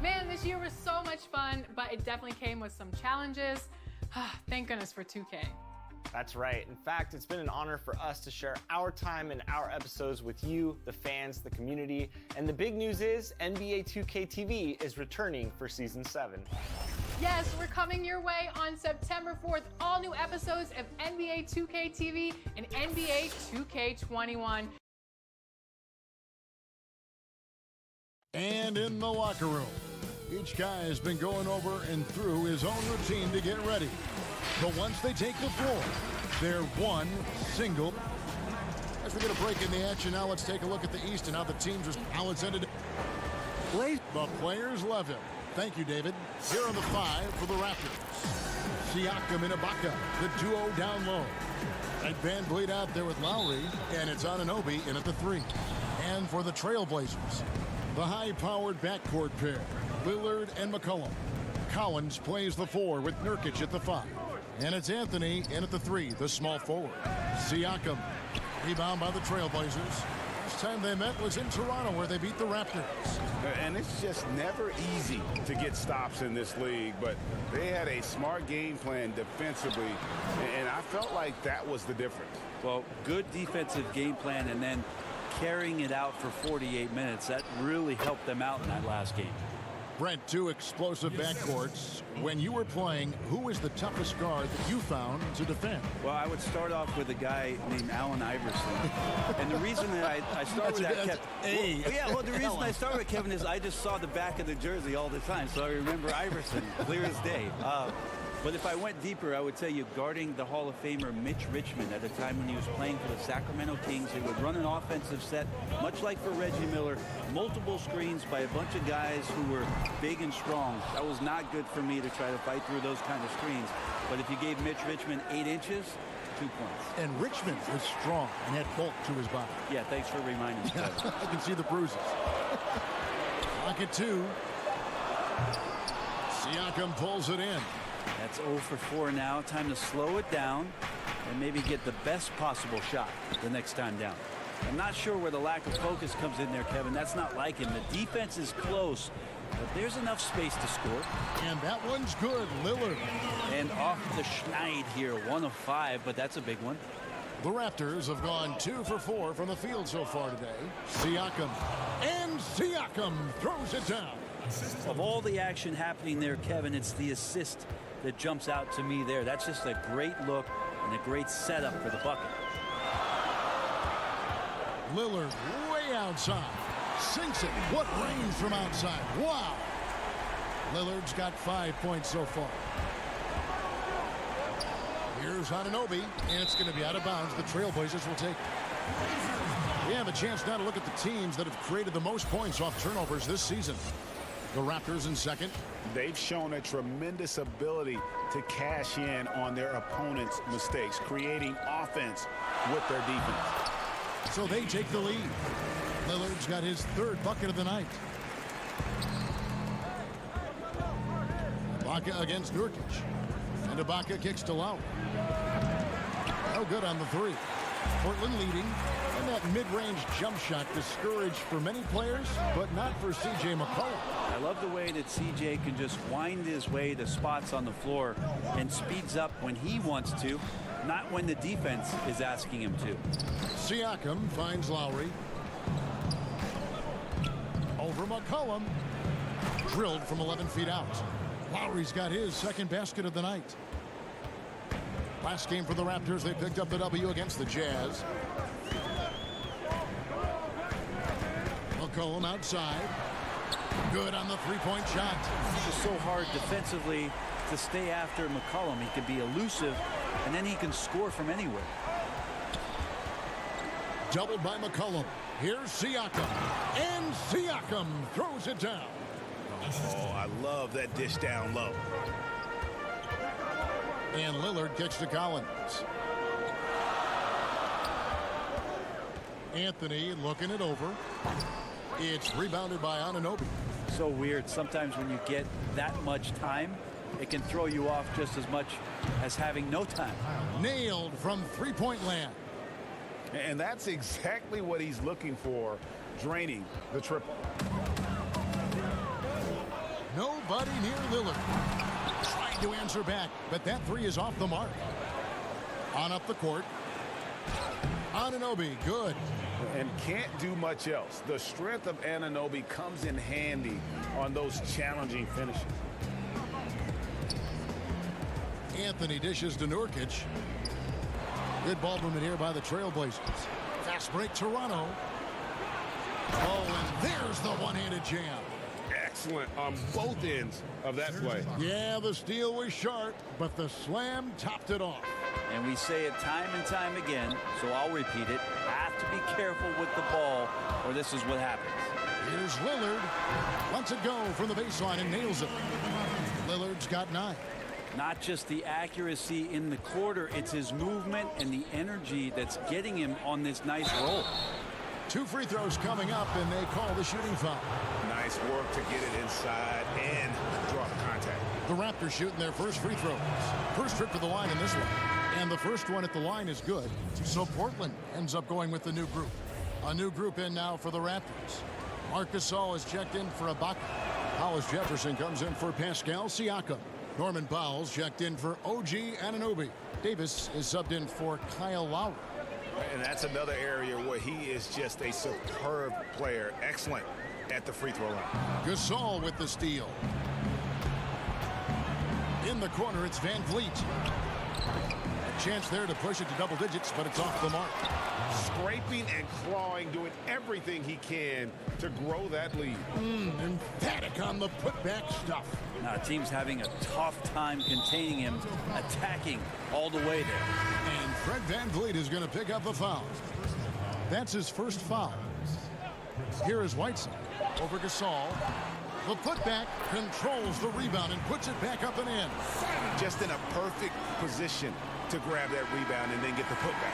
Man, this year was so much fun, but it definitely came with some challenges. Thank goodness for 2K. That's right. In fact, it's been an honor for us to share our time and our episodes with you, the fans, the community. And the big news is NBA 2K TV is returning for Season 7. Yes, we're coming your way on September 4th. All new episodes of NBA 2K TV and NBA 2K21. And in the locker room, each guy has been going over and through his own routine to get ready. But once they take the floor, they're one single. As we get a break in the action, now let's take a look at the East and how the teams are, how it's ended. The players love him. Thank you, David. Here on the 5 for the Raptors. Siakam and Ibaka, the duo down low. And Van Vliet out there with Lowry, and it's Anunoby in at the 3. And for the Trailblazers, the high-powered backcourt pair, Lillard and McCollum. Collins plays the 4 with Nurkic at the 5. And it's Anthony in at the 3, the small forward. Siakam, rebound by the Trailblazers. Last time they met was in Toronto, where they beat the Raptors. And it's just never easy to get stops in this league, but they had a smart game plan defensively, and I felt like that was the difference. Well, good defensive game plan, and then carrying it out for 48 minutes. That really helped them out in that last game. Brent, 2 explosive backcourts. When you were playing, who was the toughest guard that you found to defend? Well, I would start off with a guy named Allen Iverson. And the reason that I started with that, Kevin, the reason I started with Kevin is I just saw the back of the jersey all the time, so I remember Iverson clear as day. But if I went deeper, I would tell you guarding the Hall of Famer Mitch Richmond at a time when he was playing for the Sacramento Kings. They would run an offensive set, much like for Reggie Miller, multiple screens by a bunch of guys who were big and strong. That was not good for me to try to fight through those kind of screens. But if you gave Mitch Richmond 8 inches, 2 points. And Richmond is strong and had bulk to his body. Yeah, thanks for reminding me. I can see the bruises. Pocket 2. Siakam pulls it in. That's 0 for 4 now. Time to slow it down and maybe get the best possible shot the next time down. I'm not sure where the lack of focus comes in there, Kevin. That's not like him. The defense is close, but there's enough space to score. And that one's good. Lillard. And off the schneid here, 1 of 5, but that's a big one. The Raptors have gone 2 for 4 from the field so far today. Siakam. And Siakam throws it down. Of all the action happening there, Kevin, it's the assist that jumps out to me there. That's just a great look and a great setup for the bucket. Lillard way outside. Sinks it. What range from outside. Wow. Lillard's got 5 points so far. Here's Anunoby, and it's going to be out of bounds. The Trailblazers will take. We have a chance now to look at the teams that have created the most points off turnovers this season. The Raptors in second. They've shown a tremendous ability to cash in on their opponent's mistakes, creating offense with their defense. So they take the lead. Lillard's got his 3rd bucket of the night. Ibaka against Nurkic. And Ibaka kicks to Lowry. No good on the 3. Portland leading. And that mid-range jump shot discouraged for many players, but not for C.J. McCollum. I love the way that C.J. can just wind his way to spots on the floor and speeds up when he wants to, not when the defense is asking him to. Siakam finds Lowry. Over McCollum. Drilled from 11 feet out. Lowry's got his 2nd basket of the night. Last game for the Raptors, they picked up the W against the Jazz. McCollum outside. Good on the 3-point shot. It's just so hard defensively to stay after McCollum. He can be elusive, and then he can score from anywhere. Doubled by McCollum. Here's Siakam. And Siakam throws it down. Oh, I love that dish down low. And Lillard kicks to Collins. Anthony looking it over. It's rebounded by Anunoby. So weird. Sometimes when you get that much time, it can throw you off just as much as having no time. Nailed from three-point land. And that's exactly what he's looking for, draining the triple. Nobody near Lillard. Trying to answer back, but that three is off the mark. On up the court. Anunoby, good. And can't do much else. The strength of Anunoby comes in handy on those challenging finishes. Anthony dishes to Nurkic. Good ball movement here by the Trailblazers. Fast break, Toronto. Oh, and there's the one-handed jam. Excellent on both ends of that play. Yeah, the steal was sharp, but the slam topped it off. And we say it time and time again, so I'll repeat it. Have to be careful with the ball, or this is what happens. Here's Lillard. Lets it go from the baseline and nails it. Lillard's got 9. Not just the accuracy in the quarter, it's his movement and the energy that's getting him on this nice roll. 2 free throws coming up, and they call the shooting foul. Nice work to get it inside and draw the contact. The Raptors shooting their first free throws. First trip to the line in this one. And the first one at the line is good. So Portland ends up going with the new group. A new group in now for the Raptors. Marc Gasol is checked in for Ibaka. Hollis Jefferson comes in for Pascal Siakam. Norman Powell's checked in for OG Anunoby. Davis is subbed in for Kyle Lowry. And that's another area where he is just a superb player. Excellent at the free throw line. Gasol with the steal. In the corner, it's Van Vliet. A chance there to push it to double digits, but it's off the mark. Scraping and clawing, doing everything he can to grow that lead. Emphatic on the putback stuff. Now, the team's having a tough time containing him, attacking all the way there. And Fred Van Vliet is going to pick up a foul. That's his first foul. Here is Whiteside over Gasol. The putback controls the rebound and puts it back up and in. Just in a perfect position to grab that rebound and then get the putback.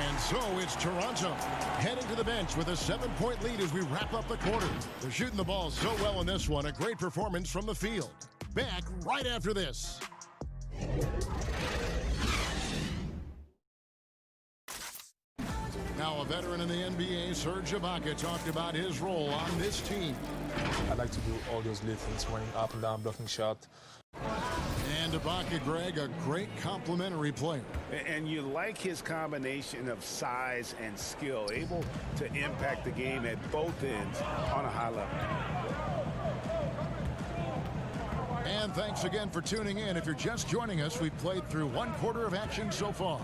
And so it's Toronto heading to the bench with a 7-point lead as we wrap up the quarter. They're shooting the ball so well in this one. A great performance from the field. Back right after this. Now a veteran in the NBA, Serge Ibaka, talked about his role on this team. I like to do all those little things, running up and down, blocking shot. And Ibaka, Greg, a great complementary player. And you like his combination of size and skill, able to impact the game at both ends on a high level. And thanks again for tuning in. If you're just joining us, we've played through 1 quarter of action so far.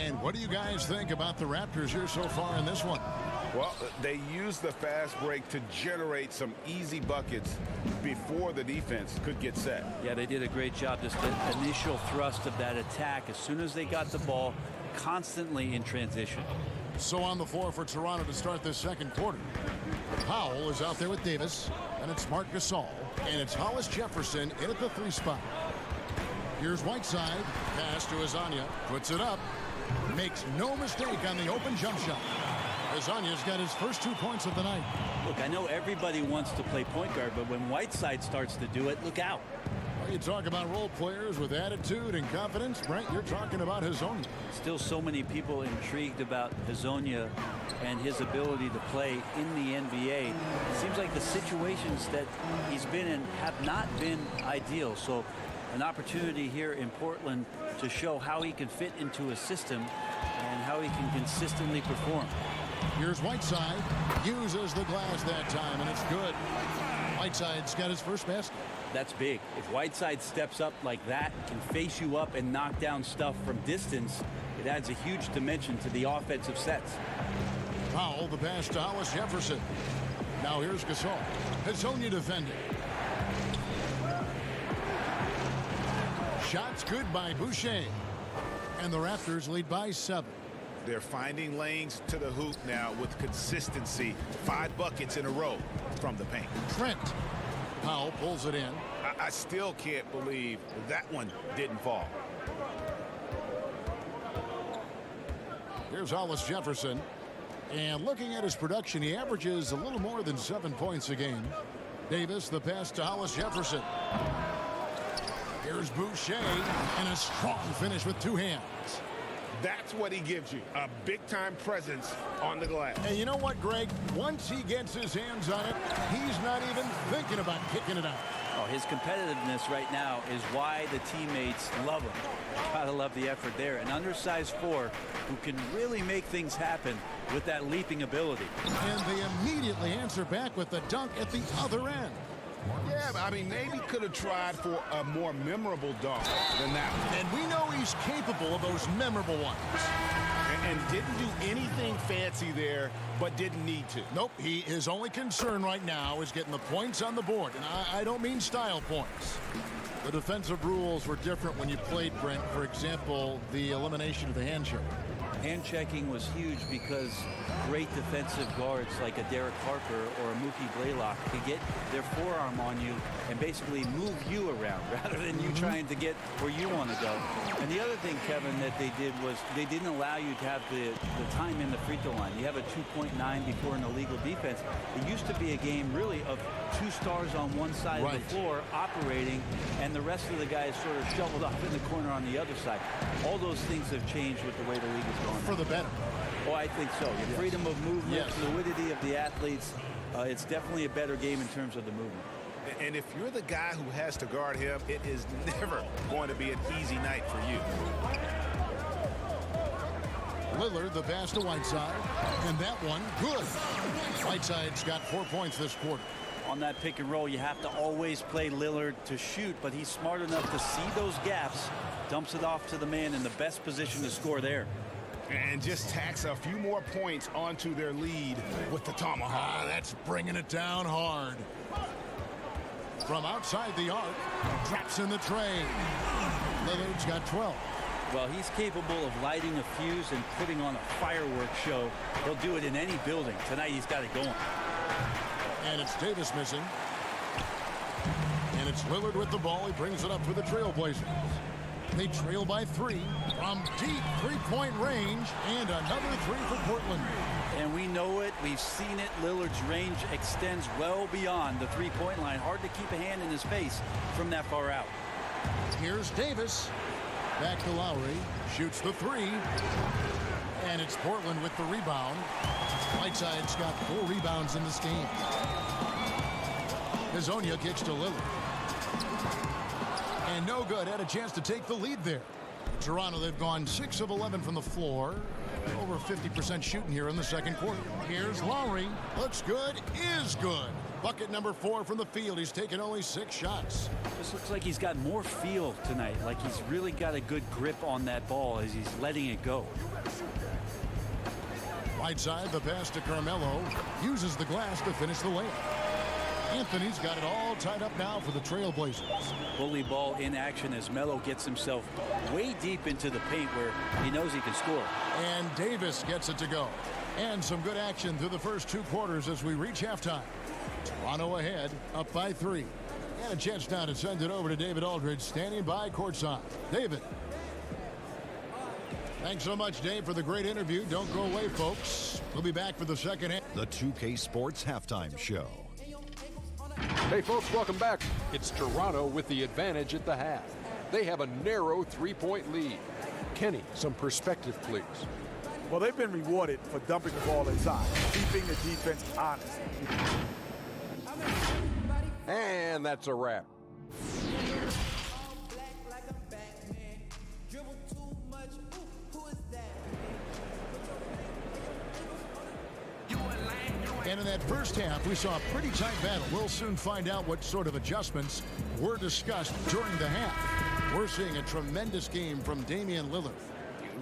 And what do you guys think about the Raptors here so far in this one? Well, they used the fast break to generate some easy buckets before the defense could get set. Yeah, they did a great job. Just the initial thrust of that attack as soon as they got the ball, constantly in transition. So on the floor for Toronto to start this second quarter. Powell is out there with Davis, and it's Marc Gasol, and it's Hollis Jefferson in at the 3 spot. Here's Whiteside, pass to Azania, puts it up, makes no mistake on the open jump shot. Azania's got his first 2 points of the night. Look, I know everybody wants to play point guard, but when Whiteside starts to do it, look out. Well, you talk about role players with attitude and confidence, Brent, you're talking about Hazonia. Still so many people intrigued about Hazonia and his ability to play in the NBA. It seems like the situations that he's been in have not been ideal. So an opportunity here in Portland to show how he can fit into a system and how he can consistently perform. Here's Whiteside, uses the glass that time, and it's good. Whiteside's got his first basket. That's big. If Whiteside steps up like that, can face you up and knock down stuff from distance, it adds a huge dimension to the offensive sets. Powell, the pass to Hollis Jefferson. Now here's Gasol. Hazonia defending. Shots good by Boucher. And the Raptors lead by 7. They're finding lanes to the hoop now with consistency. 5 buckets in a row from the paint. Trent. Powell pulls it in. I still can't believe that one didn't fall. Here's Hollis Jefferson. And looking at his production, he averages a little more than 7 points a game. Davis, the pass to Hollis Jefferson. Here's Boucher, and a strong finish with two hands. That's what he gives you, a big-time presence on the glass. And you know what, Greg? Once he gets his hands on it, he's not even thinking about kicking it out. Oh, his competitiveness right now is why the teammates love him. Gotta love the effort there. An undersized 4 who can really make things happen with that leaping ability. And they immediately answer back with the dunk at the other end. Yeah, I mean, maybe could have tried for a more memorable dunk than that one. And we know he's capable of those memorable ones. And didn't do anything fancy there, but didn't need to. Nope, his only concern right now is getting the points on the board. And I don't mean style points. The defensive rules were different when you played, Brent. For example, the elimination of the hand check. Hand checking was huge because great defensive guards like a Derek Harper or a Mookie Blaylock could get their forearm on you and basically move you around rather than you trying to get where you want to go. And the other thing, Kevin, that they did was they didn't allow you to have the time in the free throw line. You have a 2.9 before an illegal defense. It used to be a game really of 2 stars on one side of the floor operating and the rest of the guys sort of shoveled up in the corner on the other side. All those things have changed with the way the league is going. For the better. Oh, I think so. The freedom of movement, fluidity of the athletes, it's definitely a better game in terms of the movement. And if you're the guy who has to guard him, it is never going to be an easy night for you. Lillard, the pass to Whiteside, and that one, good. Whiteside's got 4 points this quarter. On that pick and roll, you have to always play Lillard to shoot, but he's smart enough to see those gaps, dumps it off to the man in the best position to score there. And just tacks a few more points onto their lead with the tomahawk. That's bringing it down hard. From outside the arc, drops in the tray. Lillard's got 12. Well, he's capable of lighting a fuse and putting on a fireworks show. He'll do it in any building. Tonight, he's got it going. And it's Davis missing. And it's Lillard with the ball. He brings it up for the Trailblazers. They trail by 3 from deep three-point range, and another 3 for Portland. And we know it. We've seen it. Lillard's range extends well beyond the three-point line. Hard to keep a hand in his face from that far out. Here's Davis. Back to Lowry. Shoots the 3. And it's Portland with the rebound. Whiteside's got 4 rebounds in this game. Hazonia kicks to Lillard. And no good. Had a chance to take the lead there. Toronto, they've gone 6 of 11 from the floor. Over 50% shooting here in the second quarter. Here's Lowry. Looks good. Is good. Bucket number 4 from the field. He's taken only 6 shots. This looks like he's got more feel tonight. Like he's really got a good grip on that ball as he's letting it go. Whiteside, the pass to Carmelo. Uses the glass to finish the layup. Anthony's got it all tied up now for the Trailblazers. Bully ball in action as Melo gets himself way deep into the paint where he knows he can score. And Davis gets it to go. And some good action through the first 2 quarters as we reach halftime. Toronto ahead, up by 3. And a chance now to send it over to David Aldridge, standing by courtside. David. Thanks so much, Dave, for the great interview. Don't go away, folks. We'll be back for the second half. The 2K Sports Halftime Show. Hey folks, welcome back. It's Toronto with the advantage at the half. They have a narrow 3-point lead. Kenny, some perspective, please. Well, they've been rewarded for dumping the ball inside, keeping the defense honest. And that's a wrap. And in that first half, we saw a pretty tight battle. We'll soon find out what sort of adjustments were discussed during the half. We're seeing a tremendous game from Damian Lillard.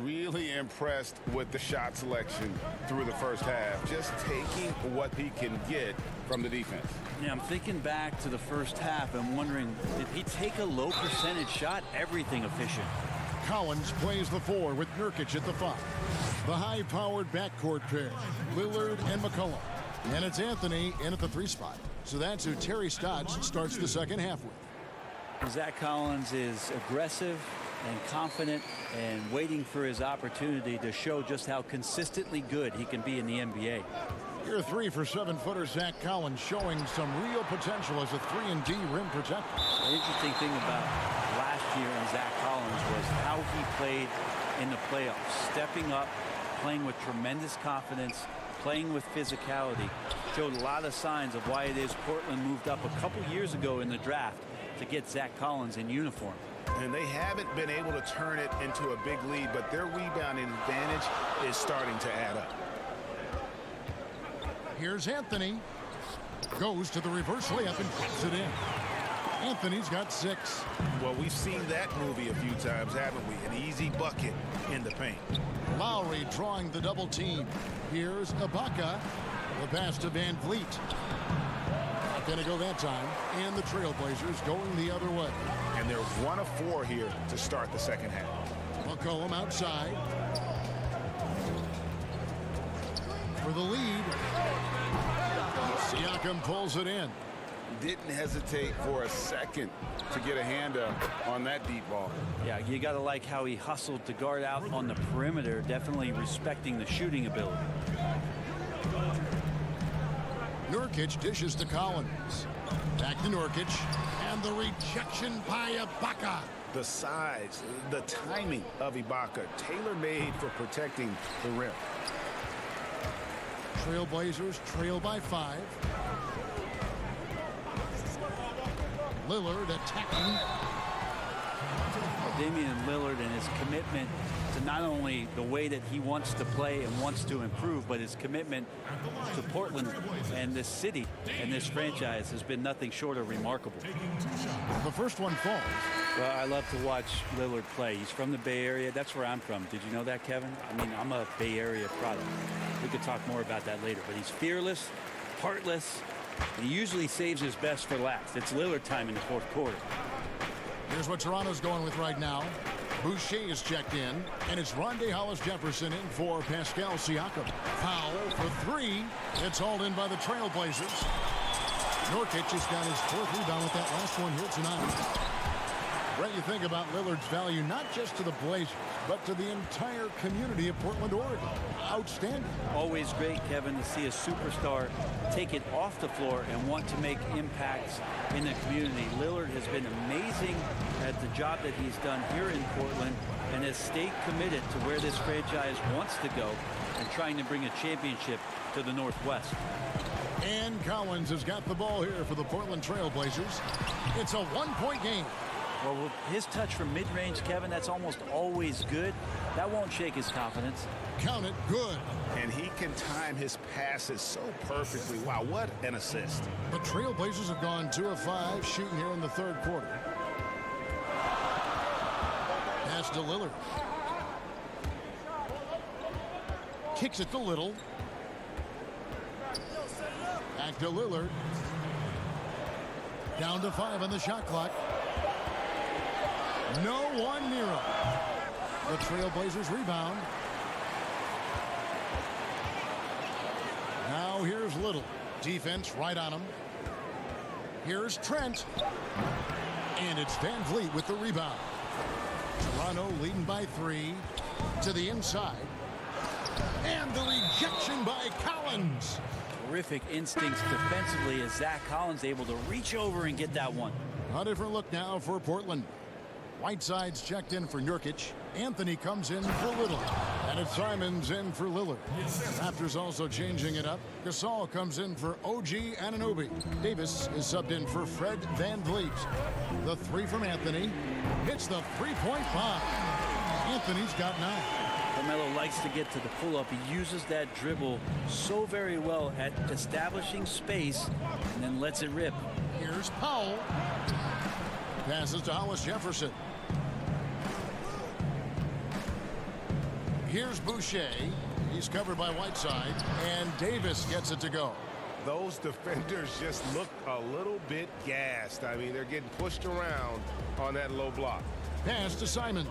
Really impressed with the shot selection through the first half. Just taking what he can get from the defense. Yeah, I'm thinking back to the first half and wondering, did he take a low percentage shot? Everything efficient. Collins plays the 4 with Nurkic at the 5. The high-powered backcourt pair, Lillard and McCollum. And it's Anthony in at the 3 spot. So that's who Terry Stotts starts the second half with. Zach Collins is aggressive and confident and waiting for his opportunity to show just how consistently good he can be in the NBA. Here 3 for 7-footer Zach Collins, showing some real potential as a 3-and-D rim protector. The interesting thing about last here in Zach Collins was how he played in the playoffs, stepping up, playing with tremendous confidence, playing with physicality. Showed a lot of signs of why it is Portland moved up a couple years ago in the draft to get Zach Collins in uniform. And they haven't been able to turn it into a big lead, but their rebounding advantage is starting to add up. Here's Anthony. Goes to the reverse layup and puts it in. Anthony's got 6. Well, we've seen that movie a few times, haven't we? An easy bucket in the paint. Lowry drawing the double team. Here's Ibaka. The pass to Van Vliet. Not going to go that time. And the Trailblazers going the other way. And they're 1 of 4 here to start the second half. McCollum outside. For the lead. Siakam pulls it in. Didn't hesitate for a second to get a hand up on that deep ball. Yeah, you got to like how he hustled to guard out on the perimeter, definitely respecting the shooting ability. Nurkic dishes to Collins. Back to Nurkic. And the rejection by Ibaka. The size, the timing of Ibaka, tailor-made for protecting the rim. Trailblazers trail by 5. Lillard attacking. Damian Lillard and his commitment to not only the way that he wants to play and wants to improve, but his commitment to Portland and this city and this franchise has been nothing short of remarkable. The first one falls. Well, I love to watch Lillard play. He's from the Bay Area. That's where I'm from. Did you know that, Kevin? I mean, I'm a Bay Area product. We could talk more about that later. But he's fearless, heartless. He usually saves his best for last. It's Lillard time in the fourth quarter. Here's what Toronto's going with right now. Boucher is checked in, and it's Rondae Hollis-Jefferson in for Pascal Siakam. Foul for 3. It's hauled in by the Trailblazers. Nurkic has got his 4th rebound with that last one here tonight. Brett, you think about Lillard's value not just to the Blazers, but to the entire community of Portland, Oregon. Outstanding. Always great, Kevin, to see a superstar take it off the floor and want to make impacts in the community. Lillard has been amazing at the job that he's done here in Portland and has stayed committed to where this franchise wants to go and trying to bring a championship to the Northwest. And Collins has got the ball here for the Portland Trailblazers. It's a 1-point game. Well, with his touch from mid-range, Kevin, that's almost always good. That won't shake his confidence. Count it, good. And he can time his passes so perfectly. Wow, what an assist. The Trailblazers have gone 2 of 5 shooting here in the third quarter. Pass to Lillard. Kicks it to Little. Back to Lillard. Down to 5 on the shot clock. No one near him. The Trailblazers rebound. Now here's Little. Defense right on him. Here's Trent. And it's Van Vliet with the rebound. Toronto leading by 3 to the inside. And the rejection by Collins. Terrific instincts defensively as Zach Collins able to reach over and get that one. A different look now for Portland. Whiteside's checked in for Nurkic. Anthony comes in for Little. And it's Simons in for Lillard. Raptors also changing it up. Gasol comes in for OG Anunoby. Davis is subbed in for Fred Van Vliet. The 3 from Anthony. Hits the three-point bomb. Anthony's got 9. Carmelo likes to get to the pull-up. He uses that dribble so very well at establishing space and then lets it rip. Here's Powell. Passes to Hollis-Jefferson. Here's Boucher. He's covered by Whiteside. And Davis gets it to go. Those defenders just look a little bit gassed. I mean, they're getting pushed around on that low block. Pass to Simons.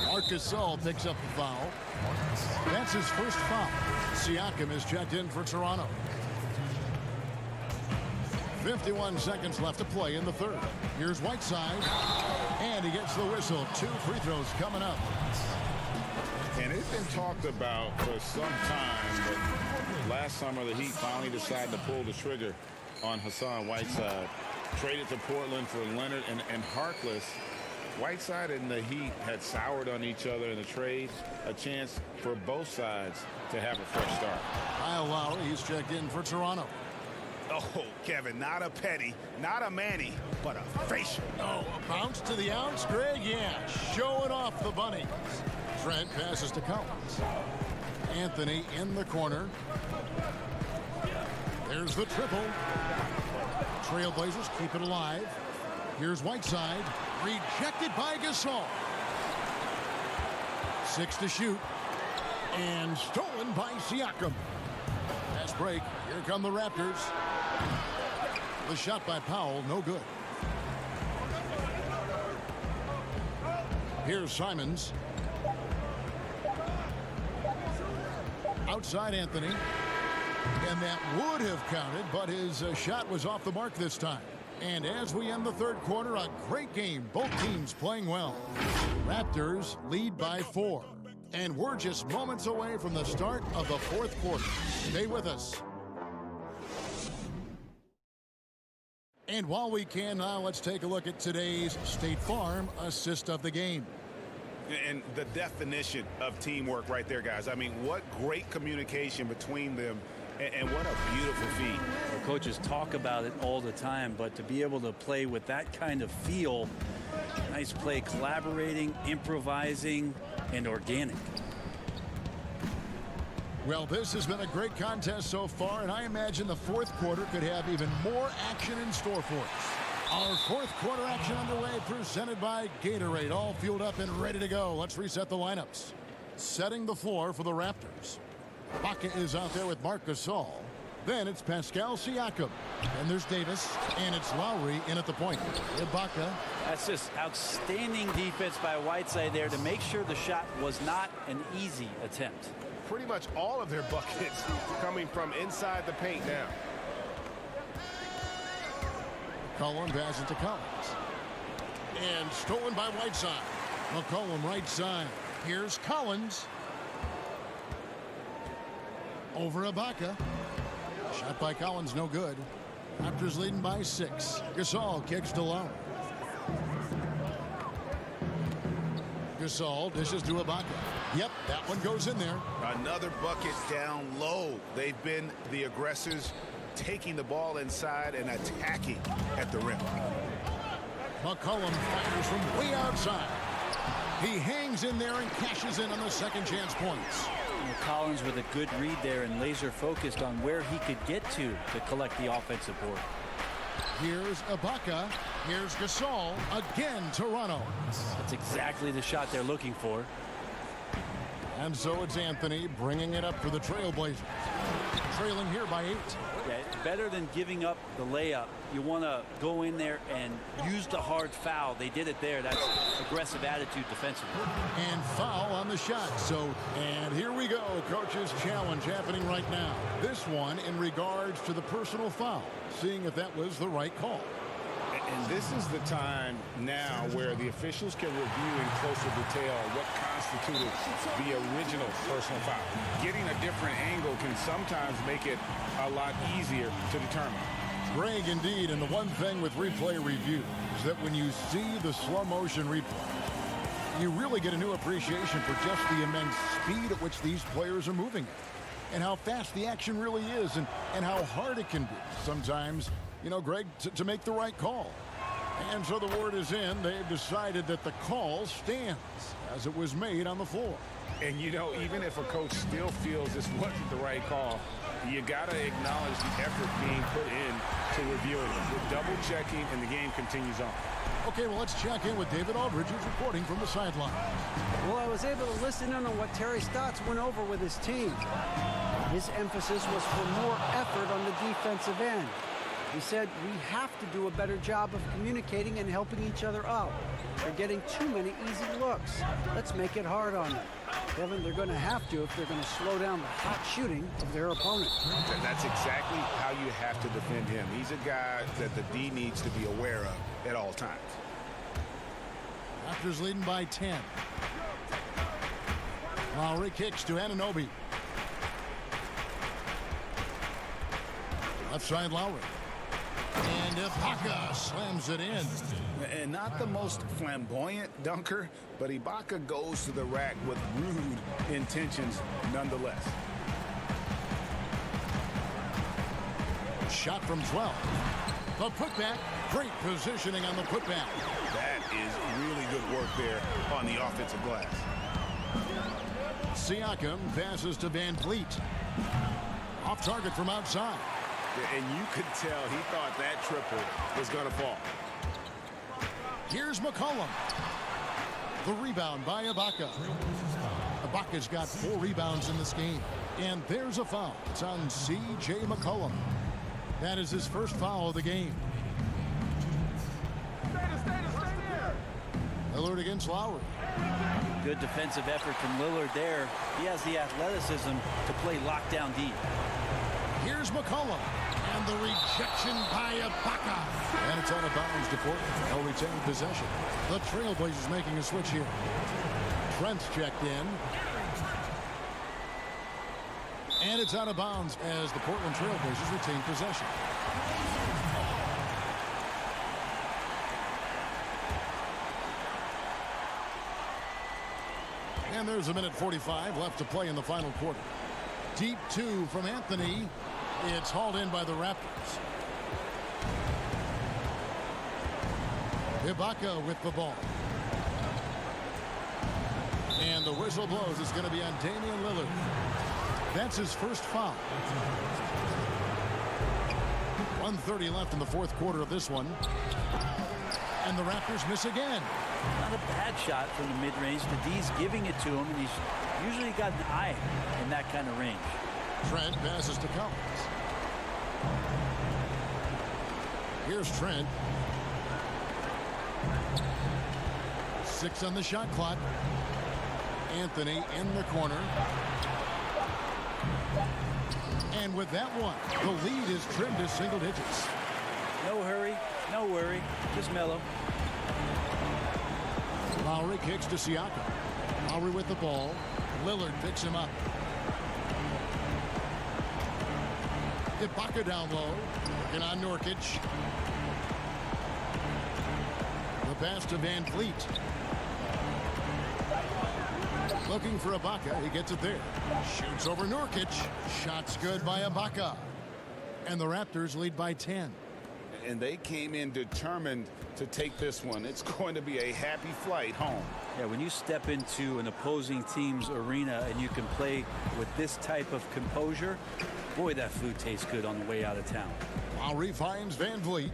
Marc Gasol picks up the foul. That's his first foul. Siakam is checked in for Toronto. 51 seconds left to play in the third. Here's Whiteside. And he gets the whistle. 2 free throws coming up. And it's been talked about for some time, but last summer the Heat finally decided to pull the trigger on Hassan Whiteside. Traded to Portland for Leonard and Harkless. Whiteside and the Heat had soured on each other in the trade. A chance for both sides to have a fresh start. Kyle Lowry, he's checked in for Toronto. Oh, Kevin, not a petty, not a Manny, but a facial. Oh, a bounce to the outs, Greg. Yeah, showing off the bunnies. Trent passes to Collins. Anthony in the corner. There's the triple. Trailblazers keep it alive. Here's Whiteside. Rejected by Gasol. 6 to shoot. And stolen by Siakam. Fast break. Here come the Raptors. The shot by Powell, no good. Here's Simons. Outside Anthony. And that would have counted, but his shot was off the mark this time. And as we end the third quarter, a great game. Both teams playing well. Raptors lead by 4. And we're just moments away from the start of the fourth quarter. Stay with us. And while we can now, let's take a look at today's State Farm assist of the game. And the definition of teamwork right there, guys. I mean, what great communication between them, and what a beautiful feat. Well, coaches talk about it all the time, but to be able to play with that kind of feel, nice play, collaborating, improvising, and organic. Well, this has been a great contest so far, and I imagine the fourth quarter could have even more action in store for us. Our fourth quarter action underway, presented by Gatorade, all fueled up and ready to go. Let's reset the lineups. Setting the floor for the Raptors. Ibaka is out there with Marc Gasol. Then it's Pascal Siakam. And there's Davis, and it's Lowry in at the point. Ibaka. That's just outstanding defense by Whiteside there to make sure the shot was not an easy attempt. Pretty much all of their buckets coming from inside the paint now. McCollum passes to Collins. And stolen by Whiteside. McCollum right side. Here's Collins. Over Ibaka. Shot by Collins, no good. Raptors leading by 6. Gasol kicks to Lowry. Gasol dishes to Ibaka. Yep, that one goes in there. Another bucket down low. They've been the aggressors, taking the ball inside and attacking at the rim. McCollum fires from way outside. He hangs in there and cashes in on the second chance points. Collins with a good read there and laser focused on where he could get to collect the offensive board. Here's Ibaka. Here's Gasol. Again, Toronto. That's exactly the shot they're looking for. And so it's Anthony bringing it up for the Trailblazers. Trailing here by 8. Yeah, better than giving up the layup. You want to go in there and use the hard foul. They did it there. That's aggressive attitude defensively. And foul on the shot. And here we go. Coach's challenge happening right now. This one in regards to the personal foul. Seeing if that was the right call. And this is the time now where the officials can review in closer detail what constituted the original personal foul. Getting a different angle can sometimes make it a lot easier to determine. Greg, indeed, and the one thing with replay review is that when you see the slow motion replay, you really get a new appreciation for just the immense speed at which these players are moving and how fast the action really is and how hard it can be sometimes, you know, Greg, to make the right call. And so the word is in. They've decided that the call stands as it was made on the floor. And, you know, even if a coach still feels this wasn't the right call, you got to acknowledge the effort being put in to reviewing it. We're double checking, and the game continues on. Okay, well, let's check in with David Aldridge, who's reporting from the sideline. Well, I was able to listen in on what Terry Stotts went over with his team. His emphasis was for more effort on the defensive end. He said we have to do a better job of communicating and helping each other out. They're getting too many easy looks. Let's make it hard on them. Kevin, they're going to have to if they're going to slow down the hot shooting of their opponent. That's exactly how you have to defend him. He's a guy that the D needs to be aware of at all times. Raptors leading by 10. Lowry kicks to Anunoby. Left side Lowry. And Ibaka slams it in. And not the most flamboyant dunker, but Ibaka goes to the rack with rude intentions nonetheless. Shot from 12. The putback. Great positioning on the putback. That is really good work there on the offensive glass. Siakam passes to Van Vliet. Off target from outside. And you could tell he thought that triple was going to fall. Here's McCollum. The rebound by Ibaka. Ibaka's got 4 rebounds in this game. And there's a foul. It's on C.J. McCollum. That is his first foul of the game. Lillard against Lowry. Good defensive effort from Lillard there. He has the athleticism to play lockdown deep. Here's McCollum. And the rejection by Ibaka. And it's out of bounds to Portland. They'll retain possession. The Trailblazers making a switch here. Trent's checked in. And it's out of bounds as the Portland Trailblazers retain possession. And there's a minute 45 left to play in the final quarter. Deep 2 from Anthony. It's hauled in by the Raptors. Ibaka with the ball. And the whistle blows. It's going to be on Damian Lillard. That's his first foul. 1:30 left in the fourth quarter of this one. And the Raptors miss again. Not a bad shot from the mid-range. The D's giving it to him, and he's usually got an eye in that kind of range. Trent passes to Collins. Here's Trent. 6 on the shot clock. Anthony in the corner. And with that one, the lead is trimmed to single digits. No hurry, no worry, just mellow. Lowry kicks to Siakam. Lowry with the ball. Lillard picks him up. Ibaka down low. Working on Nurkic. The pass to Van Vliet. Looking for Ibaka. He gets it there. Shoots over Nurkic. Shots good by Ibaka. And the Raptors lead by 10. And they came in determined to take this one. It's going to be a happy flight home. Yeah, when you step into an opposing team's arena and you can play with this type of composure, boy, that food tastes good on the way out of town. Lowry finds Van Vliet.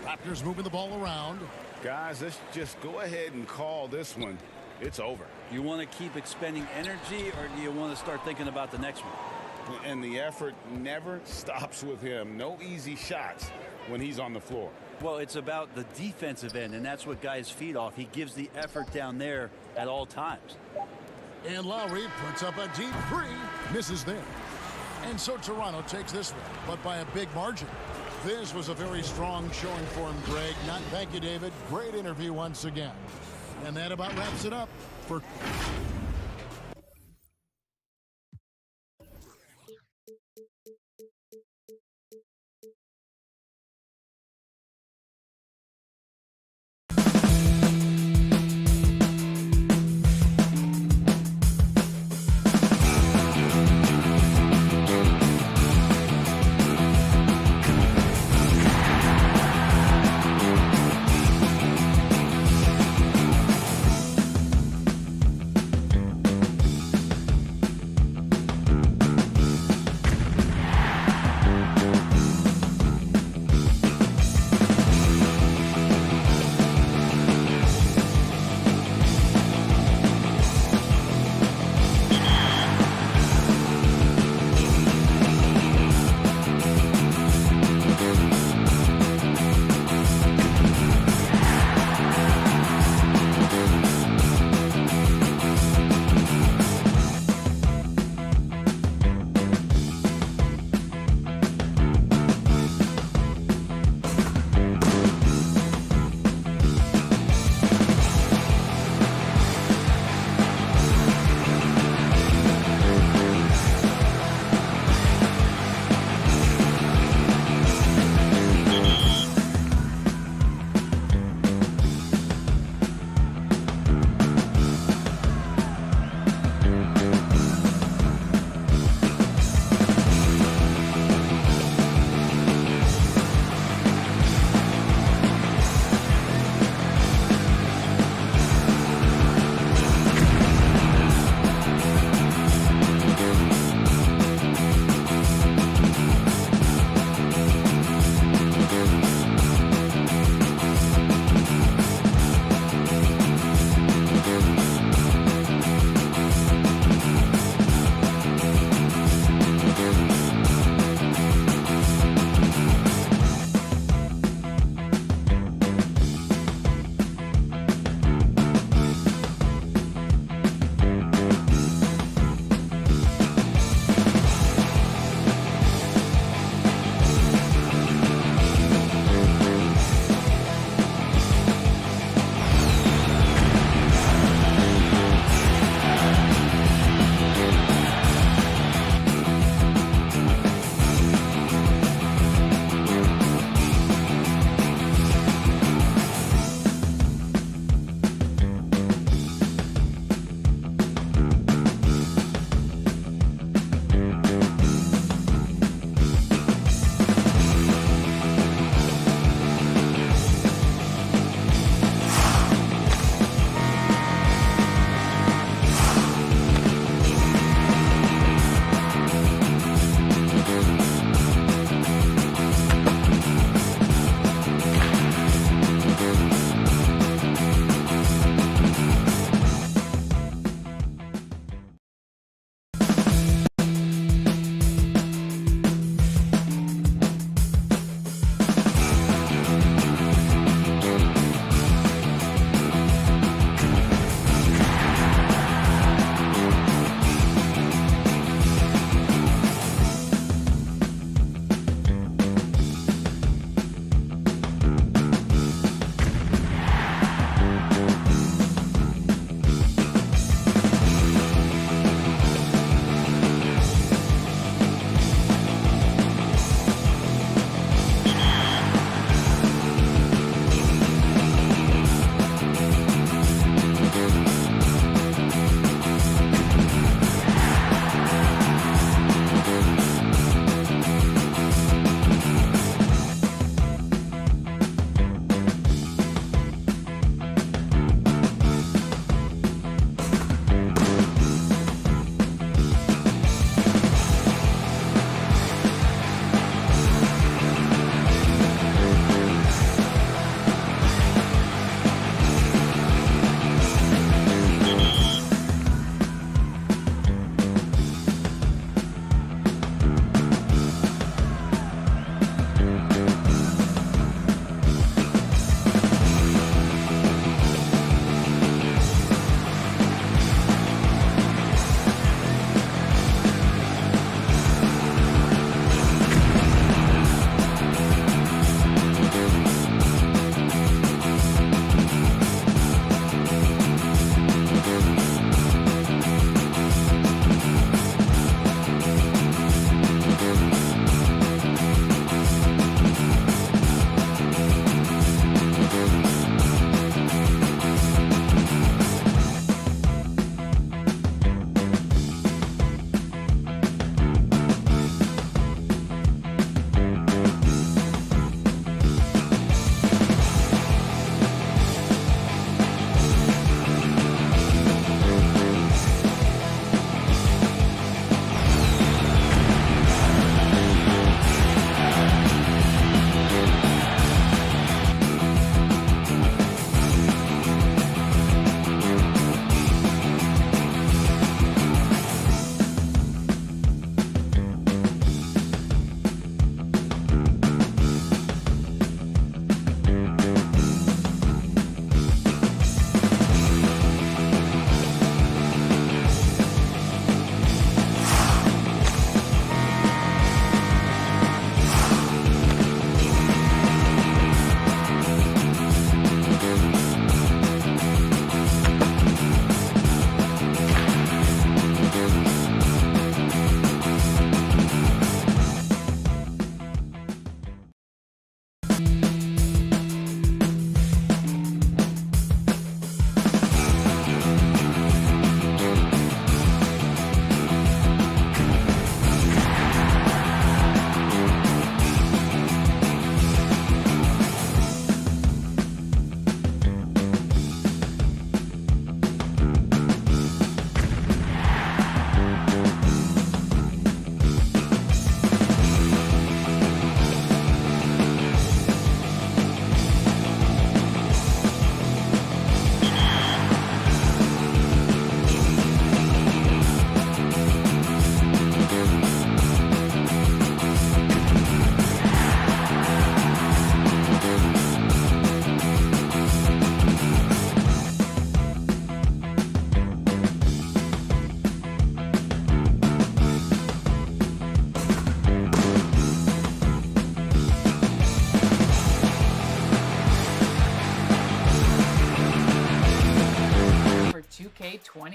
Raptors moving the ball around. Guys, let's just go ahead and call this one. It's over. You want to keep expending energy, or do you want to start thinking about the next one? And the effort never stops with him. No easy shots when he's on the floor. Well, it's about the defensive end, and that's what guys feed off. He gives the effort down there at all times. And Lowry puts up a deep 3. Misses there. And so Toronto takes this one, but by a big margin. This was a very strong showing for him, Greg. Thank you, David. Great interview once again. And that about wraps it up for...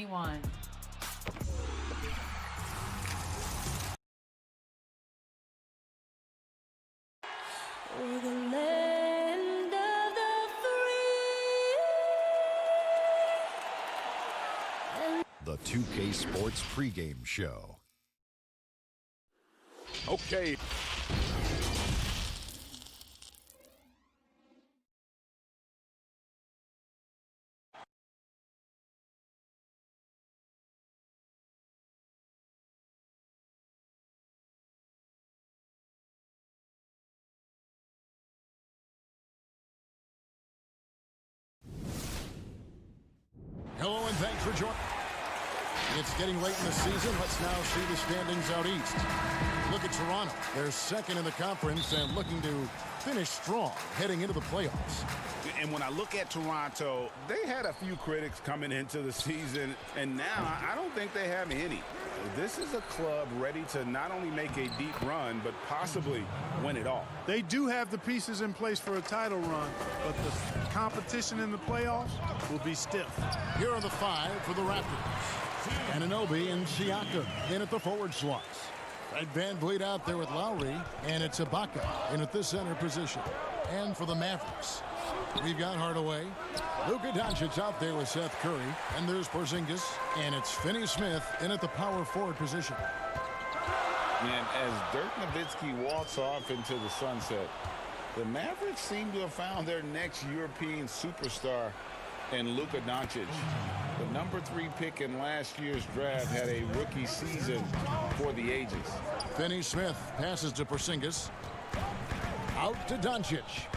2K21. The 2K Sports Pregame Show. Okay. Hello and thanks for joining. It's getting late in the season. Let's now see the standings out east. Look at Toronto. They're second in the conference and looking to finish strong heading into the playoffs. And when I look at Toronto, they had a few critics coming into the season, and now I don't think they have any. This is a club ready to not only make a deep run, but possibly win it all. They do have the pieces in place for a title run, but the competition in the playoffs will be stiff. Here are the five for the Raptors. Anunoby and Siakam in at the forward slots. Fred VanVleet out there with Lowry, and it's Ibaka in at the center position. And for the Mavericks, we've got Hardaway, Luka Doncic out there with Seth Curry, and there's Porzingis, and it's Finney-Smith in at the power forward position. And as Dirk Nowitzki walks off into the sunset, the Mavericks seem to have found their next European superstar in Luka Doncic. The number 3 pick in last year's draft had a rookie season for the ages. Finney-Smith passes to Porzingis. Out to Doncic.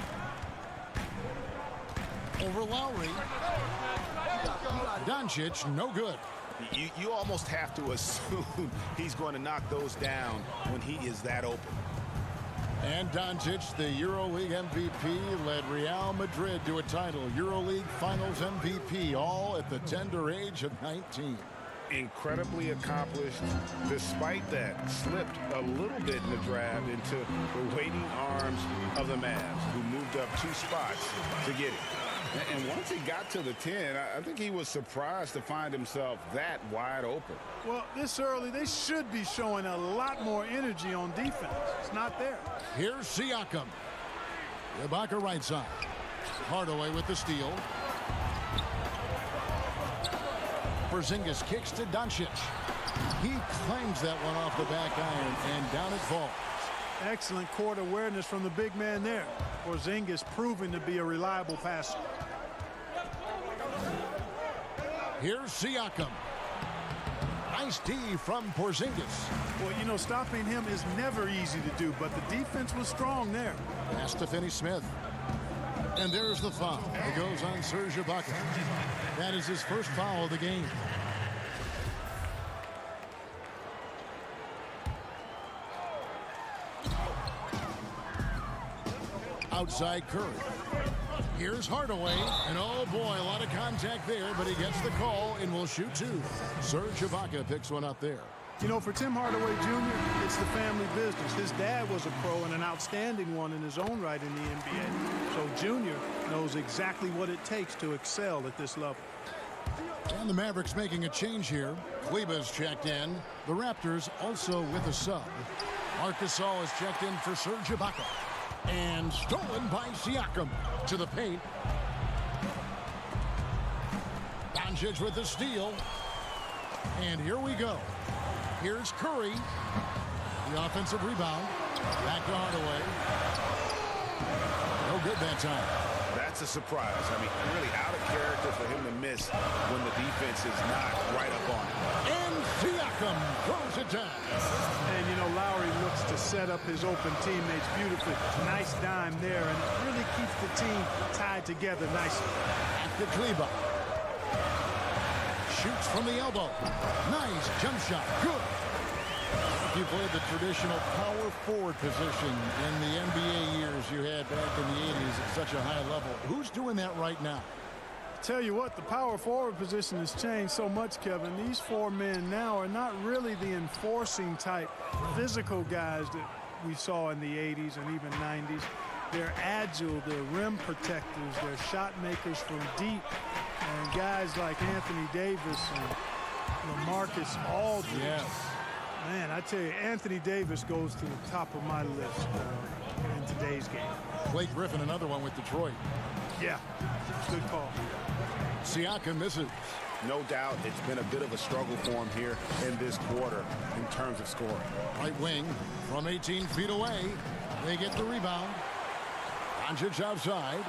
Over Lowry. Doncic, no good. You almost have to assume he's going to knock those down when he is that open. And Doncic, the EuroLeague MVP, led Real Madrid to a title. EuroLeague Finals MVP, all at the tender age of 19. Incredibly accomplished. Despite that, slipped a little bit in the draft into the waiting arms of the Mavs, who moved up 2 spots to get it. And once he got to the 10, I think he was surprised to find himself that wide open. Well, this early, they should be showing a lot more energy on defense. It's not there. Here's Siakam. Ibaka right side. Hardaway with the steal. Porzingis kicks to Doncic. He claims that one off the back iron, and down it falls. Excellent court awareness from the big man there. Porzingis proving to be a reliable passer. Here's Siakam. Nice D from Porzingis. Well, you know, stopping him is never easy to do, but the defense was strong there. Pass to Finney-Smith. And there's the foul. It goes on Serge Ibaka. That is his first foul of the game. Outside Curry. Here's Hardaway, and oh boy, a lot of contact there, but he gets the call and will shoot 2. Serge Ibaka picks one up there. You know, for Tim Hardaway Jr., it's the family business. His dad was a pro and an outstanding one in his own right in the NBA. So Junior knows exactly what it takes to excel at this level. And the Mavericks making a change here. Kleba's checked in. The Raptors also with a sub. Marc Gasol is checked in for Serge Ibaka. And stolen by Siakam to the paint. Doncic with the steal. And here we go. Here's Curry. The offensive rebound. Back to Hardaway. No good that time. That's a surprise. I mean, really out of character for him to miss when the defense is not right up on him. And Siakam throws it down. And, you know, Lowry looks to set up his open teammates beautifully. Nice dime there, and it really keeps the team tied together nicely. At the Kleba. Shoots from the elbow. Nice jump shot. Good. If you played the traditional power forward position in the NBA years you had back in the 80s at such a high level, who's doing that right now? Tell you what, the power forward position has changed so much, Kevin. These 4 men now are not really the enforcing type physical guys that we saw in the 80s and even 90s. They're agile, they're rim protectors, they're shot makers from deep. And guys like Anthony Davis and LaMarcus Aldridge. Yes. Man, I tell you, Anthony Davis goes to the top of my list in today's game. Blake Griffin, another one with Detroit. Yeah, good call. Siakam misses. No doubt it's been a bit of a struggle for him here in this quarter in terms of scoring. Right wing from 18 feet away. They get the rebound. Doncic outside.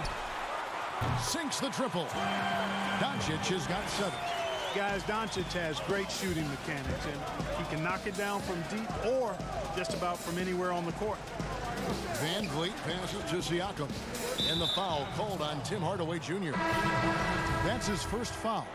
Sinks the triple. Doncic has got 7. Guys, Doncic has great shooting mechanics, and he can knock it down from deep or just about from anywhere on the court. Van Vliet passes to Siakam. And the foul called on Tim Hardaway Jr. That's his first foul.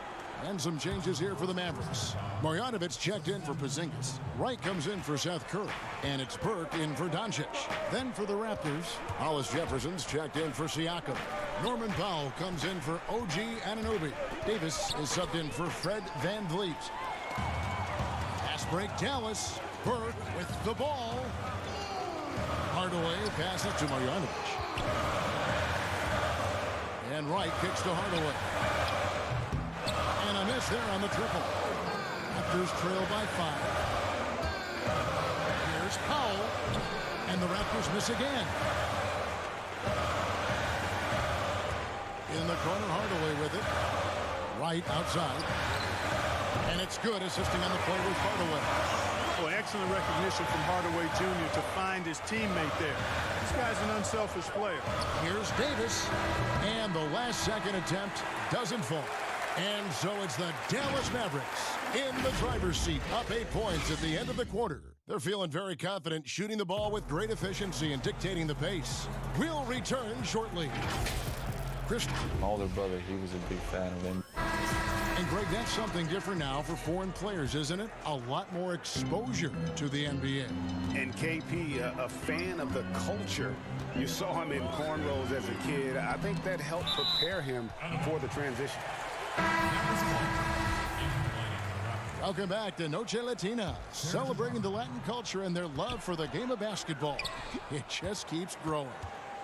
And some changes here for the Mavericks. Marjanovic checked in for Porzingis. Wright comes in for Seth Curry. And it's Burke in for Doncic. Then for the Raptors, Hollis Jefferson's checked in for Siakam. Norman Powell comes in for OG Anunoby. Davis is subbed in for Fred Van Vliet. Fast break Dallas. Burke with the ball. Hardaway passes to Marjanovic. And Wright kicks to Hardaway. And a miss there on the triple. Raptors trail by 5. Here's Powell. And the Raptors miss again. In the corner, Hardaway with it. Wright outside. And it's good, assisting on the play with Hardaway. Oh, excellent recognition from Hardaway Jr. to find his teammate there. This guy's an unselfish player. Here's Davis. And the last second attempt doesn't fall. And so it's the Dallas Mavericks in the driver's seat, up 8 points at the end of the quarter. They're feeling very confident, shooting the ball with great efficiency and dictating the pace. We'll return shortly. Christian. My older brother, he was a big fan of him. And Greg, that's something different now for foreign players, isn't it? A lot more exposure to the NBA. And KP, a fan of the culture. You saw him in cornrows as a kid. I think that helped prepare him for the transition. Welcome back to Noche Latina, celebrating the Latin culture and their love for the game of basketball. It just keeps growing.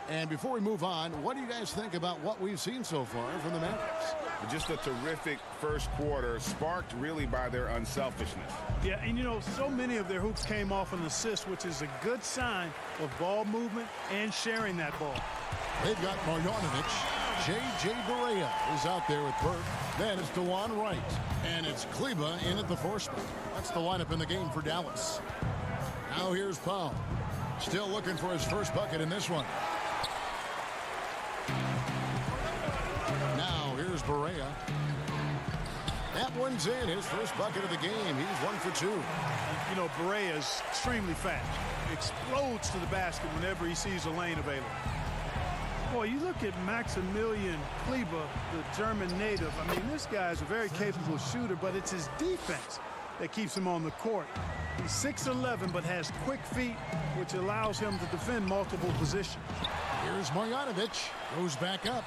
And before we move on, what do you guys think about what we've seen so far from the Mavericks? Just a terrific first quarter, sparked really by their unselfishness. Yeah, and you know, so many of their hoops came off an assist, which is a good sign of ball movement and sharing that ball. They've got Marjanovic. J.J. Barea is out there with Burke. Then it's DeJuan Wright. And it's Kleba in at the 4 spot. That's the lineup in the game for Dallas. Now here's Powell. Still looking for his first bucket in this one. Now here's Barea. That one's in, his first bucket of the game. He's 1 for 2. You know, Barea is extremely fast. Explodes to the basket whenever he sees a lane available. Boy, you look at Maximilian Kleba, the German native. I mean, this guy is a very capable shooter, but it's his defense that keeps him on the court. He's 6'11", but has quick feet, which allows him to defend multiple positions. Here's Marjanovic. Goes back up.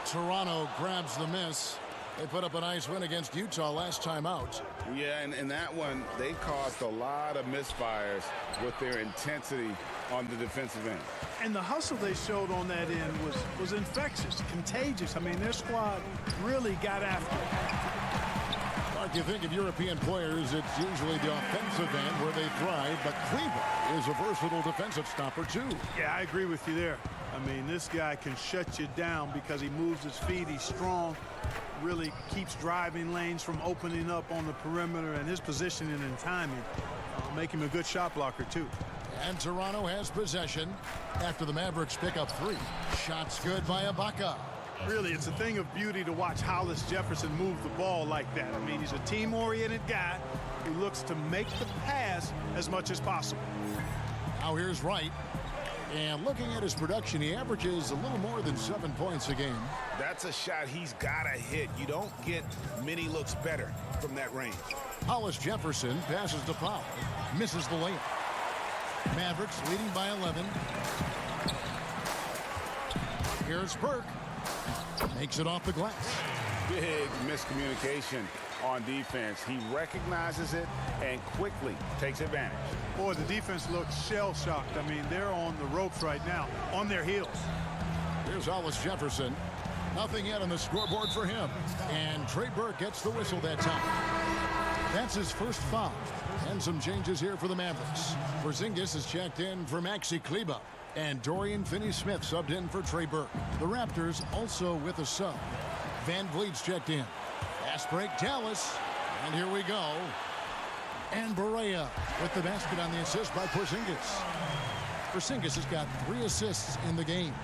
Toronto grabs the miss. They put up a nice win against Utah last time out. Yeah, and in that one, they caused a lot of misfires with their intensity on the defensive end. And the hustle they showed on that end was infectious, contagious. I mean, their squad really got after it. Mark, you think of European players, it's usually the offensive end where they thrive, but Kleba is a versatile defensive stopper, too. Yeah, I agree with you there. I mean, this guy can shut you down because he moves his feet, he's strong, really keeps driving lanes from opening up on the perimeter, and his positioning and timing make him a good shot blocker, too. And Toronto has possession after the Mavericks pick up 3. Shots good by Ibaka. Really, it's a thing of beauty to watch Hollis Jefferson move the ball like that. I mean, he's a team-oriented guy who looks to make the pass as much as possible. Now here's Wright. And looking at his production, he averages a little more than 7 points a game. That's a shot he's got to hit. You don't get many looks better from that range. Hollis Jefferson passes to Powell. Misses the layup. Mavericks leading by 11. Here's Burke. Makes it off the glass. Big miscommunication on defense. He recognizes it and quickly takes advantage. Boy, the defense looks shell-shocked. I mean, they're on the ropes right now, on their heels. Here's Hollis Jefferson. Nothing yet on the scoreboard for him. And Trey Burke gets the whistle that time. That's his first foul. And some changes here for the Mavericks. Porzingis is checked in for Maxi Kleber. And Dorian Finney-Smith subbed in for Trey Burke. The Raptors also with a sub. Van Vliet's checked in. Fast break, Dallas. And here we go. And Barea with the basket on the assist by Porzingis. Porzingis has got 3 assists in the game.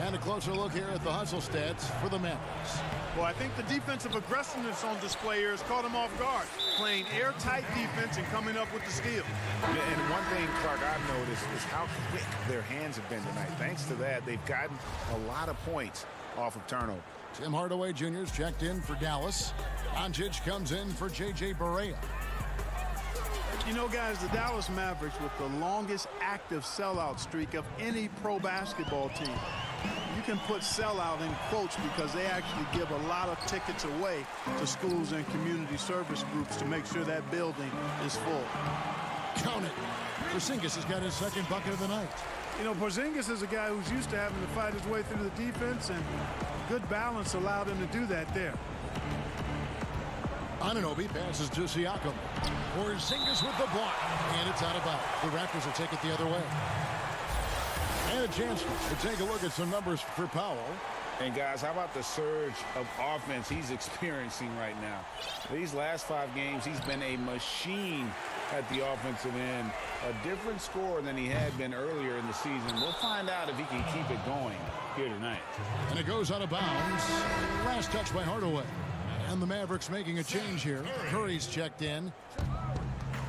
And a closer look here at the hustle stats for the Mavericks. Well, I think the defensive aggressiveness on display here has caught him off guard. Playing airtight defense and coming up with the steal. And one thing, Clark, I've noticed is how quick their hands have been tonight. Thanks to that, they've gotten a lot of points off of turnover. Tim Hardaway Jr. is checked in for Dallas. Doncic comes in for J.J. Barea. You know, guys, the Dallas Mavericks with the longest active sellout streak of any pro basketball team. You can put sellout in quotes because they actually give a lot of tickets away to schools and community service groups to make sure that building is full. Count it. Porzingis has got his second bucket of the night. You know, Porzingis is a guy who's used to having to fight his way through the defense, and good balance allowed him to do that there. Anunoby passes to Siakam. Porzingis with the block, and it's out of bounds. The Raptors will take it the other way. And a chance to take a look at some numbers for Powell. And guys, how about the surge of offense he's experiencing right now? These last 5 games, he's been a machine at the offensive end. A different scorer than he had been earlier in the season. We'll find out if he can keep it going here tonight. And it goes out of bounds. Last touch by Hardaway. And the Mavericks making a change here. Curry's checked in.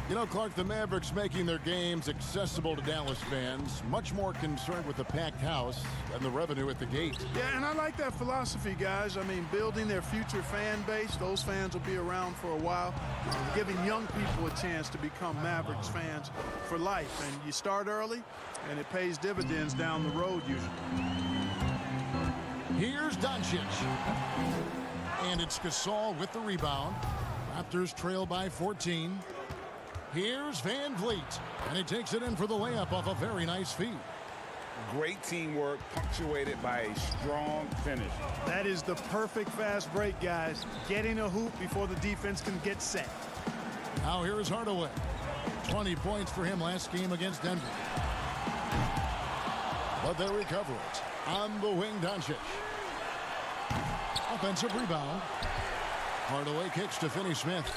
You know, Clark, the Mavericks making their games accessible to Dallas fans. Much more concerned with the packed house and the revenue at the gate. Yeah, and I like that philosophy, guys. I mean, building their future fan base. Those fans will be around for a while. Giving young people a chance to become Mavericks fans for life. And you start early, and it pays dividends down the road usually. Here's Doncic. And it's Gasol with the rebound. Raptors trail by 14. Here's Van Vliet, and he takes it in for the layup off a very nice feed. Great teamwork, punctuated by a strong finish. That is the perfect fast break, guys. Getting a hoop before the defense can get set. Now here is Hardaway. 20 points for him last game against Denver. But they recover it. On the wing, Doncic. Offensive rebound. Hardaway kicks to Finney-Smith.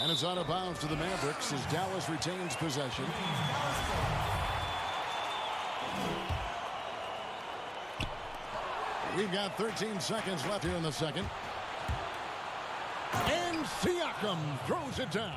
And it's out of bounds to the Mavericks as Dallas retains possession. We've got 13 seconds left here in the second. And Siakam throws it down.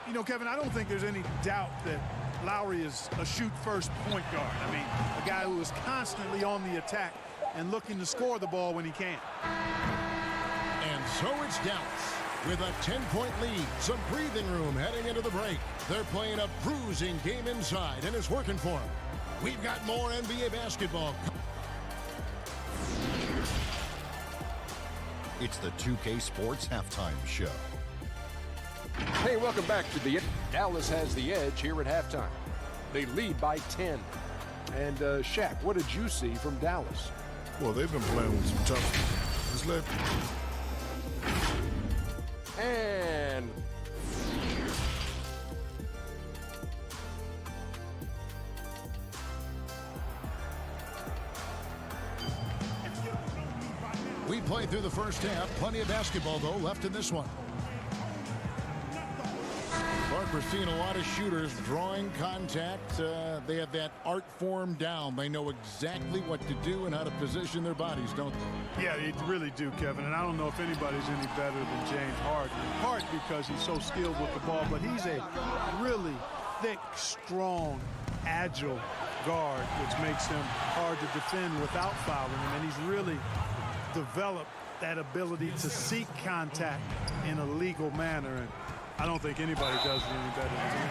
You know, Kevin, I don't think there's any doubt that Lowry is a shoot-first point guard. I mean, a guy who is constantly on the attack and looking to score the ball when he can. And so it's Dallas with a 10-point lead. Some breathing room heading into the break. They're playing a bruising game inside, and it's working for them. We've got more NBA basketball. It's the 2K Sports Halftime Show. Hey, welcome back to the Dallas has the edge here at halftime. They lead by 10. And Shaq, what did you see from Dallas? Well, they've been playing with some tough. Just let. And we played through the first half. Plenty of basketball, though, left in this one. Clark, we're seeing a lot of shooters drawing contact. They have that art form down. They know exactly what to do and how to position their bodies, don't they? Yeah, they really do, Kevin. And I don't know if anybody's any better than James Harden. In part because he's so skilled with the ball, but he's a really thick, strong, agile guard, which makes him hard to defend without fouling him. And he's really developed that ability to seek contact in a legal manner. And I don't think anybody does it any better than him.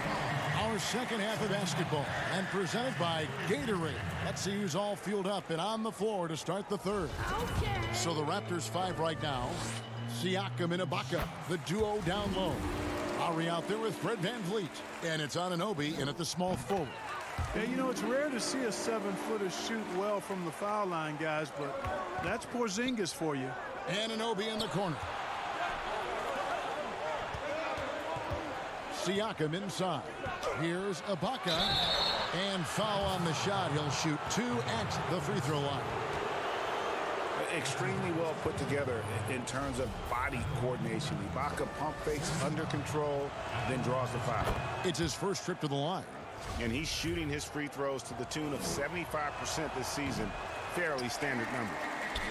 Our second half of basketball and presented by Gatorade. Let's see who's all fueled up and on the floor to start the third. Okay. So the Raptors 5 right now. Siakam and Ibaka, the duo down low. Lowry out there with Fred VanVleet. And it's Anunoby in at the small forward. Yeah, you know, it's rare to see a 7-footer shoot well from the foul line, guys, but that's Porzingis for you. Anunoby in the corner. Siakam inside. Here's Ibaka. And foul on the shot. He'll shoot 2 at the free throw line. Extremely well put together in terms of body coordination. Ibaka pump fakes under control, then draws the foul. It's his first trip to the line. And he's shooting his free throws to the tune of 75% this season. Fairly standard number.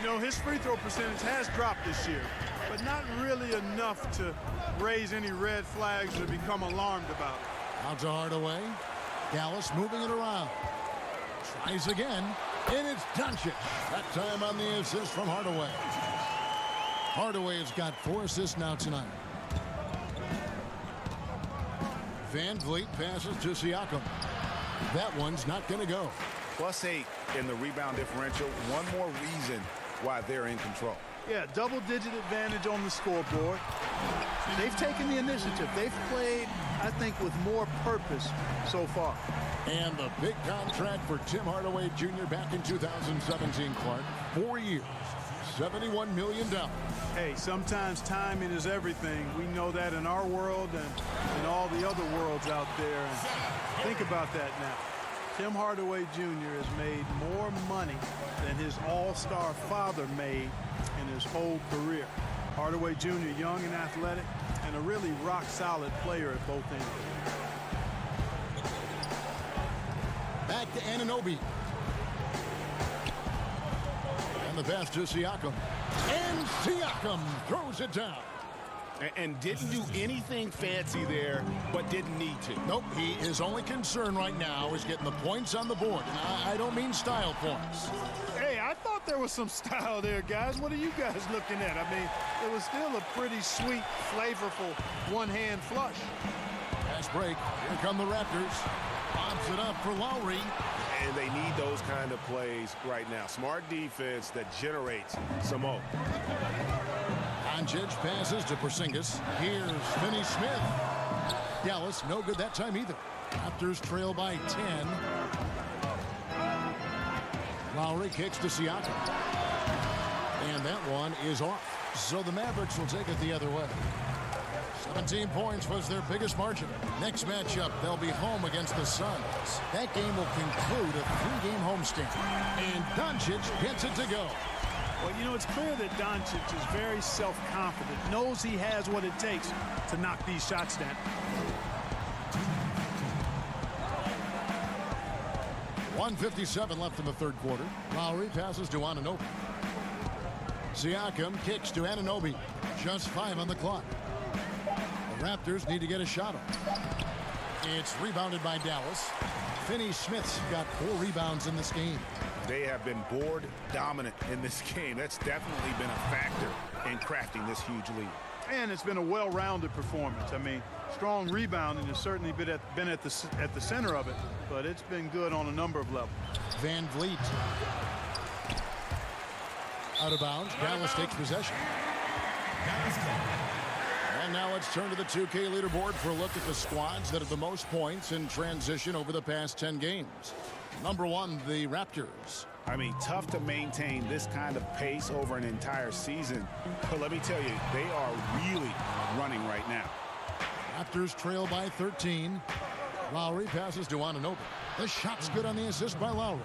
You know, his free throw percentage has dropped this year, but not really enough to raise any red flags or become alarmed about it. Out to Hardaway. Dallas moving it around. Tries again. And it's Doncic. That time on the assist from Hardaway. Hardaway has got 4 assists now tonight. Van Vliet passes to Siakam. That one's not going to go. +8 in the rebound differential. One more reason why they're in control. Yeah, double-digit advantage on the scoreboard. They've taken the initiative. They've played, I think, with more purpose so far. And the big contract for Tim Hardaway Jr. back in 2017, Clark. 4 years, $71 million. Hey, sometimes timing is everything. We know that in our world and in all the other worlds out there. And think about that now. Tim Hardaway Jr. has made more money than his all-star father made in his whole career. Hardaway Jr., young and athletic, and a really rock-solid player at both ends. Back to Anunoby. And the pass to Siakam. And Siakam throws it down. And didn't do anything fancy there, but didn't need to. Nope, his only concern right now is getting the points on the board. And I don't mean style points. Hey, I thought there was some style there, guys. What are you guys looking at? I mean, it was still a pretty sweet, flavorful one-hand flush. Fast break. Here come the Raptors. Bobs it up for Lowry. And they need those kind of plays right now. Smart defense that generates some more. Doncic passes to Porzingis. Here's Finney-Smith. Dallas, no good that time either. Raptors trail by 10. Lowry kicks to Siakam. And that one is off. So the Mavericks will take it the other way. 17 points was their biggest margin. Next matchup, they'll be home against the Suns. That game will conclude a 3-game homestand. And Doncic gets it to go. Well, you know, it's clear that Doncic is very self-confident, knows he has what it takes to knock these shots down. .157 left in the third quarter. Lowry passes to Anunoby. Siakam kicks to Anunoby. Just 5 on the clock. The Raptors need to get a shot up. It's rebounded by Dallas. Finney-Smith's got 4 rebounds in this game. They have been board dominant in this game. That's definitely been a factor in crafting this huge lead. And it's been a well-rounded performance. I mean, strong rebounding has certainly been at the center of it, but it's been good on a number of levels. Van Vliet. Out of bounds. Dallas takes possession. And now let's turn to the 2K leaderboard for a look at the squads that have the most points in transition over the past 10 games. Number 1, the Raptors. I mean, tough to maintain this kind of pace over an entire season. But let me tell you, they are really running right now. Raptors trail by 13. Lowry passes to Anunoby. The shot's good on the assist by Lowry.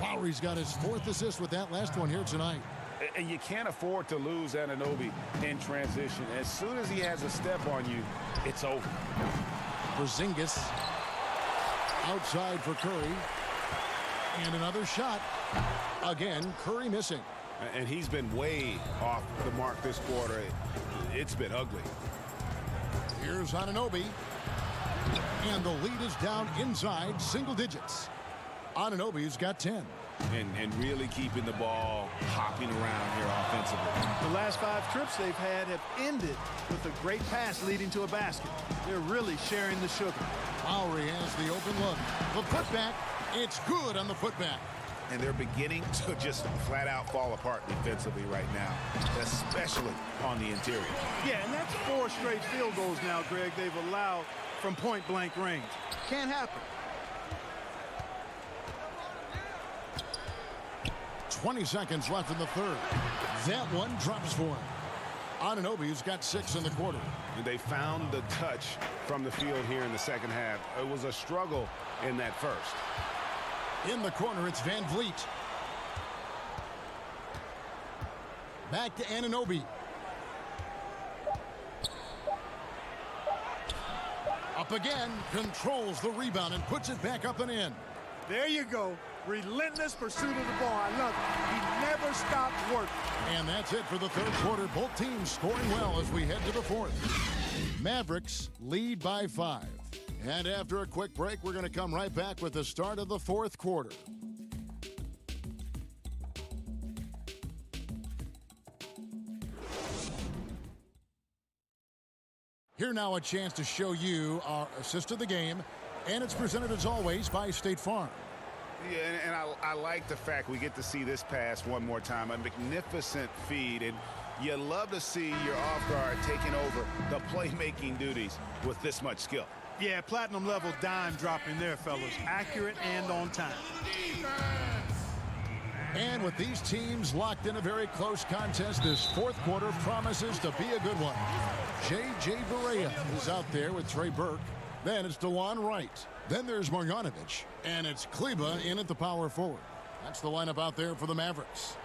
Lowry's got his 4th assist with that last one here tonight. And you can't afford to lose Anunoby in transition. As soon as he has a step on you, it's over. Porzingis outside for Curry. And another shot. Again, Curry missing. And he's been way off the mark this quarter. It's been ugly. Here's Anunoby. And the lead is down inside single digits. Anunoby's got 10. And really keeping the ball hopping around here offensively. The last 5 trips they've had have ended with a great pass leading to a basket. They're really sharing the sugar. Lowry has the open look. The putback, it's good on the putback. And they're beginning to just flat out fall apart defensively right now, especially on the interior. Yeah, and that's 4 straight field goals now, Greg, they've allowed from point-blank range. Can't happen. 20 seconds left in the third. That one drops for him. Anunoby's got 6 in the quarter. They found the touch from the field here in the second half. It was a struggle in that first. In the corner, it's Van Vliet. Back to Anunoby. Up again, controls the rebound and puts it back up and in. There you go. Relentless pursuit of the ball. I love it. He never stopped working. And that's it for the third quarter. Both teams scoring well as we head to the fourth. Mavericks lead by 5. And after a quick break, we're going to come right back with the start of the fourth quarter. Here now a chance to show you our assist of the game, and it's presented as always by State Farm. Yeah, and I like the fact we get to see this pass one more time. A magnificent feed, and you love to see your off guard taking over the playmaking duties with this much skill. Yeah, platinum level dime dropping there, fellas. Accurate and on time. And with these teams locked in a very close contest, this fourth quarter promises to be a good one. J.J. Barea is out there with Trey Burke. Then it's DeJuan Wright. Then there's Marjanovic. And it's Kleba in at the power forward. That's the lineup out there for the Mavericks.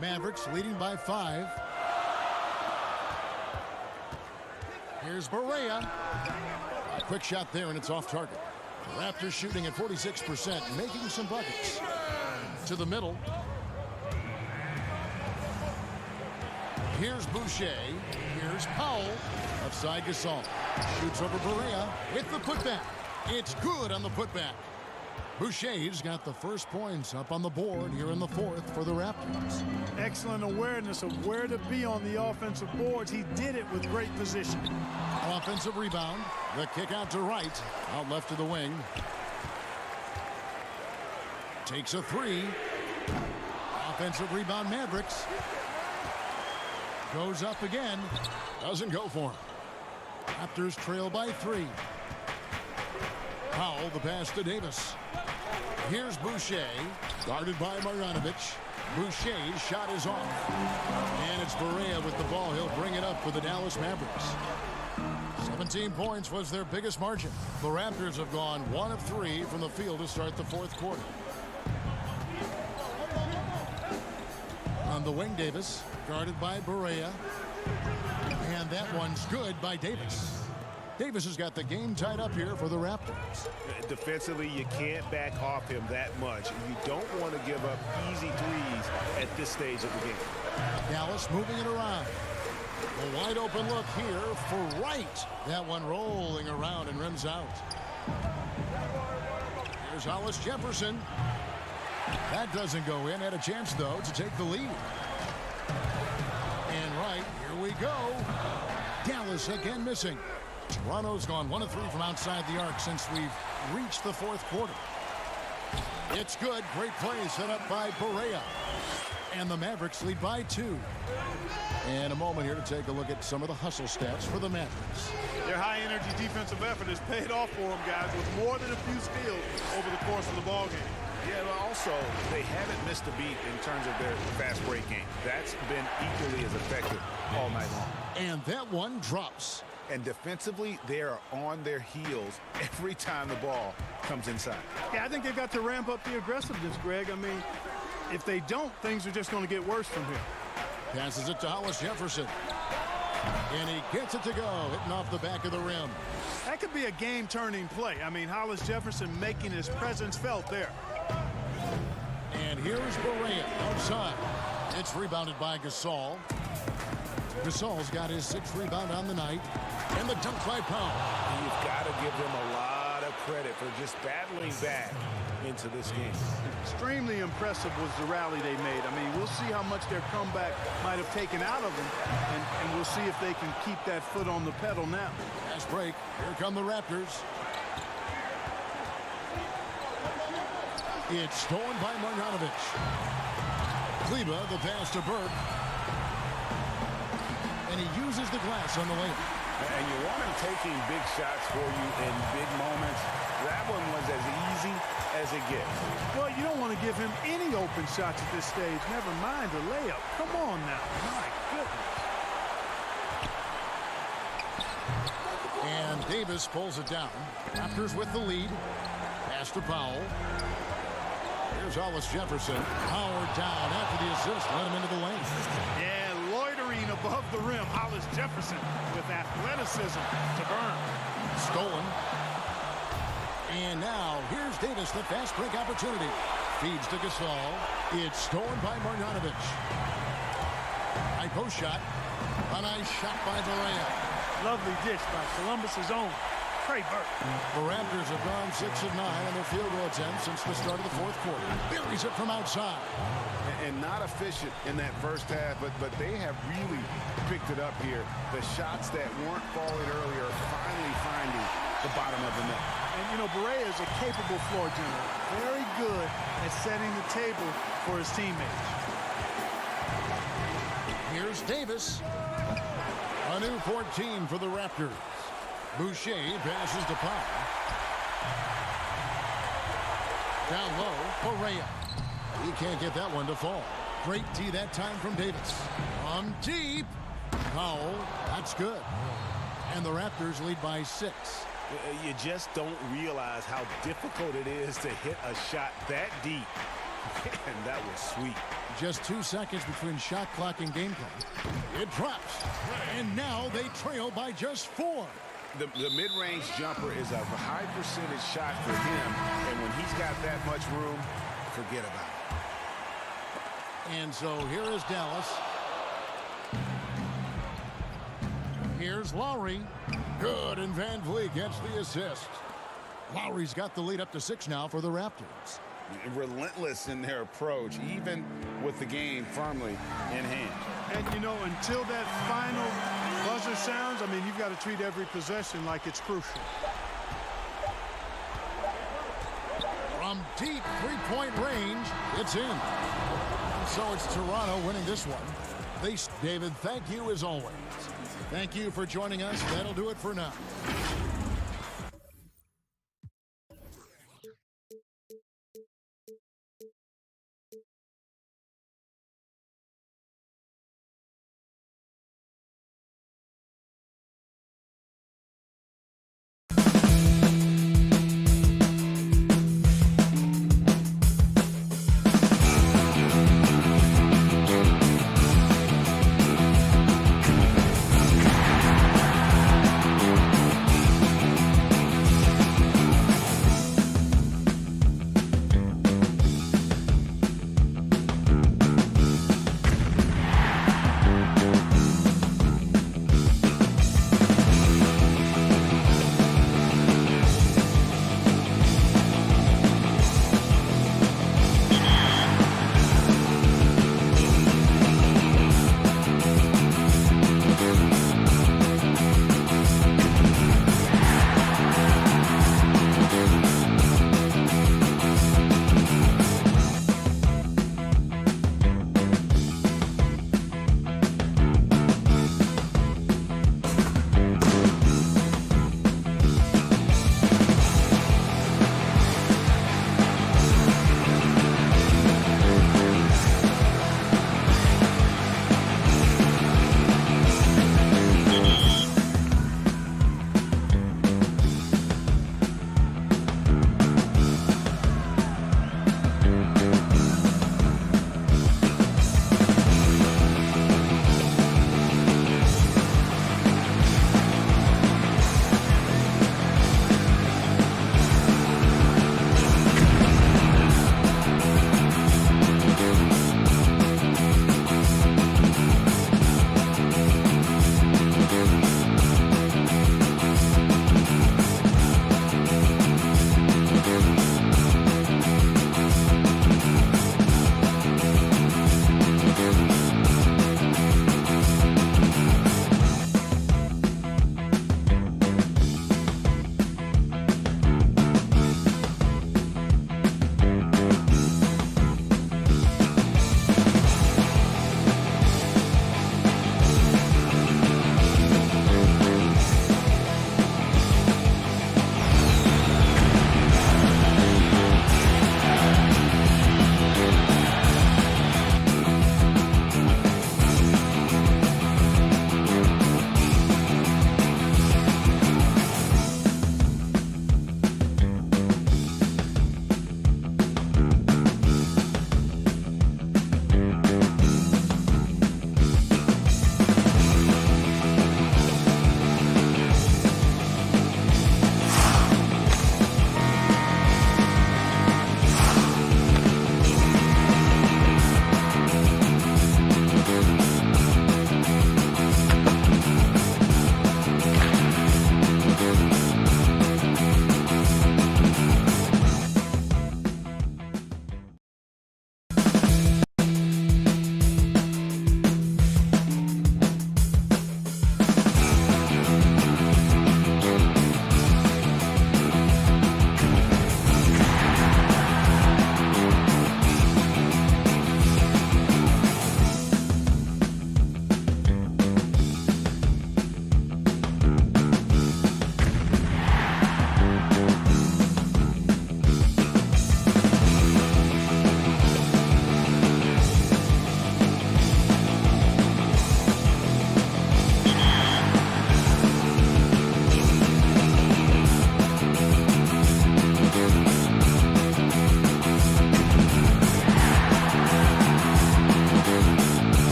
Mavericks leading by 5. Here's Barea. A quick shot there, and it's off target. The Raptors shooting at 46%, making some buckets. To the middle. Here's Boucher. Here's Powell. Outside Gasol. Shoots over Barea with the putback. It's good on the putback. Boucher's got the first points up on the board here in the fourth for the Raptors. Excellent awareness of where to be on the offensive boards. He did it with great position. Offensive rebound. The kick out to Wright. Out left to the wing. Takes a 3. Offensive rebound Mavericks. Goes up again. Doesn't go for him. Raptors trail by 3. Powell, the pass to Davis. Here's Boucher, guarded by Marjanovic. Boucher's shot is off. And it's Barea with the ball. He'll bring it up for the Dallas Mavericks. 17 points was their biggest margin. The Raptors have gone 1 of 3 from the field to start the fourth quarter. On the wing, Davis, guarded by Barea. And that one's good by Davis. Davis has got the game tied up here for the Raptors. Defensively, you can't back off him that much. You don't want to give up easy threes at this stage of the game. Dallas moving it around. A wide open look here for Wright. That one rolling around and rims out. Here's Hollis Jefferson. That doesn't go in. Had a chance, though, to take the lead. And Wright, here we go. Dallas again missing. Toronto's gone 1 of 3 from outside the arc since we've reached the fourth quarter. It's good. Great play set up by Barea. And the Mavericks lead by 2. And a moment here to take a look at some of the hustle stats for the Mavericks. Their high-energy defensive effort has paid off for them, guys, with more than a few steals over the course of the ballgame. Yeah, but also, they haven't missed a beat in terms of their fast break game. That's been equally as effective all night long. And that one drops. And defensively, they are on their heels every time the ball comes inside. Yeah, I think they've got to ramp up the aggressiveness, Greg. I mean, if they don't, things are just going to get worse from here. Passes it to Hollis Jefferson. And he gets it to go, hitting off the back of the rim. That could be a game-turning play. I mean, Hollis Jefferson making his presence felt there. And here's Barea outside. It's rebounded by Gasol. Gasol's got his 6th rebound on the night. And the dunk by Powell. You've got to give them a lot of credit for just battling back into this game. Extremely impressive was the rally they made. I mean, we'll see how much their comeback might have taken out of them, and we'll see if they can keep that foot on the pedal now. Fast break. Here come the Raptors. It's stolen by Marjanovic. Kleba, the pass to Burke. And he uses the glass on the layup. And you want him taking big shots for you in big moments. That one was as easy as it gets. Well, you don't want to give him any open shots at this stage. Never mind a layup. Come on now. My goodness. And Davis pulls it down. Raptors with the lead. Pass to Powell. Here's Hollis Jefferson. Howard down after the assist. Let him into the lane. Yeah, loitering above the rim. Hollis Jefferson with athleticism to burn. Stolen. And now here's Davis, the fast break opportunity. Feeds to Gasol. It's stolen by Marjanovic. High post shot. A nice shot by Barea. Lovely dish by Columbus's own Trey Burke. The Raptors have gone 6 of 9 on their field goal attempts since the start of the fourth quarter. Buries it from outside. And not efficient in that first half, but they have really picked it up here. The shots that weren't falling earlier are finally finding the bottom of the net. And, you know, Barea is a capable floor general. Very good at setting the table for his teammates. Here's Davis. A new 14 for the Raptors. Boucher passes to Powell. Down low, Barea. He can't get that one to fall. Great D that time from Davis. From deep. Powell, that's good. And the Raptors lead by 6. You just don't realize how difficult it is to hit a shot that deep. And that was sweet. Just 2 seconds between shot clock and game clock. It drops. And now they trail by just 4. The mid-range jumper is a high percentage shot for him. And when he's got that much room, forget about it. And so here is Dallas. Here's Lowry. Good, and Van Vliet gets the assist. Lowry's got the lead up to 6 now for the Raptors. Relentless in their approach, even with the game firmly in hand. And, you know, until that final buzzer sounds, I mean, you've got to treat every possession like it's crucial. From deep three-point range, it's in. And so it's Toronto winning this one. David, thank you as always. Thank you for joining us. That'll do it for now.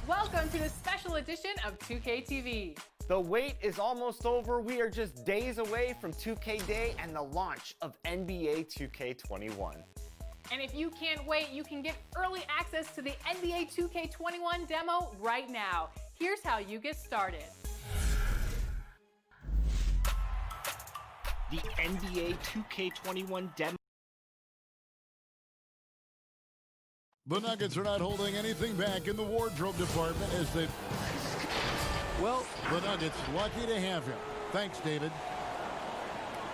Welcome to this special edition of 2K TV. The wait is almost over. We are just days away from 2K Day and the launch of NBA 2K21. And if you can't wait, you can get early access to the NBA 2K21 demo right now. Here's how you get started. The NBA 2K21 demo. The Nuggets are not holding anything back in the wardrobe department as they... Well, the Nuggets lucky to have him. Thanks, David.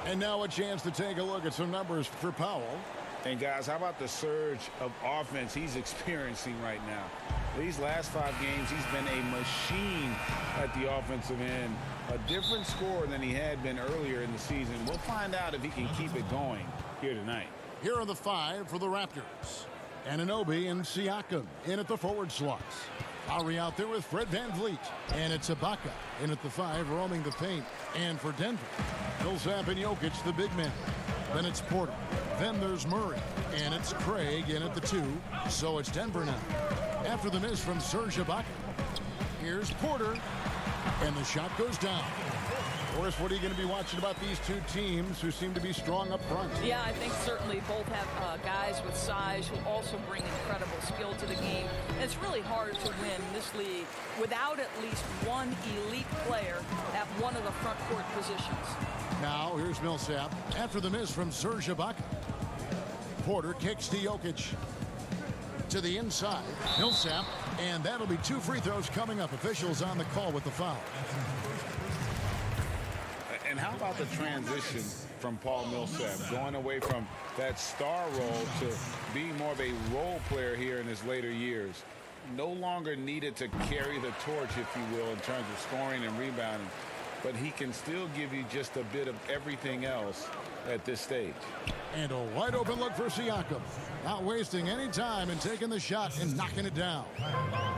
And now a chance to take a look at some numbers for Powell. And guys, how about the surge of offense he's experiencing right now? These last 5 games, he's been a machine at the offensive end. A different score than he had been earlier in the season. We'll find out if he can keep it going here tonight. Here are the 5 for the Raptors. Anunoby and Siakam in at the forward slots. Lowry out there with Fred VanVleet. And it's Ibaka in at the 5, roaming the paint. And for Denver, Millsap and Jokic, the big men. Then it's Porter. Then there's Murray. And it's Craig in at the 2. So it's Denver now. After the miss from Serge Ibaka, here's Porter. And the shot goes down. Boris, what are you going to be watching about these two teams who seem to be strong up front? Yeah, I think certainly both have guys with size who also bring incredible skill to the game. And it's really hard to win this league without at least one elite player at one of the front court positions. Now here's Millsap after the miss from Serge Ibaka. Porter kicks to Jokic. To the inside, Millsap, and that'll be 2 free throws coming up. Officials on the call with the foul. And how about the transition from Paul Millsap, going away from that star role to being more of a role player here in his later years? No longer needed to carry the torch, if you will, in terms of scoring and rebounding, but he can still give you just a bit of everything else at this stage. And a wide open look for Siakam. Not wasting any time and taking the shot and knocking it down.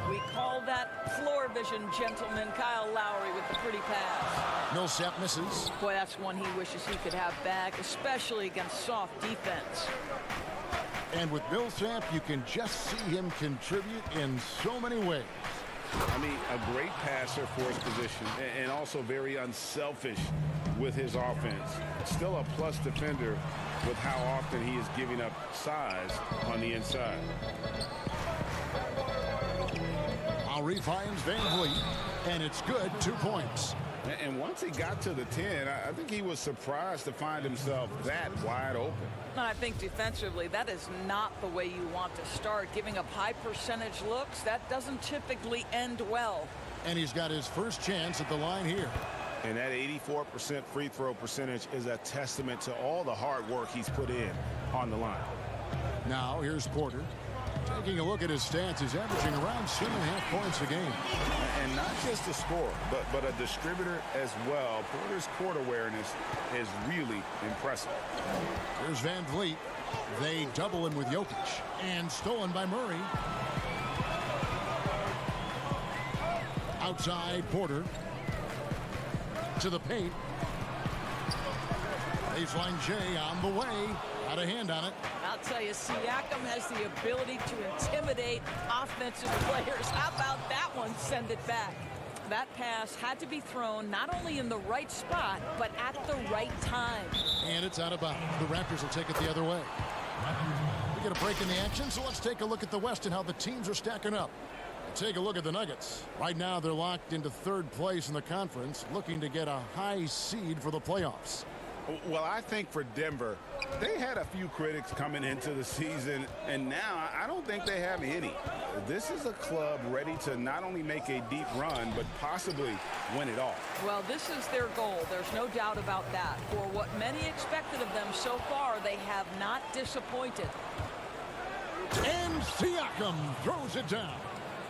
We call that floor vision, gentlemen. Kyle Lowry with the pretty pass. Millsap misses. Boy, that's one he wishes he could have back, especially against soft defense. And with Millsap, you can just see him contribute in so many ways. I mean, a great passer for his position and also very unselfish with his offense. Still a plus defender with how often he is giving up size on the inside. Lowry finds VanVleet, and it's good, 2 points. And once he got to the 10, I think he was surprised to find himself that wide open. I think defensively, that is not the way you want to start. Giving up high percentage looks, that doesn't typically end well. And he's got his first chance at the line here. And that 84% free throw percentage is a testament to all the hard work he's put in on the line. Now here's Porter. Taking a look at his stats, he's averaging around 7.5 points a game. And not just a scorer, but a distributor as well. Porter's court awareness is really impressive. Here's VanVleet. They double him with Jokic. And stolen by Murray. Outside, Porter. To the paint. Baseline J on the way. Got a hand on it. I'll tell you, Siakam has the ability to intimidate offensive players. How about that one? Send it back. That pass had to be thrown not only in the right spot, but at the right time. And it's out of bounds. The Raptors will take it the other way. We get a break in the action, so let's take a look at the West and how the teams are stacking up. Take a look at the Nuggets. Right now, they're locked into 3rd place in the conference, looking to get a high seed for the playoffs. Well, I think for Denver, they had a few critics coming into the season, and now I don't think they have any. This is a club ready to not only make a deep run, but possibly win it all. Well, this is their goal. There's no doubt about that. For what many expected of them so far, they have not disappointed. And Siakam throws it down.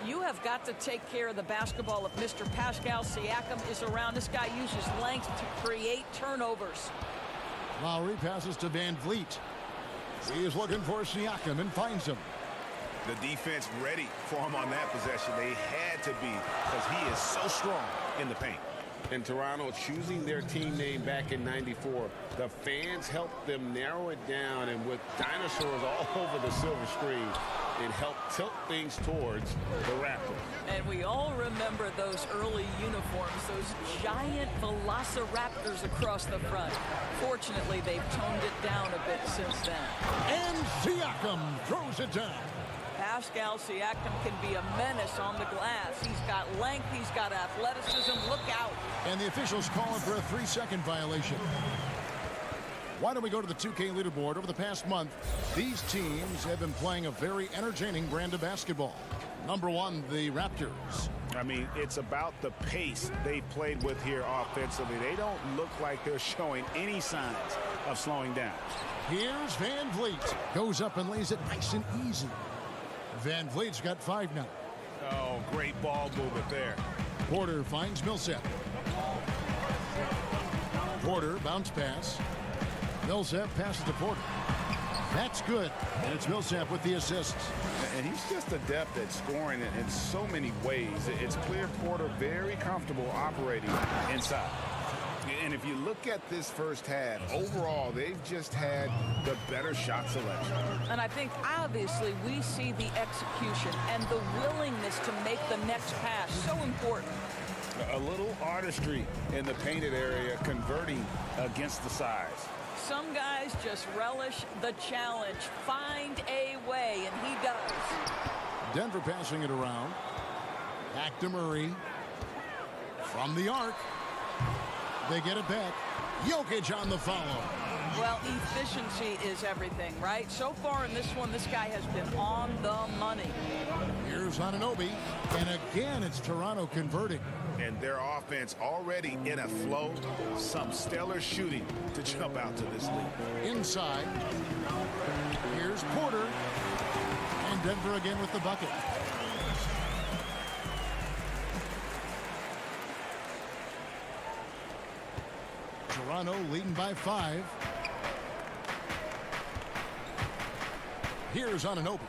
You have got to take care of the basketball if Mr. Pascal Siakam is around. This guy uses length to create turnovers. Lowry passes to VanVleet. He is looking for Siakam and finds him. The defense ready for him on that possession. They had to be, because he is so strong in the paint. And Toronto choosing their team name back in '94, the fans helped them narrow it down, and with dinosaurs all over the silver screen, it helped tilt things towards the Raptors. And we all remember those early uniforms, those giant Velociraptors across the front. Fortunately, they've toned it down a bit since then. And Siakam throws it down. Pascal Siakam can be a menace on the glass. He's got length, he's got athleticism. Look out. And the officials calling for a 3-second violation. Why don't we go to the 2K leaderboard? Over the past month, these teams have been playing a very entertaining brand of basketball. Number 1, the Raptors. I mean, it's about the pace they've played with here offensively. They don't look like they're showing any signs of slowing down. Here's Van Vliet. Goes up and lays it nice and easy. Van Vliet's got 5 now. Oh, great ball movement there. Porter finds Millsap. Porter bounce pass. Millsap passes to Porter. That's good. And it's Millsap with the assists. And he's just adept at scoring it in so many ways. It's clear Porter very comfortable operating inside. And if you look at this first half, overall, they've just had the better shot selection. And I think, obviously, we see the execution and the willingness to make the next pass so important. A little artistry in the painted area, converting against the size. Some guys just relish the challenge. Find a way, and he does. Denver passing it around. Back to Murray. From the arc. They get it back. Jokic on the follow. Well, efficiency is everything, right? So far in this one, this guy has been on the money. Here's Anunoby. And again, it's Toronto converting. And their offense already in a flow. Some stellar shooting to jump out to this lead. Inside. Here's Porter. And Denver again with the bucket. Toronto leading by 5. Here's Anunoby.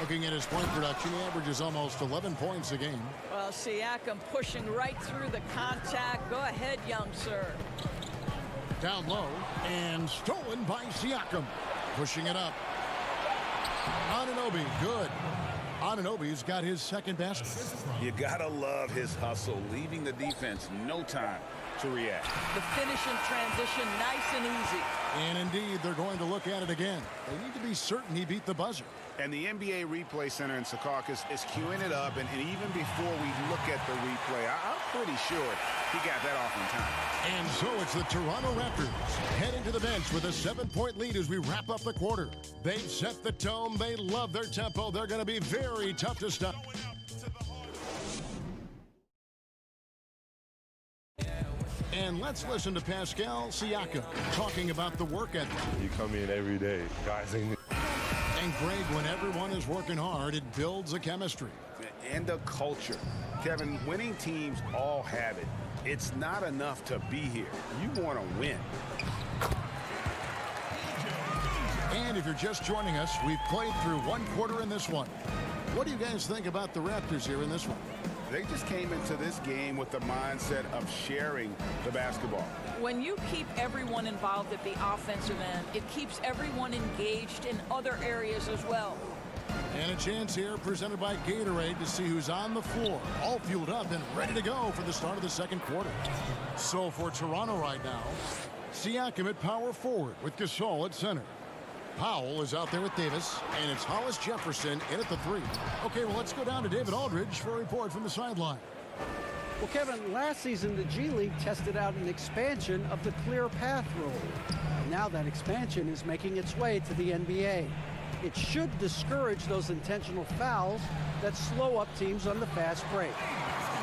Looking at his point production, he averages almost 11 points a game. Well, Siakam pushing right through the contact. Go ahead, young sir. Down low and stolen by Siakam. Pushing it up. Anunoby, good. Anunoby's got his second basket. You gotta love his hustle, leaving the defense no time to react. The finish in transition, nice and easy. And indeed, they're going to look at it again. They need to be certain he beat the buzzer. And the NBA Replay Center in Secaucus is queuing it up, and even before we look at the replay, I'm pretty sure he got that off in time. And so it's the Toronto Raptors heading to the bench with a 7-point lead as we wrap up the quarter. They've set the tone. They love their tempo. They're going to be very tough to stop. And let's listen to Pascal Siakam talking about the work ethic. You come in every day. Guys ain't... And Greg, when everyone is working hard, it builds a chemistry. And a culture. Kevin, winning teams all have it. It's not enough to be here. You want to win. And if you're just joining us, we've played through one quarter in this one. What do you guys think about the Raptors here in this one? They just came into this game with the mindset of sharing the basketball. When you keep everyone involved at the offensive end, it keeps everyone engaged in other areas as well. And a chance here presented by Gatorade to see who's on the floor, all fueled up and ready to go for the start of the second quarter. So for Toronto right now, Siakam at power forward with Gasol at center. Powell is out there with Davis, and it's Hollis Jefferson in at the 3. Okay, well, let's go down to David Aldridge for a report from the sideline. Well, Kevin, last season the G League tested out an expansion of the clear path rule. Now that expansion is making its way to the NBA. It should discourage those intentional fouls that slow up teams on the fast break.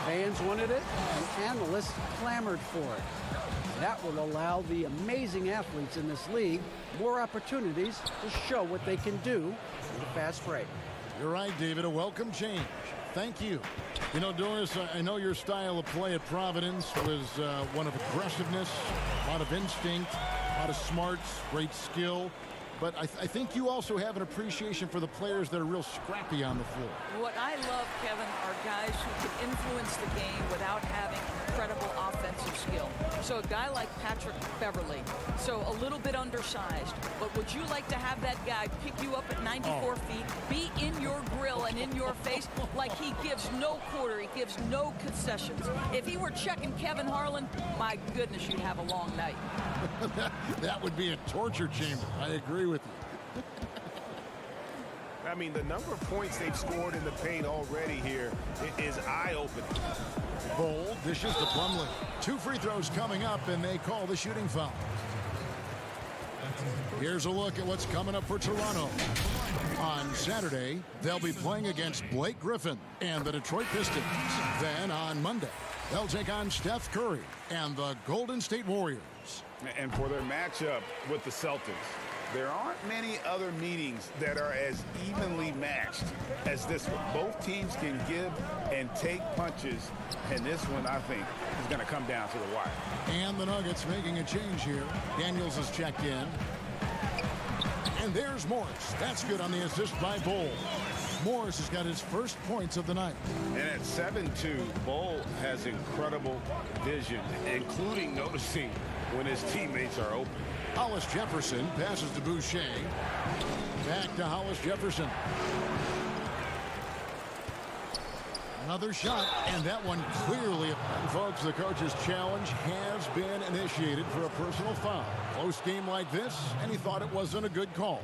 Fans wanted it, and analysts clamored for it. That will allow the amazing athletes in this league more opportunities to show what they can do in the fast break. You're right, David. A welcome change. Thank you. You know, Doris, I know your style of play at Providence was one of aggressiveness, a lot of instinct, a lot of smarts, great skill. but I think you also have an appreciation for the players that are real scrappy on the floor. What I love, Kevin, are guys who can influence the game without having incredible offensive skill. So a guy like Patrick Beverly, so a little bit undersized, but would you like to have that guy pick you up at 94 feet, be in your grill and in your face like he gives no quarter, he gives no concessions? If he were checking Kevin Harlan, my goodness, you'd have a long night. That would be a torture chamber. I agree with you. I mean, the number of points they've scored in the paint already here is eye-opening. Bold dishes to Plumlee. 2 free throws coming up, and they call the shooting foul. Here's a look at what's coming up for Toronto. On Saturday, they'll be playing against Blake Griffin and the Detroit Pistons. Then on Monday, they'll take on Steph Curry and the Golden State Warriors. And for their matchup with the Celtics, there aren't many other meetings that are as evenly matched as this one. Both teams can give and take punches, and this one, I think, is going to come down to the wire. And the Nuggets making a change here. Daniels is checked in. And there's Morris. That's good on the assist by Bol. Morris has got his first points of the night. And at 7'2", Bol has incredible vision, including noticing when his teammates are open. Hollis Jefferson passes to Boucher. Back to Hollis Jefferson. Another shot, and that one clearly. And folks, the coach's challenge has been initiated for a personal foul. Close game like this, and he thought it wasn't a good call.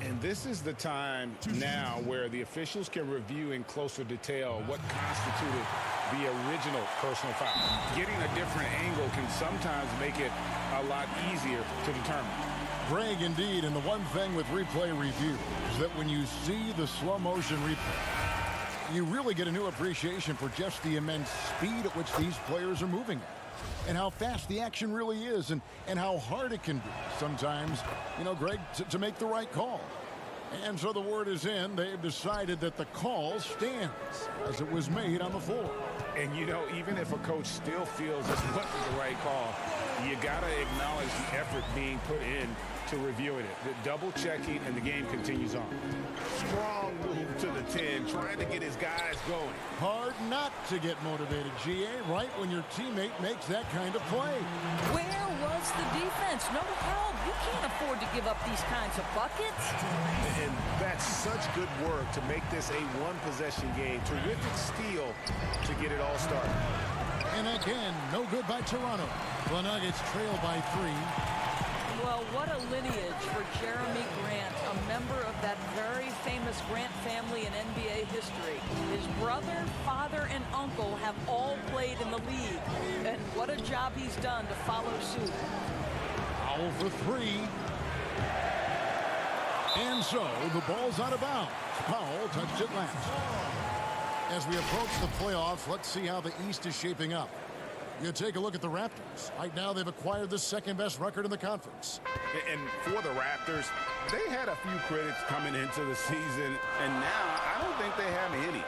And this is the time now where the officials can review in closer detail what constituted the original personal foul. Getting a different angle can sometimes make it a lot easier to determine. Greg, indeed, and the one thing with replay review is that when you see the slow motion replay, you really get a new appreciation for just the immense speed at which these players are moving at. And how fast the action really is, and how hard it can be sometimes, you know, Greg, to make the right call. And so the word is in. They've decided that the call stands as it was made on the floor. And, you know, even if a coach still feels this wasn't the right call, you got to acknowledge the effort being put in to reviewing it. The double checking, and the game continues on. Strong move to the 10, trying to get his guys going. Hard not to get motivated, GA, right when your teammate makes that kind of play. Where was the defense? No help. You can't afford to give up these kinds of buckets. And that's such good work to make this a one-possession game. Terrific steal to get it all started. And again, no good by Toronto. The Nuggets trail by 3. Well, what a lineage for Jeremy Grant, a member of that very famous Grant family in NBA history. His brother, father, and uncle have all played in the league. And what a job he's done to follow suit. Foul for 3. And so the ball's out of bounds. Powell touched it last. As we approach the playoffs, let's see how the East is shaping up. You take a look at the Raptors. Right now, they've acquired the second-best record in the conference. And for the Raptors, they had a few critics coming into the season, and now I don't think they have any.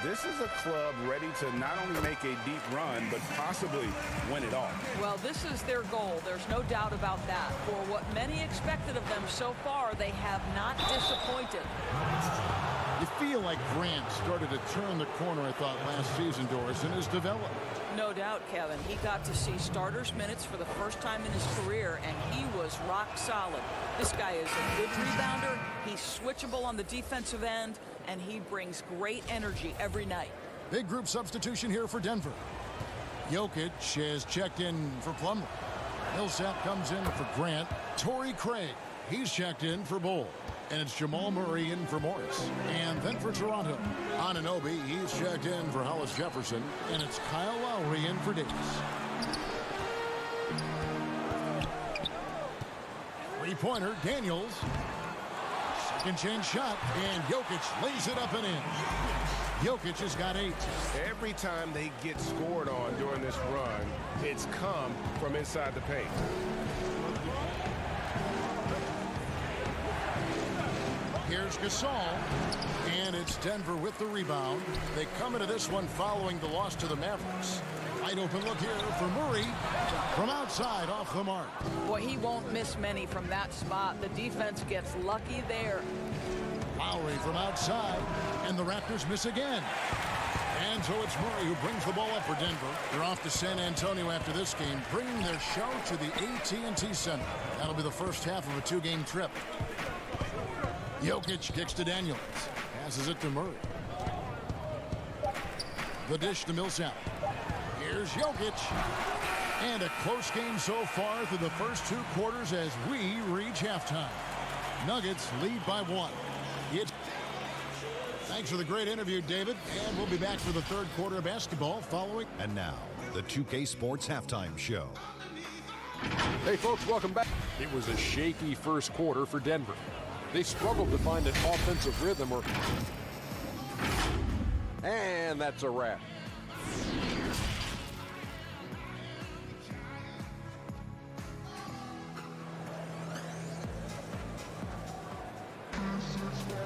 This is a club ready to not only make a deep run, but possibly win it all. Well, this is their goal. There's no doubt about that. For what many expected of them so far, they have not disappointed. You feel like Grant started to turn the corner, I thought, last season, Doris, in his development. No doubt, Kevin. He got to see starters minutes for the first time in his career, and he was rock solid. This guy is a good rebounder. He's switchable on the defensive end, and he brings great energy every night. Big group substitution here for Denver. Jokic has checked in for Plumlee. Millsap comes in for Grant. Torrey Craig, he's checked in for Bol. And it's Jamal Murray in for Morris. And then for Toronto, Anunoby, he's checked in for Hollis Jefferson. And it's Kyle Lowry in for Davis. Three-pointer, Daniels. Second change shot, and Jokic lays it up and in. Jokic has got 8. Every time they get scored on during this run, it's come from inside the paint. Here's Gasol. And it's Denver with the rebound. They come into this one following the loss to the Mavericks. Wide open look here for Murray. From outside, off the mark. Boy, he won't miss many from that spot. The defense gets lucky there. Lowry from outside. And the Raptors miss again. And so it's Murray who brings the ball up for Denver. They're off to San Antonio after this game, bringing their show to the AT&T Center. That'll be the first half of a two-game trip. Jokic kicks to Daniels. Passes it to Murray. The dish to Millsap. Here's Jokic. And a close game so far through the first two quarters as we reach halftime. Nuggets lead by 1. Thanks for the great interview, David. And we'll be back for the third quarter of basketball following. And now, the 2K Sports Halftime Show. Hey, folks, welcome back. It was a shaky first quarter for Denver. They struggled to find an offensive rhythm. And that's a wrap.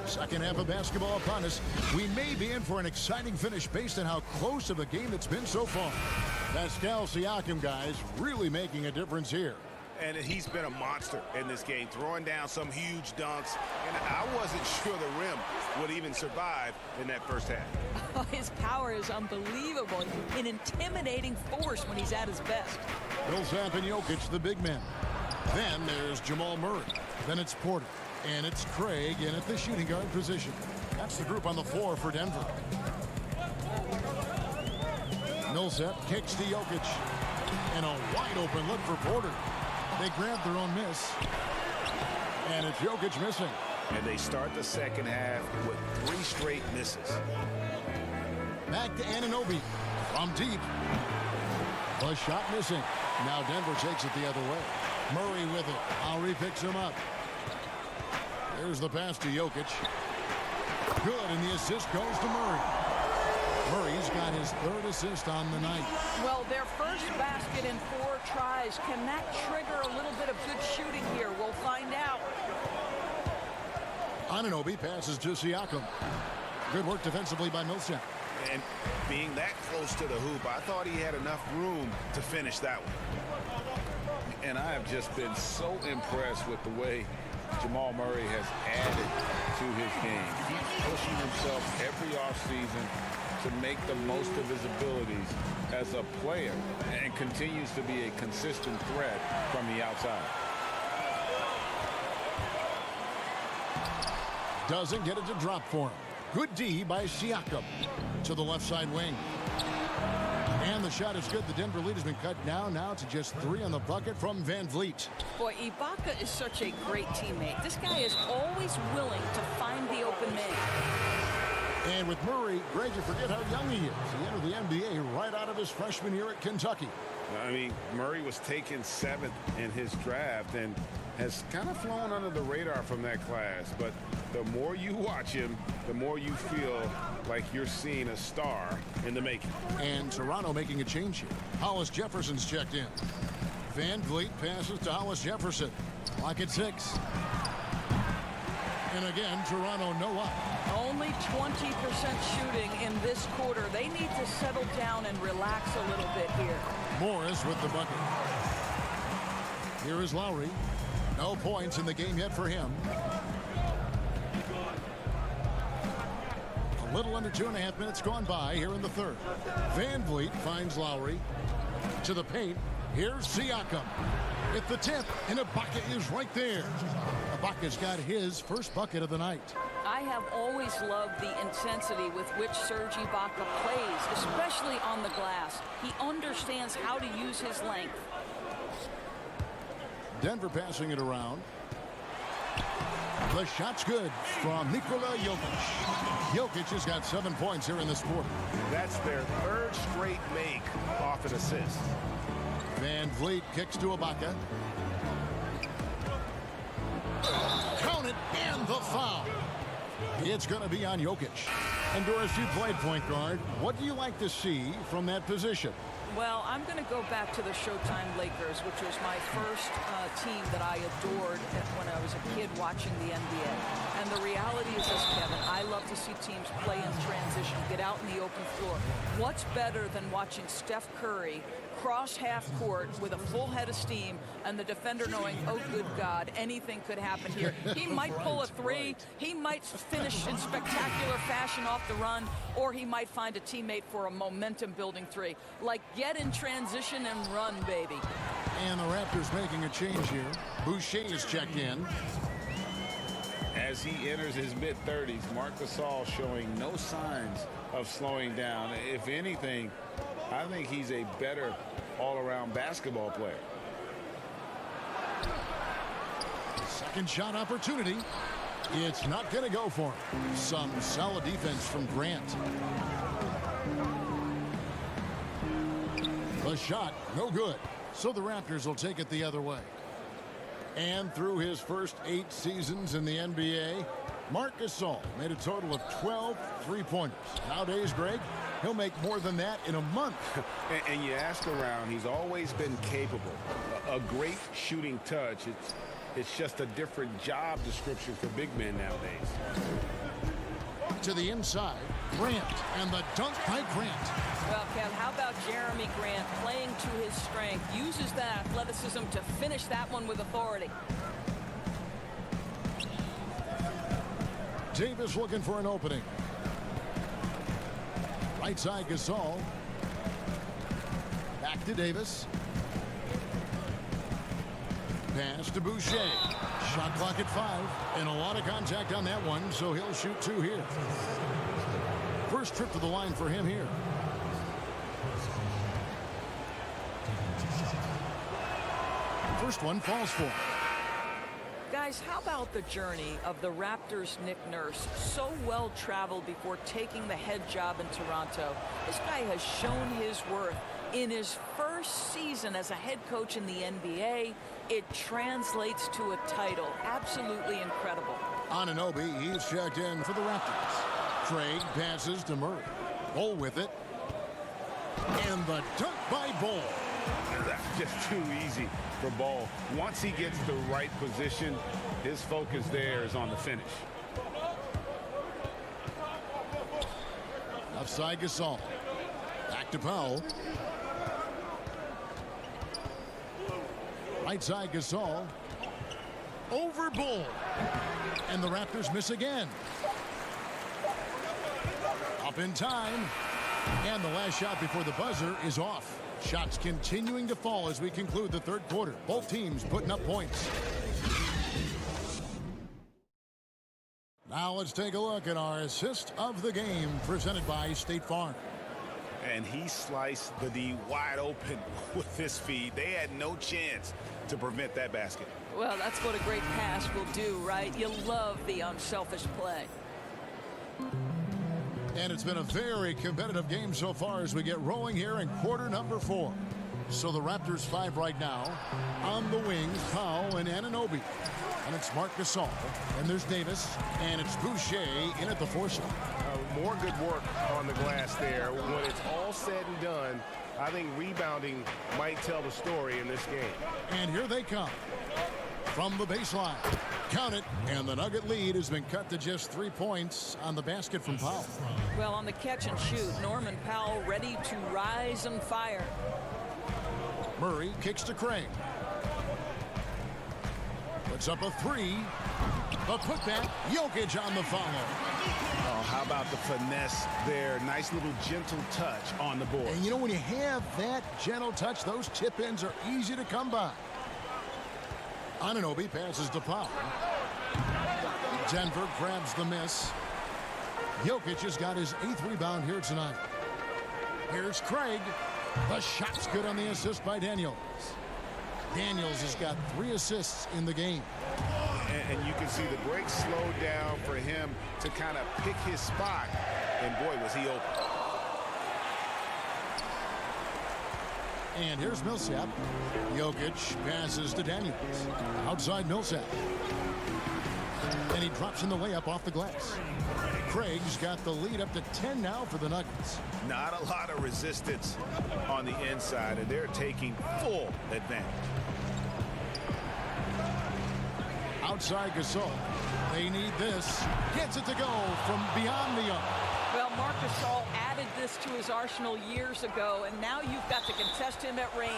Second half of basketball upon us. We may be in for an exciting finish based on how close of a game it's been so far. Pascal Siakam, guys, really making a difference here. And he's been a monster in this game, throwing down some huge dunks. And I wasn't sure the rim would even survive in that first half. His power is unbelievable. An intimidating force when he's at his best. Millsap and Jokic, the big men. Then there's Jamal Murray. Then it's Porter. And it's Craig in at the shooting guard position. That's the group on the floor for Denver. Millsap kicks to Jokic. And a wide open look for Porter. They grab their own miss. And it's Jokic missing. And they start the second half with 3 straight misses. Back to Anunoby. From deep. The shot missing. Now Denver takes it the other way. Murray with it. Lowry picks him up. There's the pass to Jokic. Good, and the assist goes to Murray. Murray's got his 3rd assist on the night. Well, their first basket in 4 tries. Can that trigger a little bit of good shooting here? We'll find out. Anunoby passes to Siakam. Good work defensively by Millsap. And being that close to the hoop, I thought he had enough room to finish that one. And I have just been so impressed with the way Jamal Murray has added to his game. He's pushing himself every offseason to make the most of his abilities as a player and continues to be a consistent threat from the outside. Doesn't get it to drop for him. Good D by Siakam to the left side wing. And the shot is good. The Denver lead has been cut down now to just 3 on the bucket from Van Vliet. Boy, Ibaka is such a great teammate. This guy is always willing to find the open man. And with Murray, Greg, you forget how young he is. He entered the NBA right out of his freshman year at Kentucky. I mean, Murray was taken 7th in his draft and has kind of flown under the radar from that class. But the more you watch him, the more you feel like you're seeing a star in the making. And Toronto making a change here. Hollis Jefferson's checked in. Van Vliet passes to Hollis Jefferson. Clock at 6. And again, Toronto no up. Only 20% shooting in this quarter. They need to settle down and relax a little bit here. Morris with the bucket. Here is Lowry. No points in the game yet for him. A little under 2.5 minutes gone by here in the third. Van Vliet finds Lowry to the paint. Here's Siakam at the tip, and Ibaka is right there. Ibaka's got his first bucket of the night. I have always loved the intensity with which Serge Ibaka plays, especially on the glass. He understands how to use his length. Denver passing it around. The shot's good from Nikola Jokic. Jokic has got 7 points here in this quarter. That's their 3rd straight make off an assist. Van Vliet kicks to Ibaka. Count it, and the foul. It's going to be on Jokic. And Doris, you played point guard. What do you like to see from that position? Well, I'm going to go back to the Showtime Lakers, which was my first team that I adored when I was a kid watching the NBA. And the reality is this, Kevin, I love to see teams play in transition, get out in the open floor. What's better than watching Steph Curry cross half court with a full head of steam and the defender knowing, oh, good God, anything could happen here. He might pull a three, he might finish in spectacular fashion off the run, or he might find a teammate for a momentum-building three. Like, get in transition and run, baby. And the Raptors making a change here. Boucher is checked in. As he enters his mid-30s, Marc Gasol showing no signs of slowing down. If anything, I think he's a better all-around basketball player. Second shot opportunity. It's not going to go for him. Some solid defense from Grant. The shot, no good. So the Raptors will take it the other way. And through his first 8 seasons in the NBA, Marc Gasol made a total of 12 three-pointers. Nowadays, Greg, he'll make more than that in a month. And you ask around, he's always been capable. A great shooting touch. It's just a different job description for big men nowadays. To the inside, Grant, and the dunk by Grant. Well, Kev, how about Jeremy Grant playing to his strength, uses that athleticism to finish that one with authority. Davis looking for an opening. Right side Gasol. Back to Davis. Pass to Boucher. Shot clock at 5. And a lot of contact on that one, so he'll shoot 2 here. First trip to the line for him here. First one falls for him. Guys, how about the journey of the Raptors' Nick Nurse? So well traveled before taking the head job in Toronto. This guy has shown his worth. In his first season as a head coach in the NBA, it translates to a title. Absolutely incredible. Anunoby, he's checked in for the Raptors. Craig passes to Murray. Ball with it. And the dunk by Ball. That's just too easy for Ball. Once he gets the right position, his focus there is on the finish. Offside Gasol. Back to Powell. Right side Gasol. Over Bull. And the Raptors miss again. Up in time. And the last shot before the buzzer is off. Shots continuing to fall as we conclude the third quarter. Both teams putting up points. Now let's take a look at our assist of the game presented by State Farm. And he sliced the D wide open with his feet. They had no chance to prevent that basket. Well, that's what a great pass will do, right? You love the unselfish play. And it's been a very competitive game so far as we get rolling here in quarter number 4. So the Raptors 5 right now. On the wings, Powell and Anunoby. And it's Marc Gasol. And there's Davis. And it's Boucher in at the 4 slot. More good work on the glass there. When it's all said and done, I think rebounding might tell the story in this game. And here they come. From the baseline. Count it. And the Nugget lead has been cut to just 3 points on the basket from Powell. Well, on the catch and shoot, Norman Powell ready to rise and fire. Murray kicks to Craig. Puts up a 3. The putback. Jokic on the follow. Oh, how about the finesse there? Nice little gentle touch on the board. And you know, when you have that gentle touch, those tip-ins are easy to come by. Anunoby passes to Powell. Denver grabs the miss. Jokic has got his 8th rebound here tonight. Here's Craig. The shot's good on the assist by Daniels. Daniels has got 3 assists in the game. And you can see the break slowed down for him to kind of pick his spot. And boy, was he open. And here's Millsap. Jokic passes to Daniels. Outside Millsap. And he drops in the layup off the glass. Craig's got the lead up to 10 now for the Nuggets. Not a lot of resistance on the inside, and they're taking full advantage. Outside Gasol. They need this. Gets it to go from beyond the arc. Well, Marc Gasol added this to his arsenal years ago, and now you've got to contest him at range.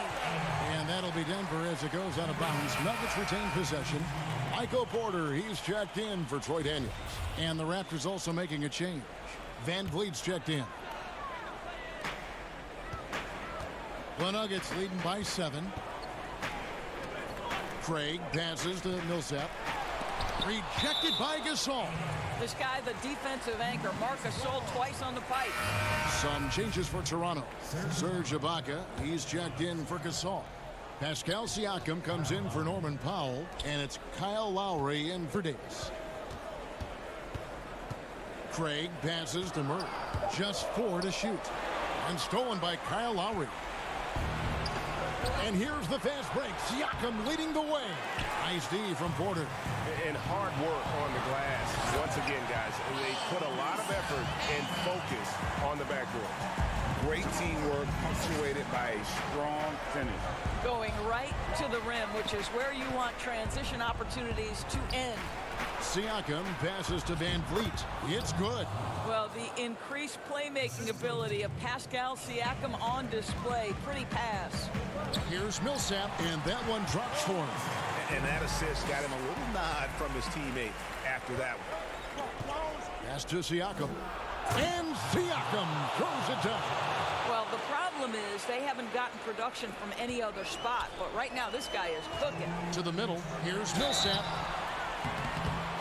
And that'll be Denver as it goes out of bounds. Nuggets retain possession. Michael Porter, he's checked in for Troy Daniels. And the Raptors also making a change. Van Vliet's checked in. The Nuggets leading by 7. Craig passes to Millsap. Rejected by Gasol. This guy, the defensive anchor, Marc Gasol, twice on the pipe. Some changes for Toronto. Serge Ibaka, he's checked in for Gasol. Pascal Siakam comes in for Norman Powell, and it's Kyle Lowry in for Davis. Craig passes to Murray. Just 4 to shoot. And stolen by Kyle Lowry. And here's the fast break. Siakam leading the way. Nice D from Porter. And hard work on the glass. Once again, guys, they put a lot of effort and focus on the backboard. Great teamwork punctuated by a strong finish. Going right to the rim, which is where you want transition opportunities to end. Siakam passes to Van Vliet. It's good. Well, the increased playmaking ability of Pascal Siakam on display. Pretty pass. Here's Millsap, and that one drops for him. And that assist got him a little nod from his teammate after that one. Pass to Siakam. And Siakam throws it down. Well, the problem is they haven't gotten production from any other spot. But right now, this guy is cooking. To the middle. Here's Millsap.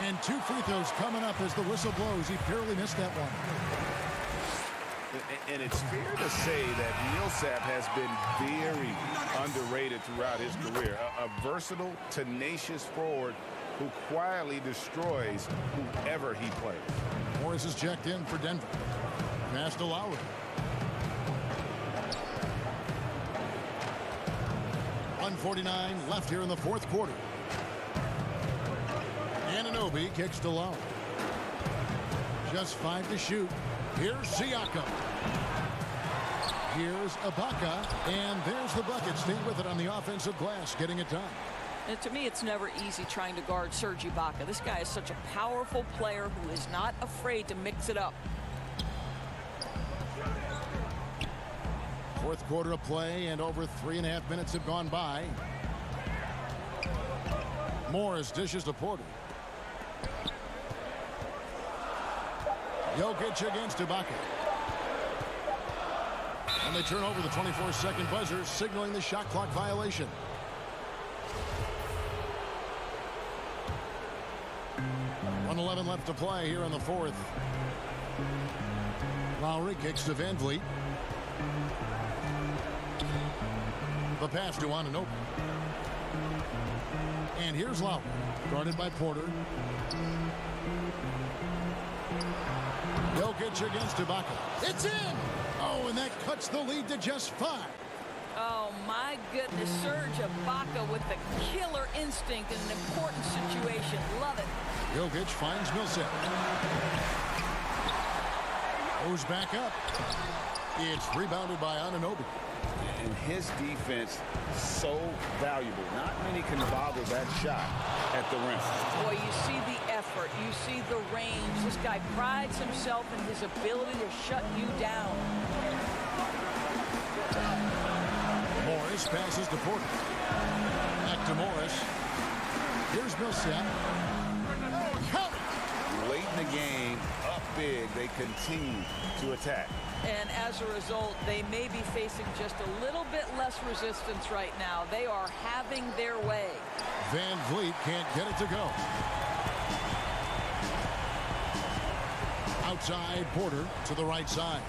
And 2 free throws coming up as the whistle blows. He barely missed that one. And it's fair to say that Millsap has been very underrated throughout his career. A versatile, tenacious forward who quietly destroys whoever he plays. Morris is checked in for Denver. Pass to Lowry. .149 left here in the fourth quarter. Anunoby kicks to Lowry. Just 5 to shoot. Here's Siakam. Here's Ibaka, and there's the bucket. Stay with it on the offensive glass, getting it done. And to me, it's never easy trying to guard Serge Ibaka. This guy is such a powerful player who is not afraid to mix it up. Fourth quarter of play, and over 3.5 minutes have gone by. Morris dishes to Porter. Jokic against Ibaka. And they turn over the 24-second buzzer, signaling the shot clock violation. .111 left to play here in the fourth. Lowry kicks to Van Vliet. The pass to Anunoby. And here's Lowry, guarded by Porter. Jokic against Ibaka. It's in! Oh, and that cuts the lead to just 5. Oh, my goodness. Serge Ibaka with the killer instinct in an important situation. Love it. Jokic finds Millsap. Goes back up. It's rebounded by Anunoby. And his defense so valuable. Not many can bother that shot at the rim. Boy, you see the effort. You see the range. This guy prides himself in his ability to shut you down. Morris passes to Porter. Back to Morris. Here's Millsap. Count it! Late in the game, up big, they continue to attack. And as a result, they may be facing just a little bit less resistance right now. They are having their way. Van Vliet can't get it to go. Outside Porter to the right side.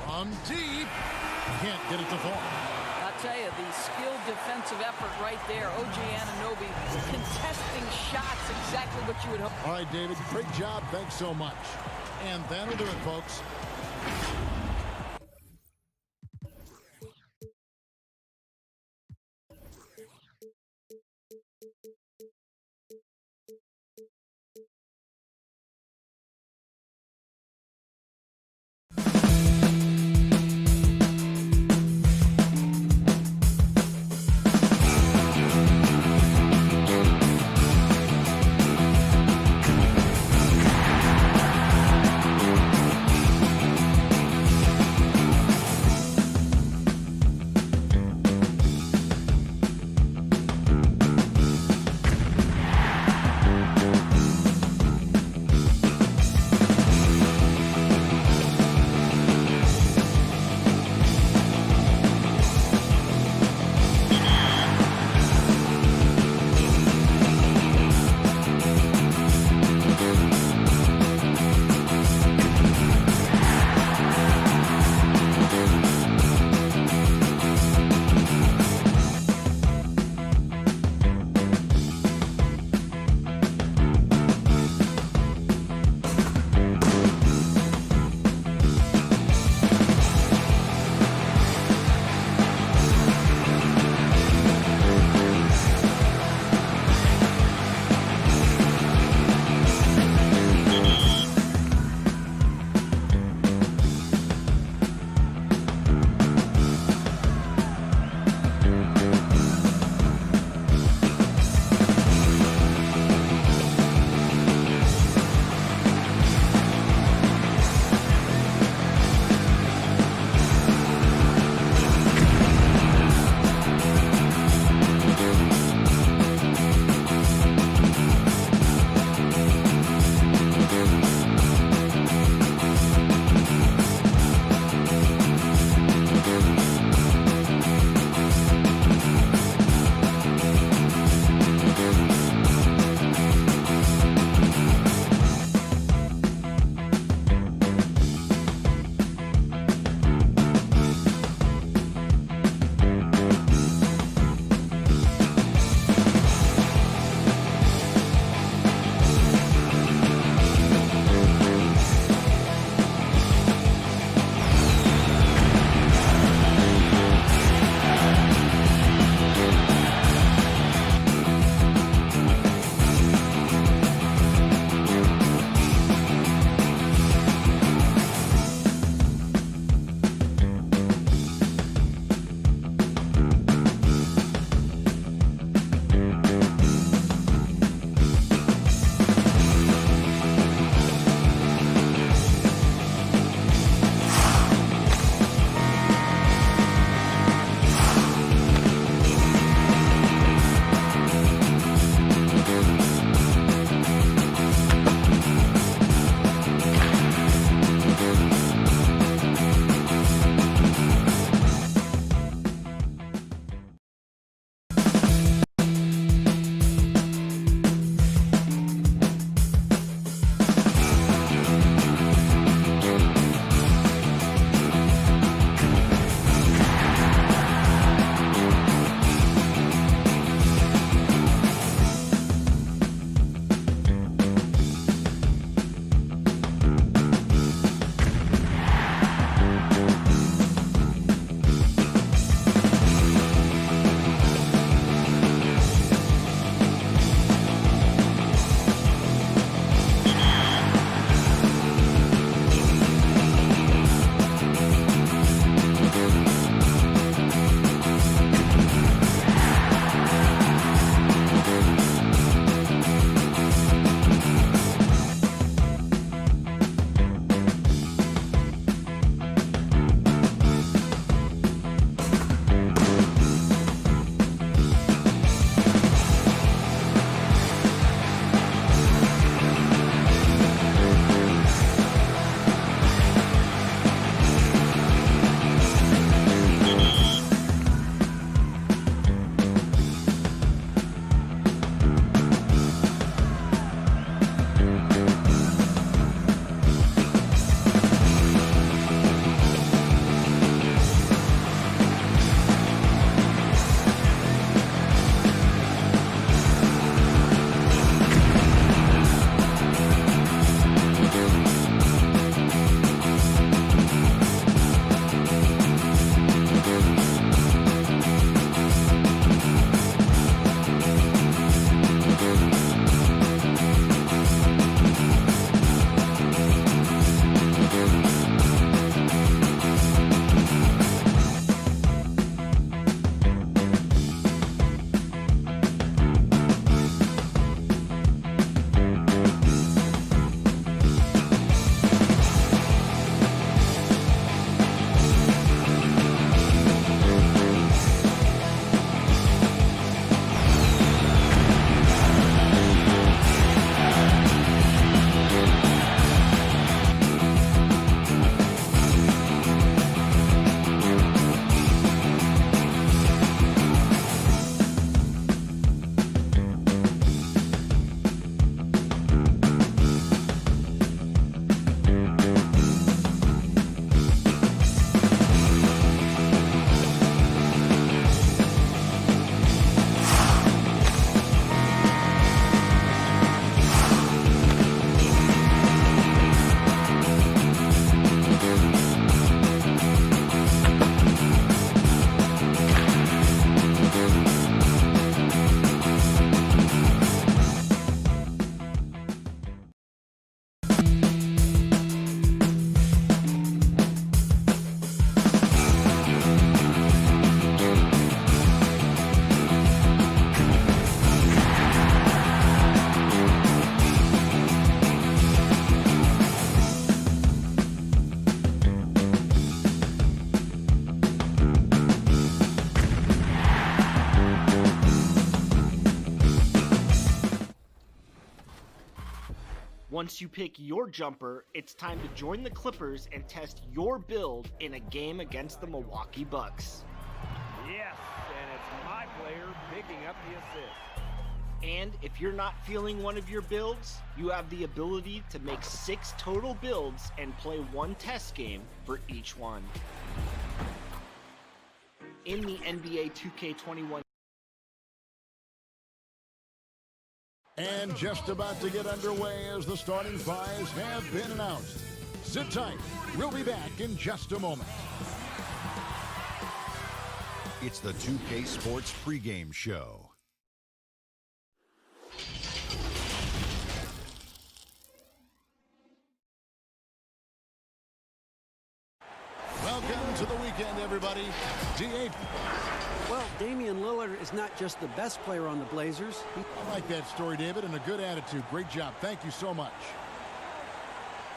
From deep. Can't get it to fall. I'll tell you, the skilled defensive effort right there. OG Anunoby contesting shots, exactly what you would hope. All right, David, great job. Thanks so much. And that'll do it, folks. Once you pick your jumper, it's time to join the Clippers and test your build in a game against the Milwaukee Bucks. Yes, and it's my player picking up the assist. And if you're not feeling one of your builds, you have the ability to make 6 total builds and play 1 test game for each one. In the NBA 2K21. And just about to get underway as the starting fives have been announced. Sit tight. We'll be back in just a moment. It's the 2K Sports Pregame Show. Welcome to the weekend, everybody. D8. Well, Damian Lillard is not just the best player on the Blazers. I like that story, David, and a good attitude. Great job. Thank you so much.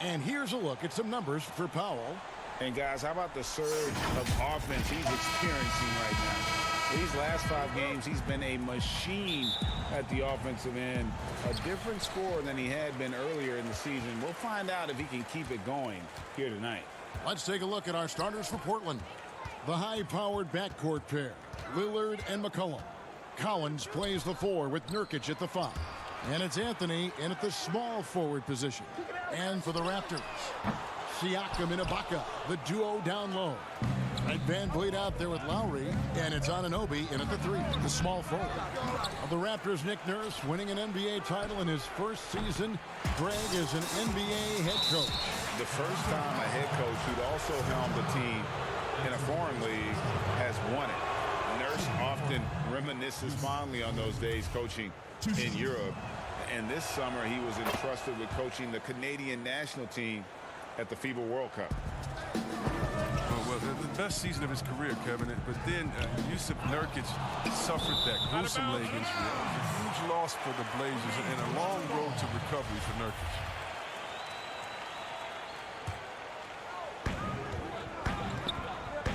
And here's a look at some numbers for Powell. And guys, how about the surge of offense he's experiencing right now? These last 5 games, he's been a machine at the offensive end. A different score than he had been earlier in the season. We'll find out if he can keep it going here tonight. Let's take a look at our starters for Portland. The high-powered backcourt pair, Lillard and McCollum. Collins plays the 4 with Nurkic at the 5. And it's Anthony in at the small forward position. And for the Raptors, Siakam and Ibaka, the duo down low. Right, Van Vliet out there with Lowry, and it's Anunoby in at the 3, the small forward. Of the Raptors, Nick Nurse winning an NBA title in his first season. Greg is an NBA head coach. The first time a head coach who'd also helmed a team in a foreign league has won it. Nurse often reminisces fondly on those days coaching in Europe. And this summer, he was entrusted with coaching the Canadian national team at the FIBA World Cup. Well, the best season of his career, Kevin. But then Jusuf Nurkic suffered that gruesome leg injury. A huge loss for the Blazers and a long road to recovery for Nurkic.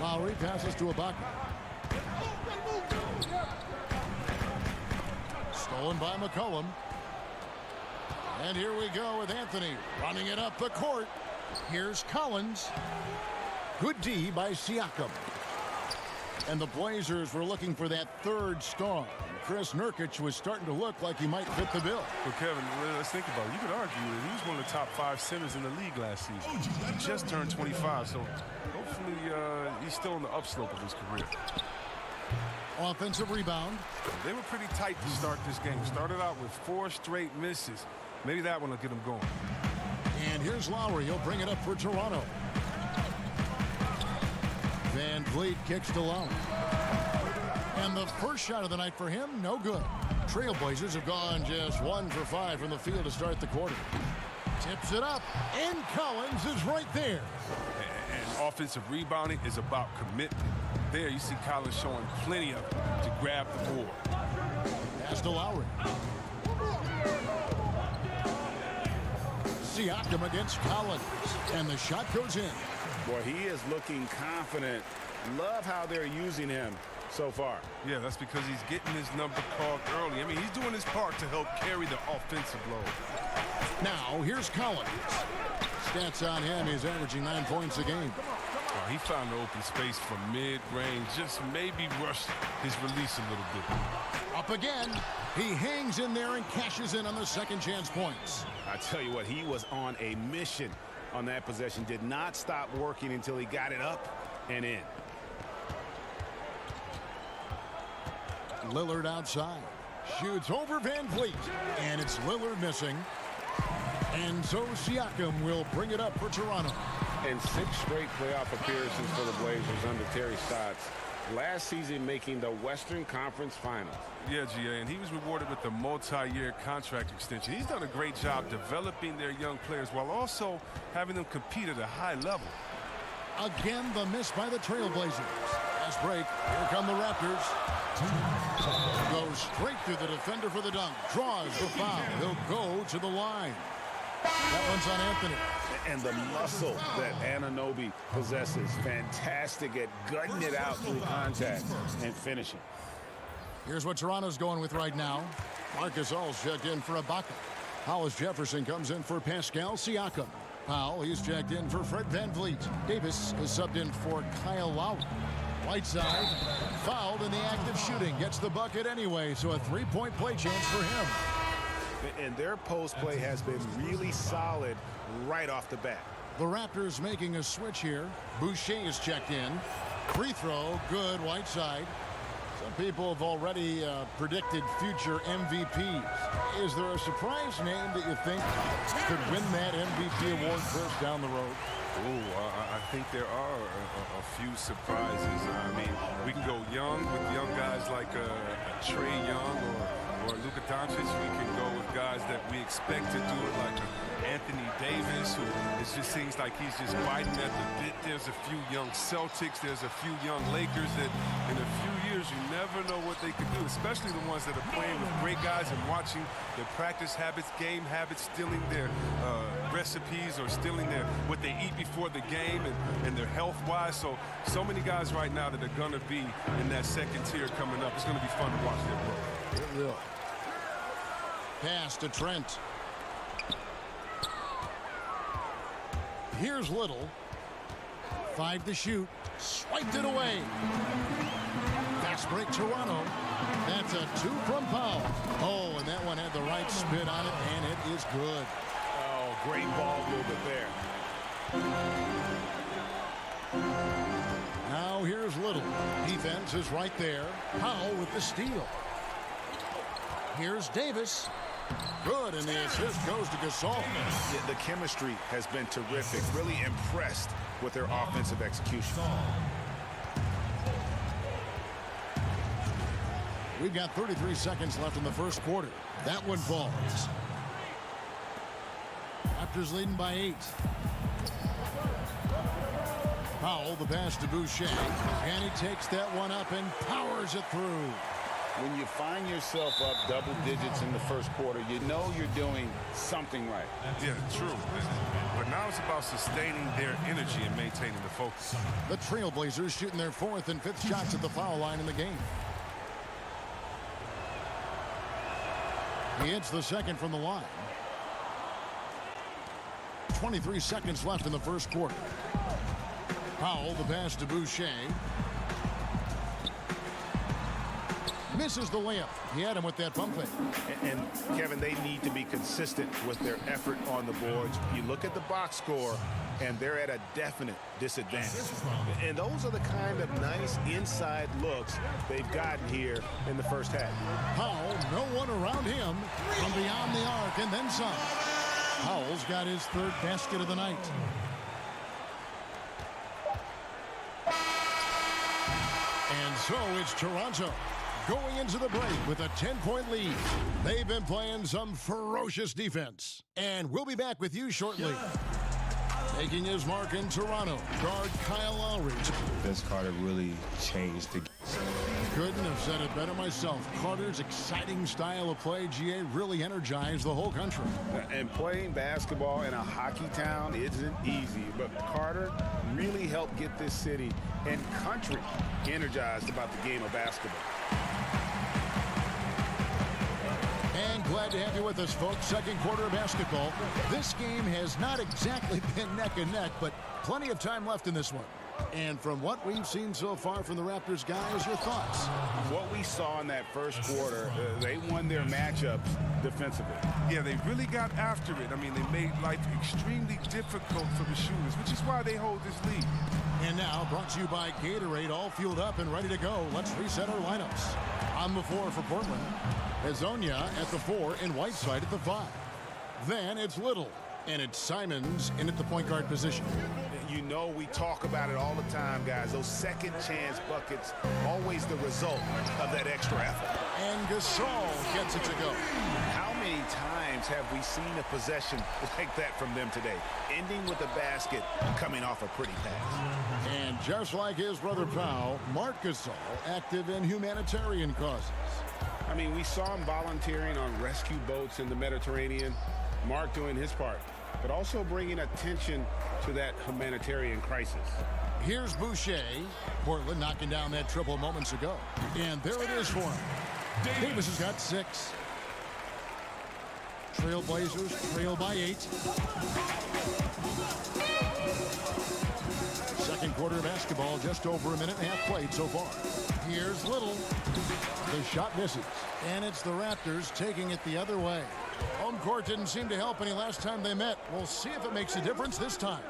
Lowry passes to Ibaka. Stolen by McCollum. And here we go with Anthony running it up the court. Here's Collins. Good D by Siakam. And the Blazers were looking for that 3rd star. Chris Nurkic was starting to look like he might fit the bill. Well, Kevin, let's think about it. You could argue that he was one of the top 5 centers in the league last season. He just turned 25, so hopefully he's still on the upslope of his career. Offensive rebound. They were pretty tight to start this game. Started out with 4 straight misses. Maybe that one will get him going. And here's Lowry. He'll bring it up for Toronto. Van Vliet kicks to Lowry. And the first shot of the night for him, no good. Trailblazers have gone just 1 for 5 from the field to start the quarter. Tips it up, and Collins is right there. And offensive rebounding is about commitment. There you see Collins showing plenty of it to grab the board. Pass to Lowry. Siakam against Collins, and the shot goes in. Boy, he is looking confident. Love how they're using him so far. Yeah, that's because he's getting his number called early. I mean, he's doing his part to help carry the offensive load. Now, here's Collins. Stats on him, he's averaging 9 points a game. Oh, he found the open space from mid-range, just maybe rushed his release a little bit. Up again. He hangs in there and cashes in on the second chance points. I tell you what, he was on a mission on that possession. Did not stop working until he got it up and in. Lillard outside. Shoots over Van Vliet. And it's Lillard missing. And so Siakam will bring it up for Toronto. And 6 straight playoff appearances for the Blazers under Terry Stotts. Last season making the Western Conference Finals. Yeah, GA, and he was rewarded with a multi-year contract extension. He's done a great job developing their young players while also having them compete at a high level. Again, the miss by the Trailblazers. Last break, here come the Raptors. Goes straight through the defender for the dunk. Draws the foul. He'll go to the line. That one's on Anthony. And the muscle that Anunoby possesses. Fantastic at gutting it out through contact and finishing. Here's what Toronto's going with right now. Marcus All's checked in for Ibaka. Hollis Jefferson comes in for Pascal Siakam. Powell, he's checked in for Fred VanVleet. Davis is subbed in for Kyle Lowry. Whiteside, fouled in the act of shooting, gets the bucket anyway, so a three-point play chance for him. And their post play has been really solid right off the bat. The Raptors making a switch here. Boucher is checked in. Free throw, good, Whiteside. Some people have already predicted future MVPs. Is there a surprise name that you think could win that MVP award first down the road? I think there are a few surprises. I mean, we can go young with young guys like Trae Young or Luka Doncic. We can go with guys that we expect to do it, like Anthony Davis, who it just seems like he's just biting at the bit. There's a few young Celtics. There's a few young Lakers that in a few years you never know what they could do, especially the ones that are playing with great guys and watching their practice habits, game habits, stealing their recipes or stealing what they eat before the game and their health-wise. So many guys right now that are going to be in that second tier coming up. It's going to be fun to watch their work. It will. Pass to Trent. Here's Little. 5 to shoot. Swiped it away. Fast break Toronto. That's a 2 from Powell. Oh, and that one had the right spin on it, and it is good. Oh, great ball movement there. Now here's Little. Defense is right there. Powell with the steal. Here's Davis. Good, and the assist goes to Gasol. The chemistry has been terrific. Really impressed with their offensive execution. We've got 33 seconds left in the first quarter. That one falls. Raptors leading by 8. Powell, the pass to Boucher. And he takes that one up and powers it through. When you find yourself up double digits in the first quarter, you know you're doing something right. Yeah, true. But now it's about sustaining their energy and maintaining the focus. The Trailblazers shooting their 4th and 5th shots at the foul line in the game. He hits the second from the line. 23 seconds left in the first quarter. Powell, the pass to Boucher. Misses the layup. He had him with that pump fake. And Kevin, they need to be consistent with their effort on the boards. You look at the box score, and they're at a definite disadvantage. And those are the kind of nice inside looks they've gotten here in the first half. Powell, no one around him from beyond the arc, and then some. Powell's got his 3rd basket of the night. And so it's Toronto going into the break with a 10-point lead. They've been playing some ferocious defense. And we'll be back with you shortly. Making his mark in Toronto, guard Kyle Lowry. Vince Carter really changed the game. Couldn't have said it better myself. Carter's exciting style of play, GA, really energized the whole country. And playing basketball in a hockey town isn't easy, but Carter really helped get this city and country energized about the game of basketball. And glad to have you with us, folks. Second quarter of basketball. This game has not exactly been neck and neck, but plenty of time left in this one. And from what we've seen so far from the Raptors, guys, your thoughts? What we saw in that first quarter, they won their matchups defensively. Yeah, they really got after it. I mean, they made life extremely difficult for the shooters, which is why they hold this lead. And now, brought to you by Gatorade, all fueled up and ready to go. Let's reset our lineups. On the 4 for Portland, Hazonia at the 4 and Whiteside at the 5. Then it's Little, and it's Simons in at the point guard position. You know we talk about it all the time, guys. Those second chance buckets, always the result of that extra effort. And Gasol gets it to go. How many times have we seen a possession like that from them today? Ending with a basket, coming off a pretty pass. And just like his brother Powell, Marc Gasol active in humanitarian causes. I mean, we saw him volunteering on rescue boats in the Mediterranean. Mark doing his part, but also bringing attention to that humanitarian crisis. Here's Boucher. Portland knocking down that triple moments ago. And there it is for him. Davis has got 6. Trailblazers trail by 8. Second quarter basketball, just over a minute and a half played so far. Here's Little. The shot misses. And it's the Raptors taking it the other way. Home court didn't seem to help any last time they met. We'll see if it makes a difference this time.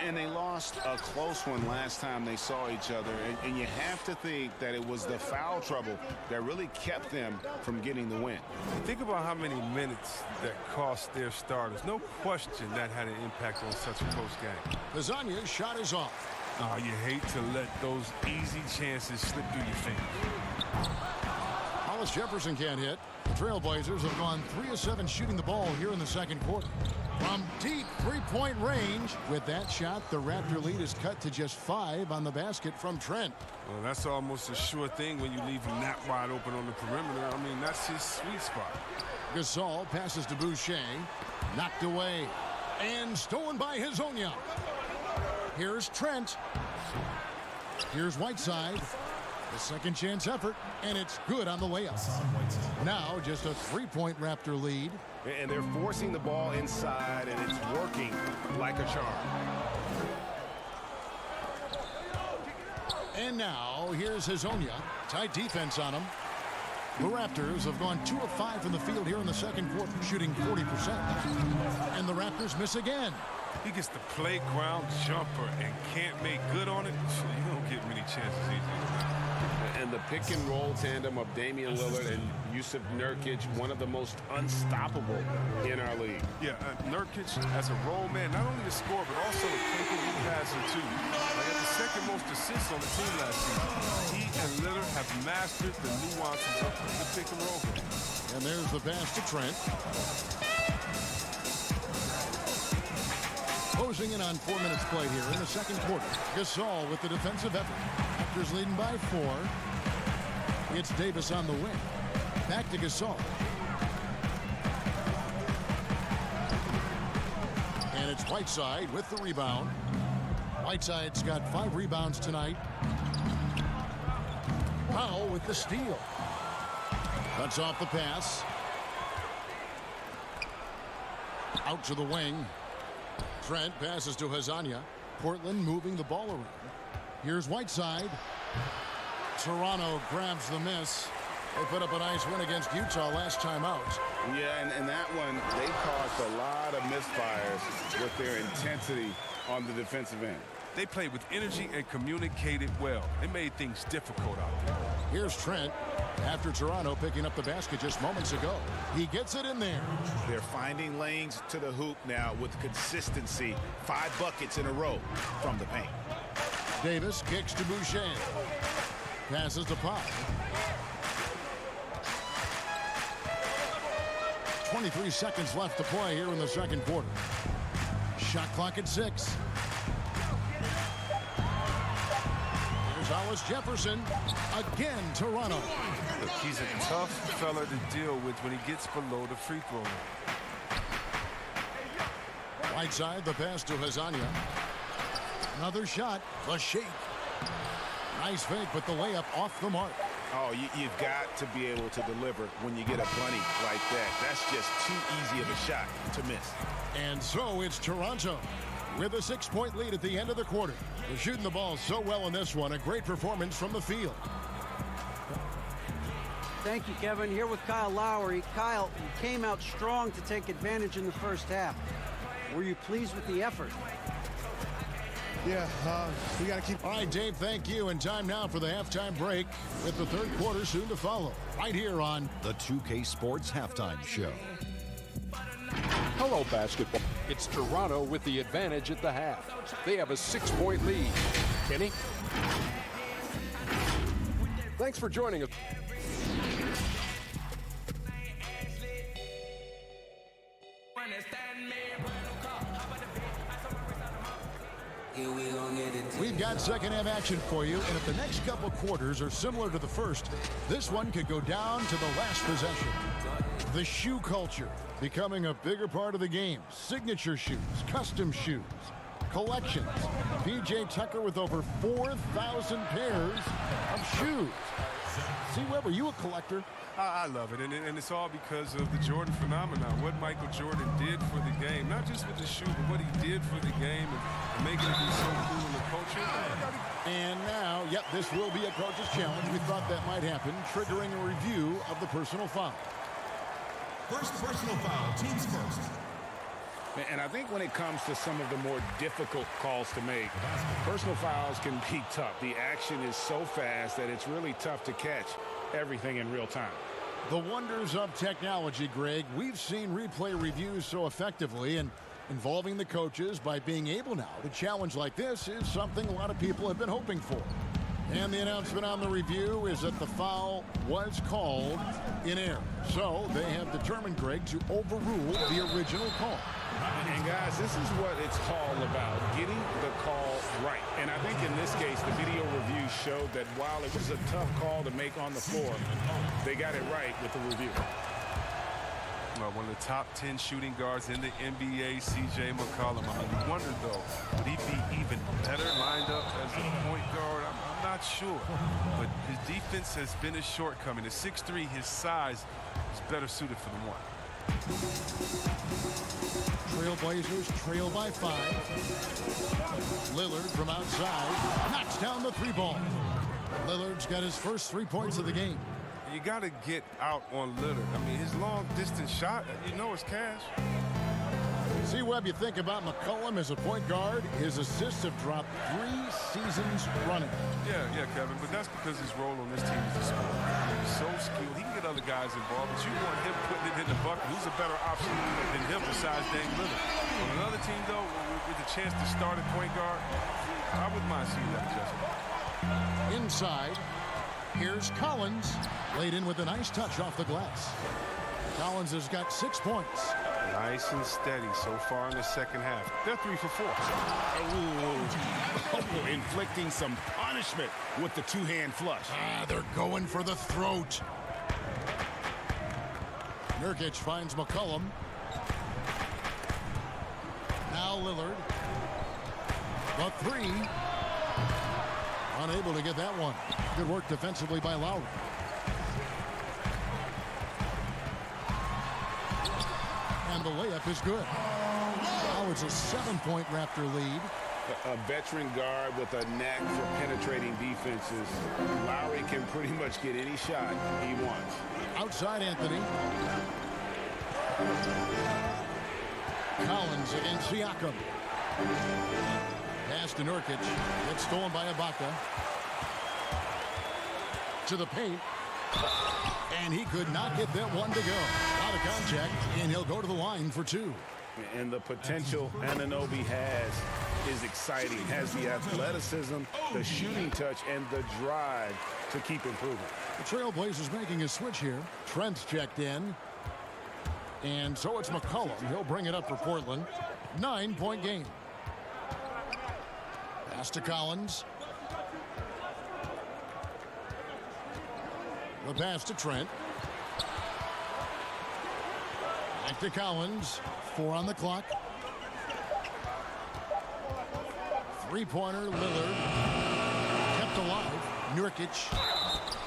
And they lost a close one last time they saw each other. And you have to think that it was the foul trouble that really kept them from getting the win. Think about how many minutes that cost their starters. No question that had an impact on such a close game. Lasagna's shot is off. Oh, you hate to let those easy chances slip through your fingers. Hollis Jefferson can't hit. The Trailblazers have gone 3 of 7 shooting the ball here in the second quarter. From deep three-point range, with that shot, the Raptor lead is cut to just 5 on the basket from Trent. Well, that's almost a sure thing when you leave him that wide open on the perimeter. I mean, that's his sweet spot. Gasol passes to Boucher. Knocked away. And stolen by Hezonja. Here's Trent. Here's Whiteside. The second chance effort, and it's good on the layup. Now just a 3-point Raptor lead. And they're forcing the ball inside, and it's working like a charm. And now here's Hezonja. Tight defense on him. The Raptors have gone 2 of 5 from the field here in the second quarter, shooting 40%. And the Raptors miss again. He gets the playground jumper and can't make good on it. You don't get many chances easily. And the pick and roll tandem of Damian Lillard and Yusuf Nurkic, one of the most unstoppable in our league. Yeah, Nurkic as a role man, not only a scorer, but also a capable passer too. He had the second most assists on the team last season. He and Lillard have mastered the nuances of the pick and roll game. And there's the pass to Trent. Closing in on 4 minutes played here in the second quarter. Gasol with the defensive effort. Raptors leading by 4. It's Davis on the wing. Back to Gasol. And it's Whiteside with the rebound. Whiteside's got 5 rebounds tonight. Powell with the steal. Cuts off the pass. Out to the wing. Trent passes to Hezonja. Portland moving the ball around. Here's Whiteside. Toronto grabs the miss. They put up a nice win against Utah last time out. Yeah, and that one, they caused a lot of misfires with their intensity on the defensive end. They played with energy and communicated well. It made things difficult out there. Here's Trent after Toronto picking up the basket just moments ago. He gets it in there. They're finding lanes to the hoop now with consistency. 5 buckets in a row from the paint. Davis kicks to Boucher. Passes to Pop. 23 seconds left to play here in the second quarter. Shot clock at 6. Here's Hollis Jefferson. Again, Toronto. Look, he's a tough fella to deal with when he gets below the free throw line. Whiteside, the pass to Hezonja. Another shot. The shake. Nice fake, but the layup off the mark. Oh, you've got to be able to deliver when you get a bunny like that. That's just too easy of a shot to miss. And so it's Toronto with a 6-point lead at the end of the quarter. They're shooting the ball so well in this one. A great performance from the field. Thank you, Kevin. Here with Kyle Lowry. Kyle, you came out strong to take advantage in the first half. Were you pleased with the effort? Yeah, we got to keep... All right, Dave, thank you. And time now for the halftime break with the third quarter soon to follow. Right here on the 2K Sports Halftime Show. Hello, basketball. It's Toronto with the advantage at the half. They have a 6-point lead. Kenny? Thanks for joining us. We've got second half action for you, and if the next couple quarters are similar to the first, this one could go down to the last possession. The shoe culture becoming a bigger part of the game. Signature shoes, custom shoes, collections. PJ Tucker with over 4,000 pairs of shoes. See, Webb, are you a collector? I love it, and it's all because of the Jordan phenomenon, what Michael Jordan did for the game, not just with the shoe, but what he did for the game and making it be so cool in the culture. And now, yep, this will be a coach's challenge. We thought that might happen, triggering a review of the personal foul. First personal foul, teams first. And I think when it comes to some of the more difficult calls to make, personal fouls can be tough. The action is so fast that it's really tough to catch everything in real time. The wonders of technology, Greg. We've seen replay reviews so effectively, and involving the coaches by being able now to challenge like this is something a lot of people have been hoping for. And the announcement on the review is that the foul was called in error. So they have determined, Greg, to overrule the original call. And guys, this is what it's all about, getting the call right. And I think in this case, the video review showed that while it was a tough call to make on the floor, they got it right with the review. One of the top 10 shooting guards in the NBA, C.J. McCollum. I wonder, though, would he be even better lined up as a point guard? I'm not sure. But his defense has been his shortcoming. At 6'3", his size is better suited for the one. Trailblazers trail by 5. Lillard from outside knocks down the 3-ball. Lillard's got his first 3 points of the game. You got to get out on Lillard. I mean, his long-distance shot, you know it's cash. See, Webb, you think about McCollum as a point guard. His assists have dropped 3 seasons running. Yeah, Kevin, but that's because his role on this team is to score. He's so skilled. He can get other guys involved, but you want him putting it in the bucket. Who's a better option than him besides Dame Lillard? On another team, though, with the chance to start at point guard, I wouldn't mind seeing that adjustment. Inside, here's Collins. Laid in with a nice touch off the glass. Collins has got 6 points. Nice and steady so far in the second half. They're 3 for 4. Oh, inflicting some punishment with the two-hand flush. They're going for the throat. Nurkic finds McCollum. Now Lillard. The 3. Unable to get that one. Good work defensively by Lowry. And the layup is good. Now it's a 7-point Raptor lead. A veteran guard with a knack for penetrating defenses. Lowry can pretty much get any shot he wants. Outside Anthony. Collins against Siakam. Pass to Nurkic. It's stolen by Ibaka. To the paint. And he could not get that one to go. Out of contact, and he'll go to the line for 2. And the potential Anunoby has is exciting. Has the athleticism, the shooting touch, and the drive to keep improving. The Trailblazers making a switch here. Trent's checked in. And so it's McCollum. He'll bring it up for Portland. 9-point game. Pass to Collins. The pass to Trent. Back to Collins. 4 on the clock. 3-pointer, Lillard. Kept alive. Nurkic.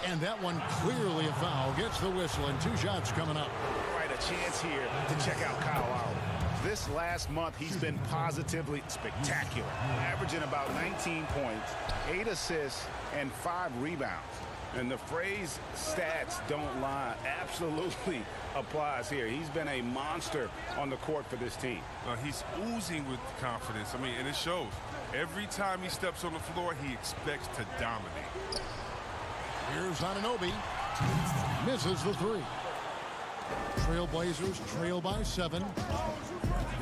And that one clearly a foul. Gets the whistle, and 2 shots coming up. Right, a chance here to check out Kyle Lowry. This last month, he's been positively spectacular. Averaging about 19 points, 8 assists, and 5 rebounds. And the phrase stats don't lie absolutely applies here. He's been a monster on the court for this team. He's oozing with confidence. I mean, and it shows. Every time he steps on the floor, he expects to dominate. Here's Anunoby. Misses the 3. Trailblazers trail by 7.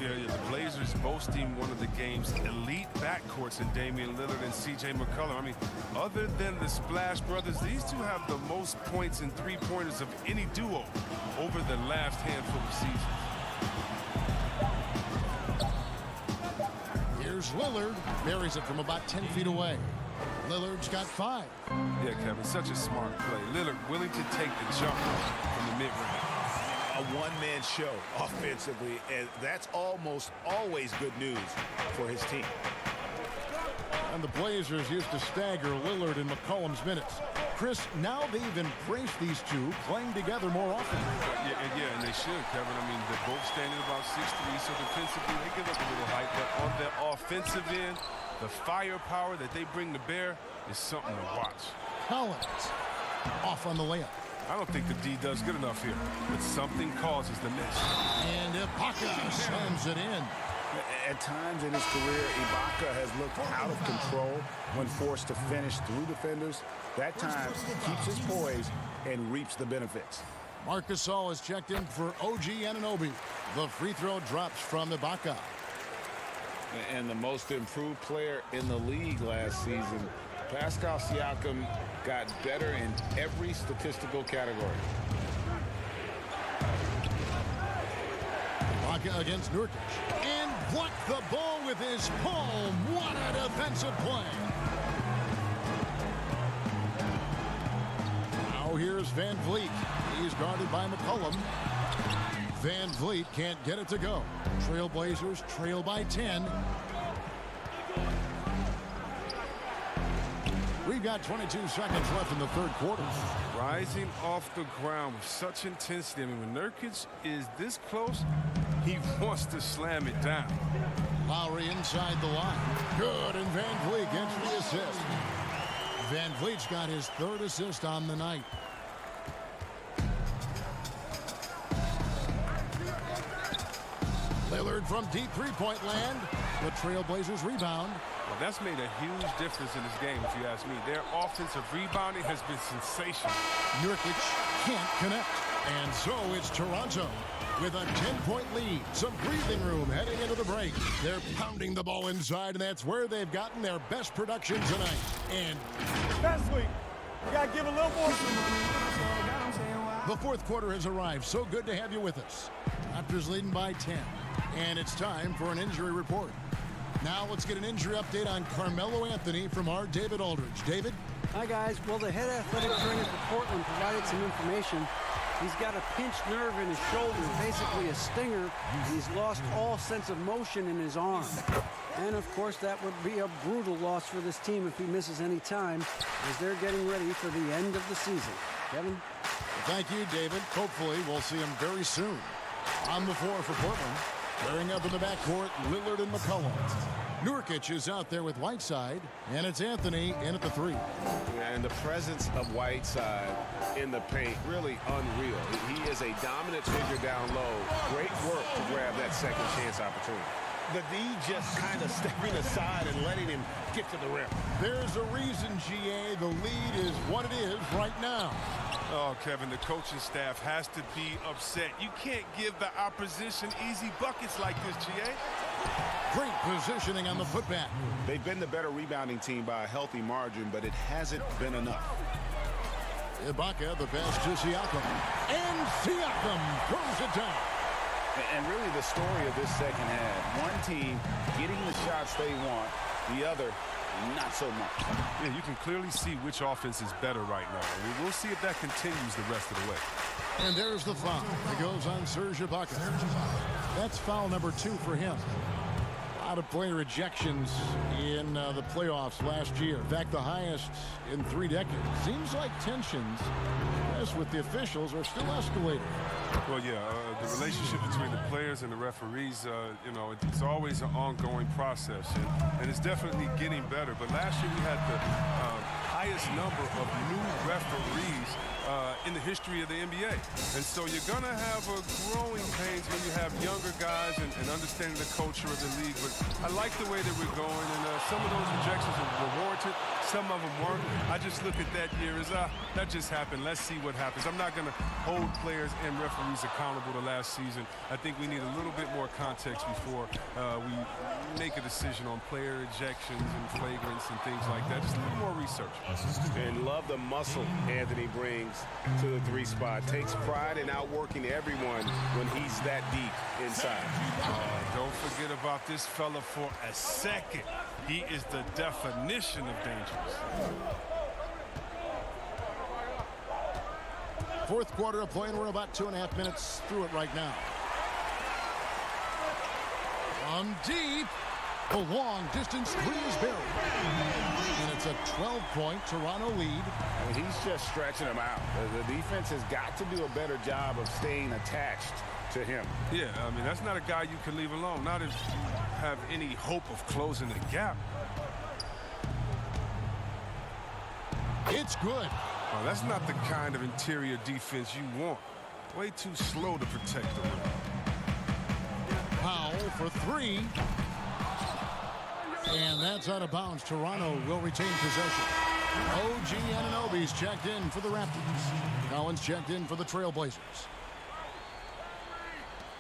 Yeah, the Blazers boasting one of the game's elite backcourts in Damian Lillard and C.J. McCollum. I mean, other than the Splash Brothers, these two have the most points and 3-pointers of any duo over the last handful of seasons. Here's Lillard. Buries it from about 10 feet away. Lillard's got 5. Yeah, Kevin, such a smart play. Lillard willing to take the jump from the mid-range. A one-man show offensively, and that's almost always good news for his team. And the Blazers used to stagger Lillard and McCollum's minutes. Chris, now they've embraced these two playing together more often. Yeah, and they should, Kevin. I mean, they're both standing about 6'3", so defensively they give up a little height. But on the offensive end, the firepower that they bring to bear is something to watch. Collins off on the layup. I don't think the D does good enough here, but something causes the miss. And Ibaka slams it in. At times in his career, Ibaka has looked out of control when forced to finish through defenders. That time keeps his poise and reaps the benefits. Marc Gasol has checked in for OG Anunoby. The free throw drops from Ibaka. And the most improved player in the league last season, Pascal Siakam, got better in every statistical category. Ibaka against Nurkic. And blocked the ball with his palm. What a defensive play. Now here's Van Vliet. He's guarded by McCollum. Van Vliet can't get it to go. Trailblazers trail by 10. We've got 22 seconds left in the third quarter. Rising off the ground with such intensity. I mean, when Nurkic is this close, he wants to slam it down. Lowry inside the line. Good, and Van Vliet gets the assist. Van Vliet's got his third assist on the night. Lillard from deep three-point land. The Trailblazers rebound. Well, that's made a huge difference in this game, if you ask me. Their offensive rebounding has been sensational. Nurkic can't connect. And so it's Toronto with a 10-point lead. Some breathing room heading into the break. They're pounding the ball inside, and that's where they've gotten their best production tonight. And That's sweet. You got to give a little more. the fourth quarter has arrived. So good to have you with us. Raptors leading by 10. And it's time for an injury report. Now let's get an injury update on Carmelo Anthony from our David Aldridge. David? Hi, guys. Well, the head athletic trainer for Portland provided some information. He's got a pinched nerve in his shoulder, basically a stinger, and he's lost all sense of motion in his arm. And, of course, that would be a brutal loss for this team if he misses any time, as they're getting ready for the end of the season. Kevin? Thank you, David. Hopefully we'll see him very soon. On the floor for Portland, pairing up in the backcourt, Lillard and McCollum. Nurkic is out there with Whiteside, and it's Anthony in at the three. And the presence of Whiteside in the paint, really unreal. He is a dominant figure down low. Great work to grab that second chance opportunity. The D just kind of stepping aside and letting him get to the rim. There's a reason, GA, the lead is what it is right now. Oh, Kevin, the coaching staff has to be upset. You can't give the opposition easy buckets like this, GA. Great positioning on the putback. They've been the better rebounding team by a healthy margin, but it hasn't been enough. Ibaka, the pass to Siakam. And Siakam throws it down. And really the story of this second half, one team getting the shots they want, the other not so much. Yeah, you can clearly see which offense is better right now. I mean, we'll see if that continues the rest of the way. And there's the foul. It goes on Serge Ibaka. That's foul number 2 for him. A lot of player ejections in the playoffs last year. In fact, the highest in 3 decades. Seems like tensions, as with the officials, are still escalating. Well, yeah, the relationship between the players and the referees, you know, it's always an ongoing process, and it's definitely getting better. But last year we had the highest number of new referees in the history of the NBA. And so you're going to have a growing pains when you have younger guys and understanding the culture of the league. But I like the way that we're going, and some of those rejections were warranted. Some of them weren't. I just look at that year as, that just happened. Let's see what happens. I'm not going to hold players and referees accountable to last season. I think we need a little bit more context before we make a decision on player ejections and flagrants and things like that. Just a little more research. And love the muscle Anthony brings to the 3 spot. Takes pride in outworking everyone when he's that deep inside. Don't forget about this fella for a second. He is the definition of dangerous. Fourth quarter of play, and we're about 2.5 minutes through it right now. On deep, The long distance three is buried. And it's a 12-point Toronto lead. I mean, he's just stretching them out. The defense has got to do a better job of staying attached to him. Yeah, I mean, that's not a guy you can leave alone. Not if you have any hope of closing the gap. It's good. Oh, that's not the kind of interior defense you want. Way too slow to protect the rim. Powell for three. And that's out of bounds. Toronto will retain possession. OG Anunoby's checked in for the Raptors. Collins checked in for the Trailblazers.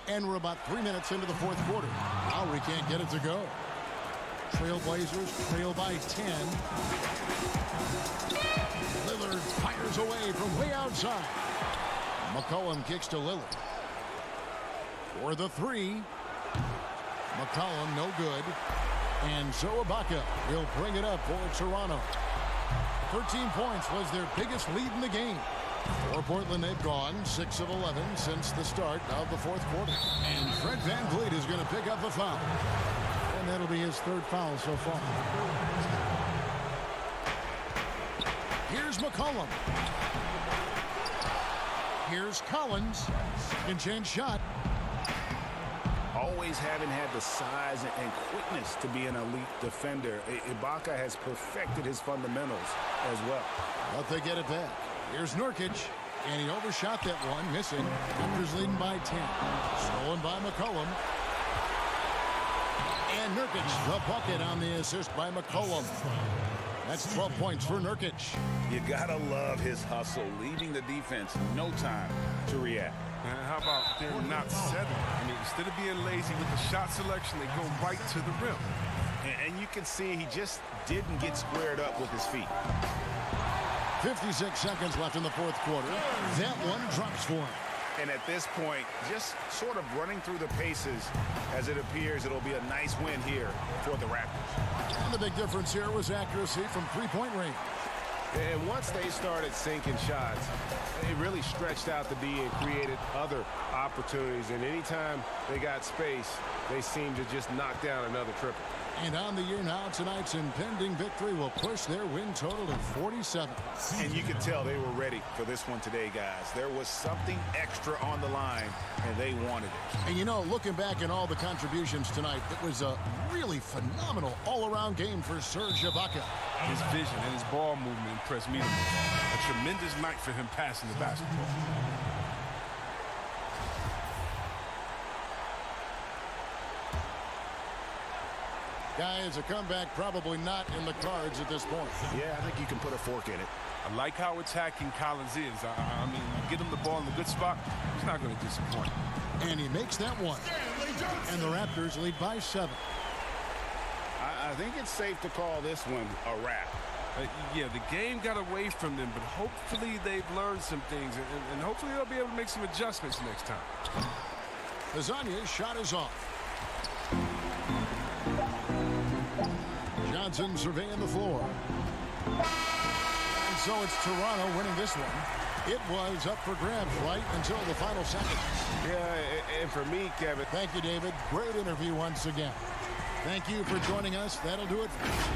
And we're about 3 minutes into the fourth quarter. Lowry can't get it to go. Trailblazers trail by 10. Lillard fires away from way outside. McCollum kicks to Lillard. For the three. McCollum no good. And so Ibaka will bring it up for Toronto. 13 points was their biggest lead in the game. For Portland, they've gone 6 of 11 since the start of the fourth quarter. And Fred VanVleet is going to pick up the foul. And that'll be his third foul so far. Here's McCollum. Here's Collins. Second chance shot. Always having had the size and quickness to be an elite defender, Ibaka has perfected his fundamentals as well. But they get it back. Here's Nurkic, and he overshot that one, missing. Raptors leading by 10. Stolen by McCollum. And Nurkic, the bucket on the assist by McCollum. That's 12 points for Nurkic. You gotta love his hustle, leaving the defense no time to react. And how about they're not settling? I mean, instead of being lazy with the shot selection, they go right to the rim. And you can see he just didn't get squared up with his feet. 56 seconds left in the fourth quarter. That one drops for him. And at this point, just sort of running through the paces as it appears it'll be a nice win here for the Raptors. And the big difference here was accuracy from three-point range. And once they started sinking shots, it really stretched out the D and created other opportunities. And anytime they got space, they seemed to just knock down another triple. And on the year now, tonight's impending victory will push their win total to 47. And you can tell they were ready for this one today, guys. There was something extra on the line, and they wanted it. And, you know, looking back at all the contributions tonight, it was a really phenomenal all-around game for Serge Ibaka. His vision and his ball movement impressed me the most. A tremendous night for him passing the basketball. Guys, a comeback probably not in the cards at this point. Yeah, I think you can put a fork in it. I like how attacking Collins is. I mean, you get him the ball in a good spot, he's not going to disappoint. And he makes that one. And the Raptors lead by 7. I think it's safe to call this one a wrap. Yeah, the game got away from them, but hopefully they've learned some things, and hopefully they'll be able to make some adjustments next time. Lasagna's shot is off. Johnson surveying the floor. And so it's Toronto winning this one. It was up for grabs right until the final seconds. Yeah, and for me, Kevin. Thank you, David. Great interview once again. Thank you for joining us. That'll do it for us.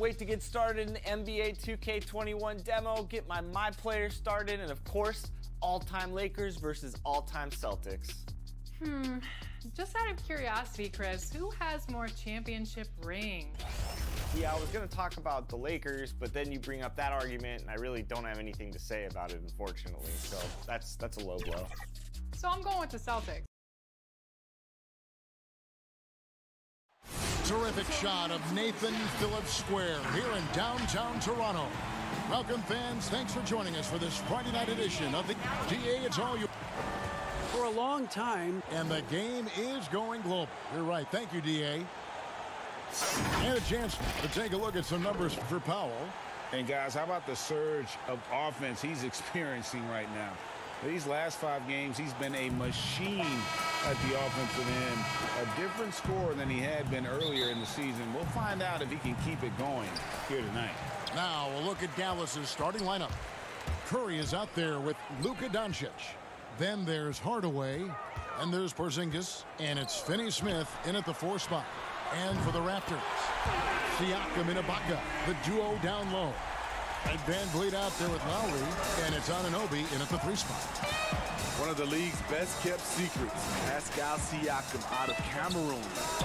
wait to get started in the NBA 2K21 demo, get my player started, and of course, all-time Lakers versus all-time Celtics. Just out of curiosity, Chris, who has more championship rings? Yeah, I was going to talk about the Lakers, but then you bring up that argument, and I really don't have anything to say about it, unfortunately. So that's a low blow. So I'm going with the Celtics. Terrific shot of Nathan Phillips Square here in downtown Toronto. Welcome, fans. Thanks for joining us for this Friday night edition of the DA. It's all you. For a long time. And the game is going global. You're right. Thank you, DA. And a chance to take a look at some numbers for Powell. And guys, how about the surge of offense he's experiencing right now? These last 5 games, he's been a machine at the offensive end. A different scorer than he had been earlier in the season. We'll find out if he can keep it going here tonight. Now we'll look at Dallas's starting lineup. Curry is out there with Luka Doncic. Then there's Hardaway, and there's Porzingis, and it's Finney-Smith in at the 4 spot. And for the Raptors, Siakam and Ibaka, the duo down low. And Van Vliet out there with Lowry, and it's Anunoby in at the 3 spot. One of the league's best-kept secrets, Pascal Siakam out of Cameroon,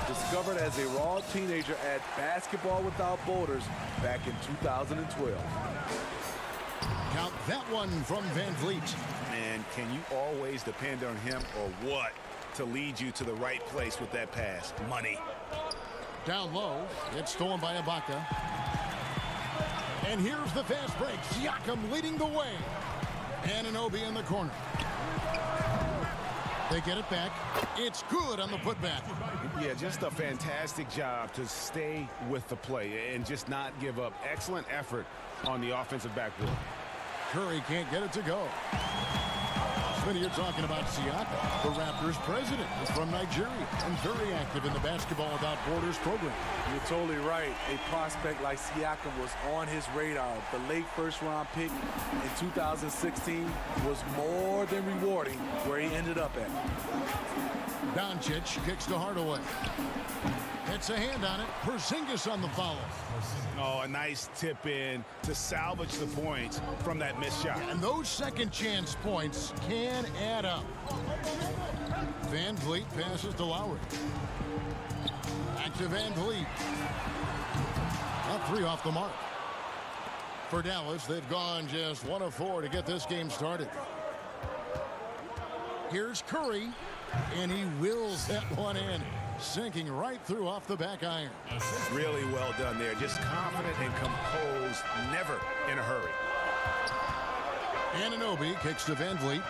discovered as a raw teenager at Basketball Without Borders back in 2012. Count that one from Van Vliet. And can you always depend on him or what to lead you to the right place with that pass? Money. Down low, it's stolen by Ibaka. And here's the fast break. Siakam leading the way. Anunoby in the corner. They get it back. It's good on the putback. Yeah, just a fantastic job to stay with the play and just not give up. Excellent effort on the offensive backboard. Curry can't get it to go. Smitty, you're talking about Siakam, the Raptors president, is from Nigeria and very active in the Basketball Without Borders program. You're totally right. A prospect like Siakam was on his radar. The late first-round pick in 2016 was more than rewarding where he ended up at. Doncic kicks to Hardaway. Gets a hand on it. Porzingis on the follow. Oh, a nice tip in to salvage the points from that missed shot. And those second chance points can add up. Van Vliet passes to Lowry. Back to Van Vliet. Not 3 off the mark. For Dallas, they've gone just 1 of 4 to get this game started. Here's Curry, and he wills that one in. Sinking right through off the back iron. Really well done there. Just confident and composed, never in a hurry. Anunoby kicks to Van Vliet.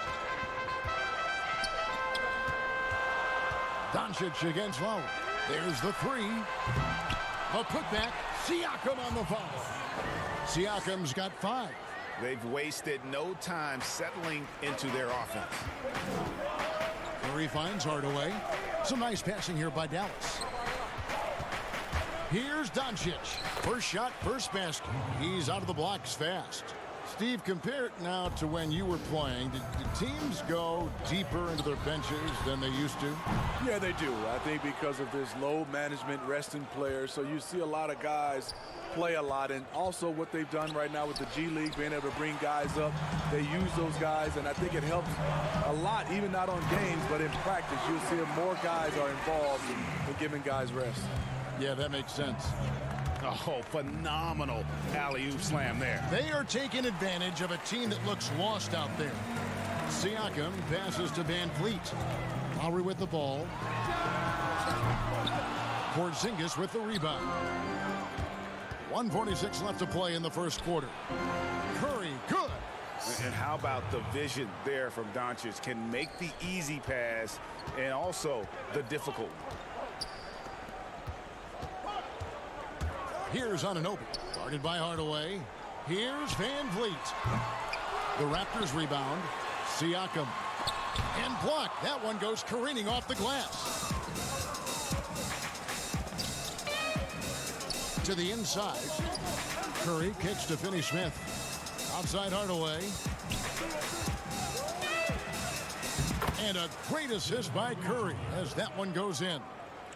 Doncic against Lowry. There's the 3. A putback. Siakam on the foul. Siakam's got 5. They've wasted no time settling into their offense. Curry finds Hardaway. Some nice passing here by Dallas. Here's Doncic. First shot, first basket. He's out of the blocks fast. Steve, compare it now to when you were playing. Did teams go deeper into their benches than they used to? Yeah, they do. I think because of this load management, resting players. So you see a lot of guys play a lot, and also what they've done right now with the G League, being able to bring guys up. They use those guys, and I think it helps a lot, even not on games, but in practice. You'll see more guys are involved in giving guys rest. Yeah, that makes sense. Oh, phenomenal alley-oop slam there. They are taking advantage of a team that looks lost out there. Siakam passes to Van Vliet. Lowry with the ball. Porzingis with the rebound. 1:46 left to play in the first quarter. Curry, good. And how about the vision there from Doncic? Can make the easy pass and also the difficult one. Here's Anunoby, guarded by Hardaway. Here's Van Vliet. The Raptors rebound. Siakam. And blocked. That one goes careening off the glass. To the inside. Curry kicks to Finney-Smith. Outside Hardaway. And a great assist by Curry as that one goes in.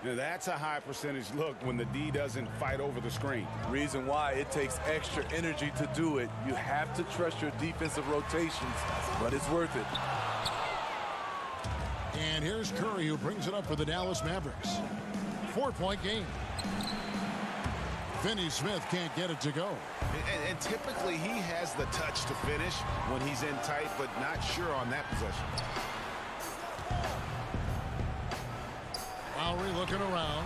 Now that's a high percentage look when the D doesn't fight over the screen. Reason why it takes extra energy to do it. You have to trust your defensive rotations, but it's worth it. And here's Curry, who brings it up for the Dallas Mavericks. 4-point game. Finney Smith can't get it to go. And typically he has the touch to finish when he's in tight, but not sure on that possession. Lowry looking around.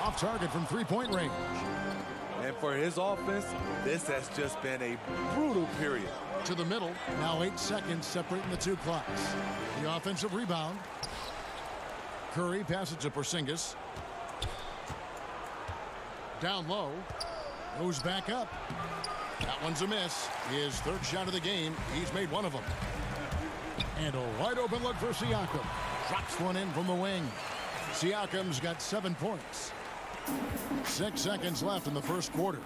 Off target from 3-point range. And for his offense, this has just been a brutal period. To the middle. Now 8 seconds separating the two clocks. The offensive rebound. Curry passes to Porzingis. Down low. Goes back up. That one's a miss. His third shot of the game. He's made one of them. And a wide open look for Siakam. Drops one in from the wing. Siakam's got 7 points. 6 seconds left in the first quarter.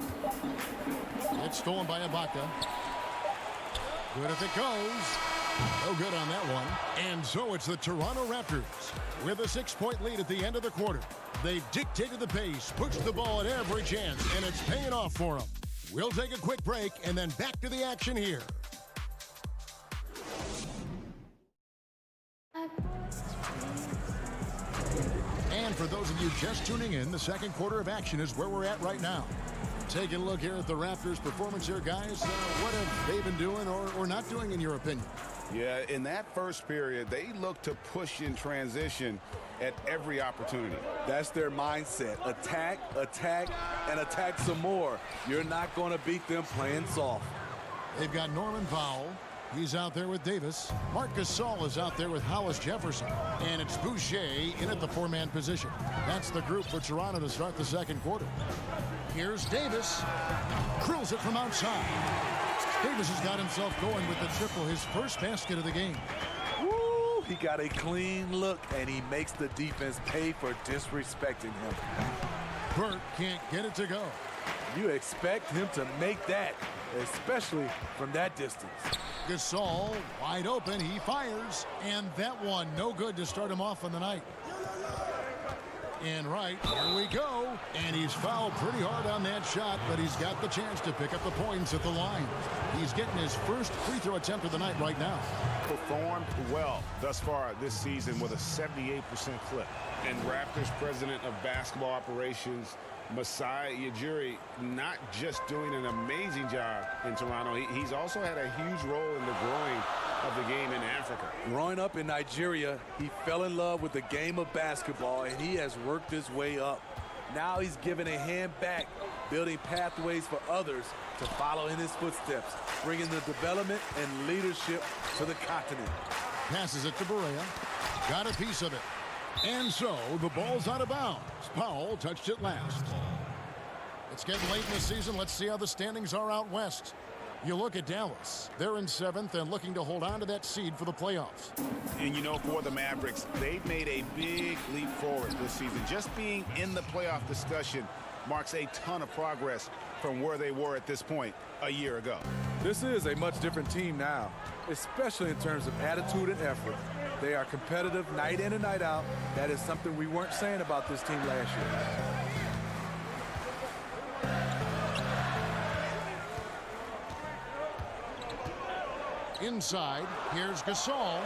It's stolen by Ibaka. Good if it goes. No good on that one. And so it's the Toronto Raptors with a 6-point lead at the end of the quarter. They've dictated the pace, pushed the ball at every chance, and it's paying off for them. We'll take a quick break and then back to the action here. And for those of you just tuning in, the second quarter of action is where we're at right now. Taking a look here at the Raptors' performance here, guys. What have they been doing or not doing, in your opinion? Yeah, in that first period, they looked to push in transition at every opportunity. That's their mindset. Attack, attack, and attack some more. You're not going to beat them playing soft. They've got Norman Powell. He's out there with Davis. Marc Gasol is out there with Hollis Jefferson. And it's Boucher in at the 4-man position. That's the group for Toronto to start the second quarter. Here's Davis. Drills it from outside. Davis has got himself going with the triple, his first basket of the game. Woo! He got a clean look, and he makes the defense pay for disrespecting him. Burt can't get it to go. You expect him to make that, especially from that distance. Gasol wide open. He fires. And that one no good to start him off on the night. And right, here we go. And he's fouled pretty hard on that shot, but he's got the chance to pick up the points at the line. He's getting his first free throw attempt of the night right now. Performed well thus far this season with a 78% clip. And Raptors president of basketball operations, Masai Ujiri, not just doing an amazing job in Toronto, he's also had a huge role in the growing of the game in Africa. Growing up in Nigeria, he fell in love with the game of basketball, and he has worked his way up. Now he's giving a hand back, building pathways for others to follow in his footsteps, bringing the development and leadership to the continent. Passes it to Barea. Got a piece of it. And so the ball's out of bounds. Powell touched it last. It's getting late in the season. Let's see how the standings are out west. You look at Dallas. They're in 7th and looking to hold on to that seed for the playoffs. And, you know, for the Mavericks, they've made a big leap forward this season. Just being in the playoff discussion marks a ton of progress from where they were at this point a year ago. This is a much different team now, especially in terms of attitude and effort. They are competitive night in and night out. That is something we weren't saying about this team last year. Inside, here's Gasol.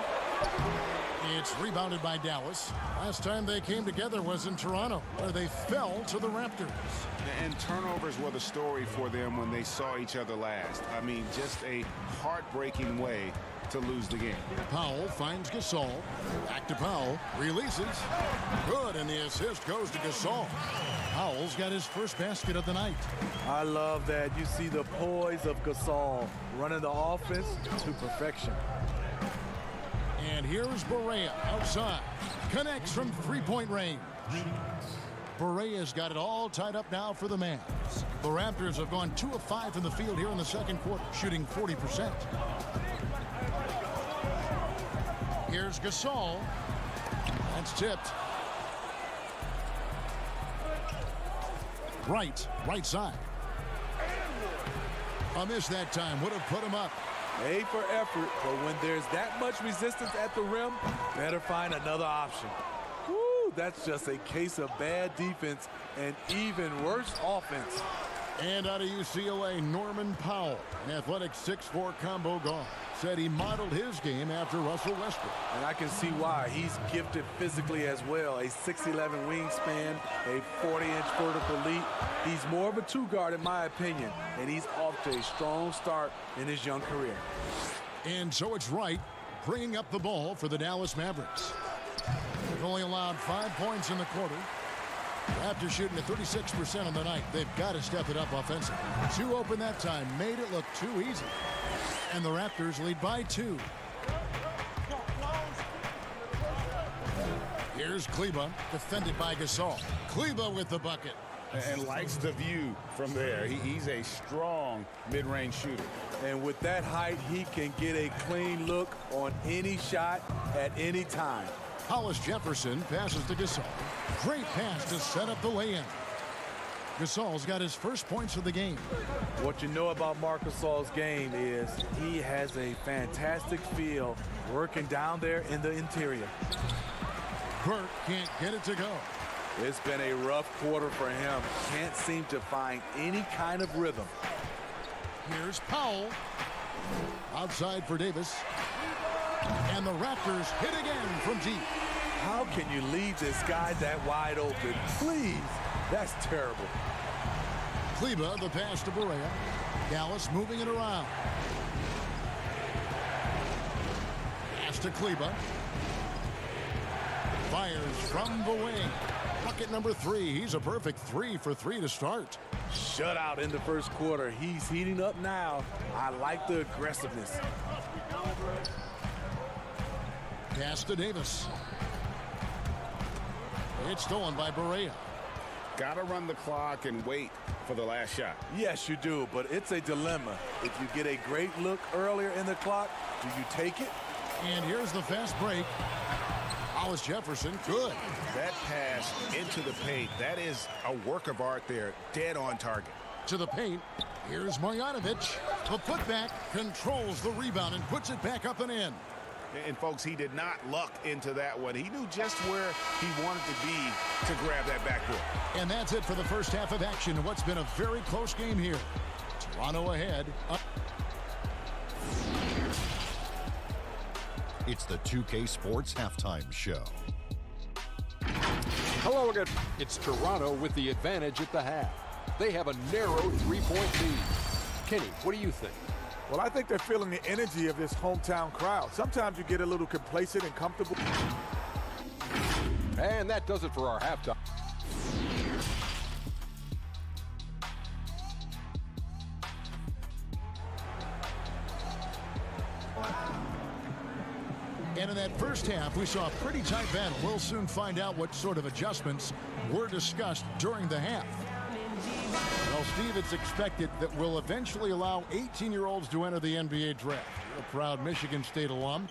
It's rebounded by Dallas. Last time they came together was in Toronto, where they fell to the Raptors. And turnovers were the story for them when they saw each other last. I mean, just a heartbreaking way to lose the game. Powell finds Gasol. Back to Powell. Releases. Good, and the assist goes to Gasol. Powell's got his first basket of the night. I love that. You see the poise of Gasol running the offense to perfection. And here's Barea outside. Connects from 3-point range. Barea's got it all tied up now for the Mavs. The Raptors have gone 2 of 5 from the field here in the second quarter, shooting 40%. Here's Gasol. That's tipped. Right side. A miss that time would have put him up. A for effort, but when there's that much resistance at the rim, better find another option. Woo, that's just a case of bad defense and even worse offense. And out of UCLA, Norman Powell, an athletic 6'4" combo guard, said he modeled his game after Russell Westbrook. And I can see why. He's gifted physically as well. A 6'11" wingspan, a 40-inch vertical leap. He's more of a two-guard in my opinion, and he's off to a strong start in his young career. And so it's Wright bringing up the ball for the Dallas Mavericks. They've only allowed 5 points in the quarter. Raptors shooting at 36% on the night. They've got to step it up offensively. 2 open that time, made it look too easy. And the Raptors lead by 2. Here's Kleba, defended by Gasol. Kleba with the bucket. And likes the view from there. He's a strong mid-range shooter. And with that height, he can get a clean look on any shot at any time. Hollis Jefferson passes to Gasol. Great pass to set up the lay-in. Gasol's got his first points of the game. What you know about Marc Gasol's game is he has a fantastic feel working down there in the interior. Burke can't get it to go. It's been a rough quarter for him. Can't seem to find any kind of rhythm. Here's Powell. Outside for Davis. And the Raptors hit again from deep. How can you leave this guy that wide open? Please. That's terrible. Kleba, the pass to Barea. Dallas moving it around. Pass to Kleba. Fires from the wing. Bucket number 3. He's a perfect 3 for 3 to start. Shutout in the first quarter. He's heating up now. I like the aggressiveness. Pass to Davis. It's stolen by Barea. Got to run the clock and wait for the last shot. Yes, you do, but it's a dilemma. If you get a great look earlier in the clock, do you take it? And here's the fast break. Hollis Jefferson, good. That pass into the paint, that is a work of art there, dead on target. To the paint, here's Marjanovic. The putback controls the rebound and puts it back up and in. And folks, he did not luck into that one. He knew just where he wanted to be to grab that backboard. And that's it for the first half of action. What's been a very close game here. Toronto ahead. It's the 2K Sports Halftime Show. Hello again. It's Toronto with the advantage at the half. They have a narrow 3-point lead. Kenny, what do you think? Well, I think they're feeling the energy of this hometown crowd. Sometimes you get a little complacent and comfortable. And that does it for our halftime. And in that first half, we saw a pretty tight battle. We'll soon find out what sort of adjustments were discussed during the half. Well, Steve, it's expected that we'll eventually allow 18-year-olds to enter the NBA draft. You're a proud Michigan State alum.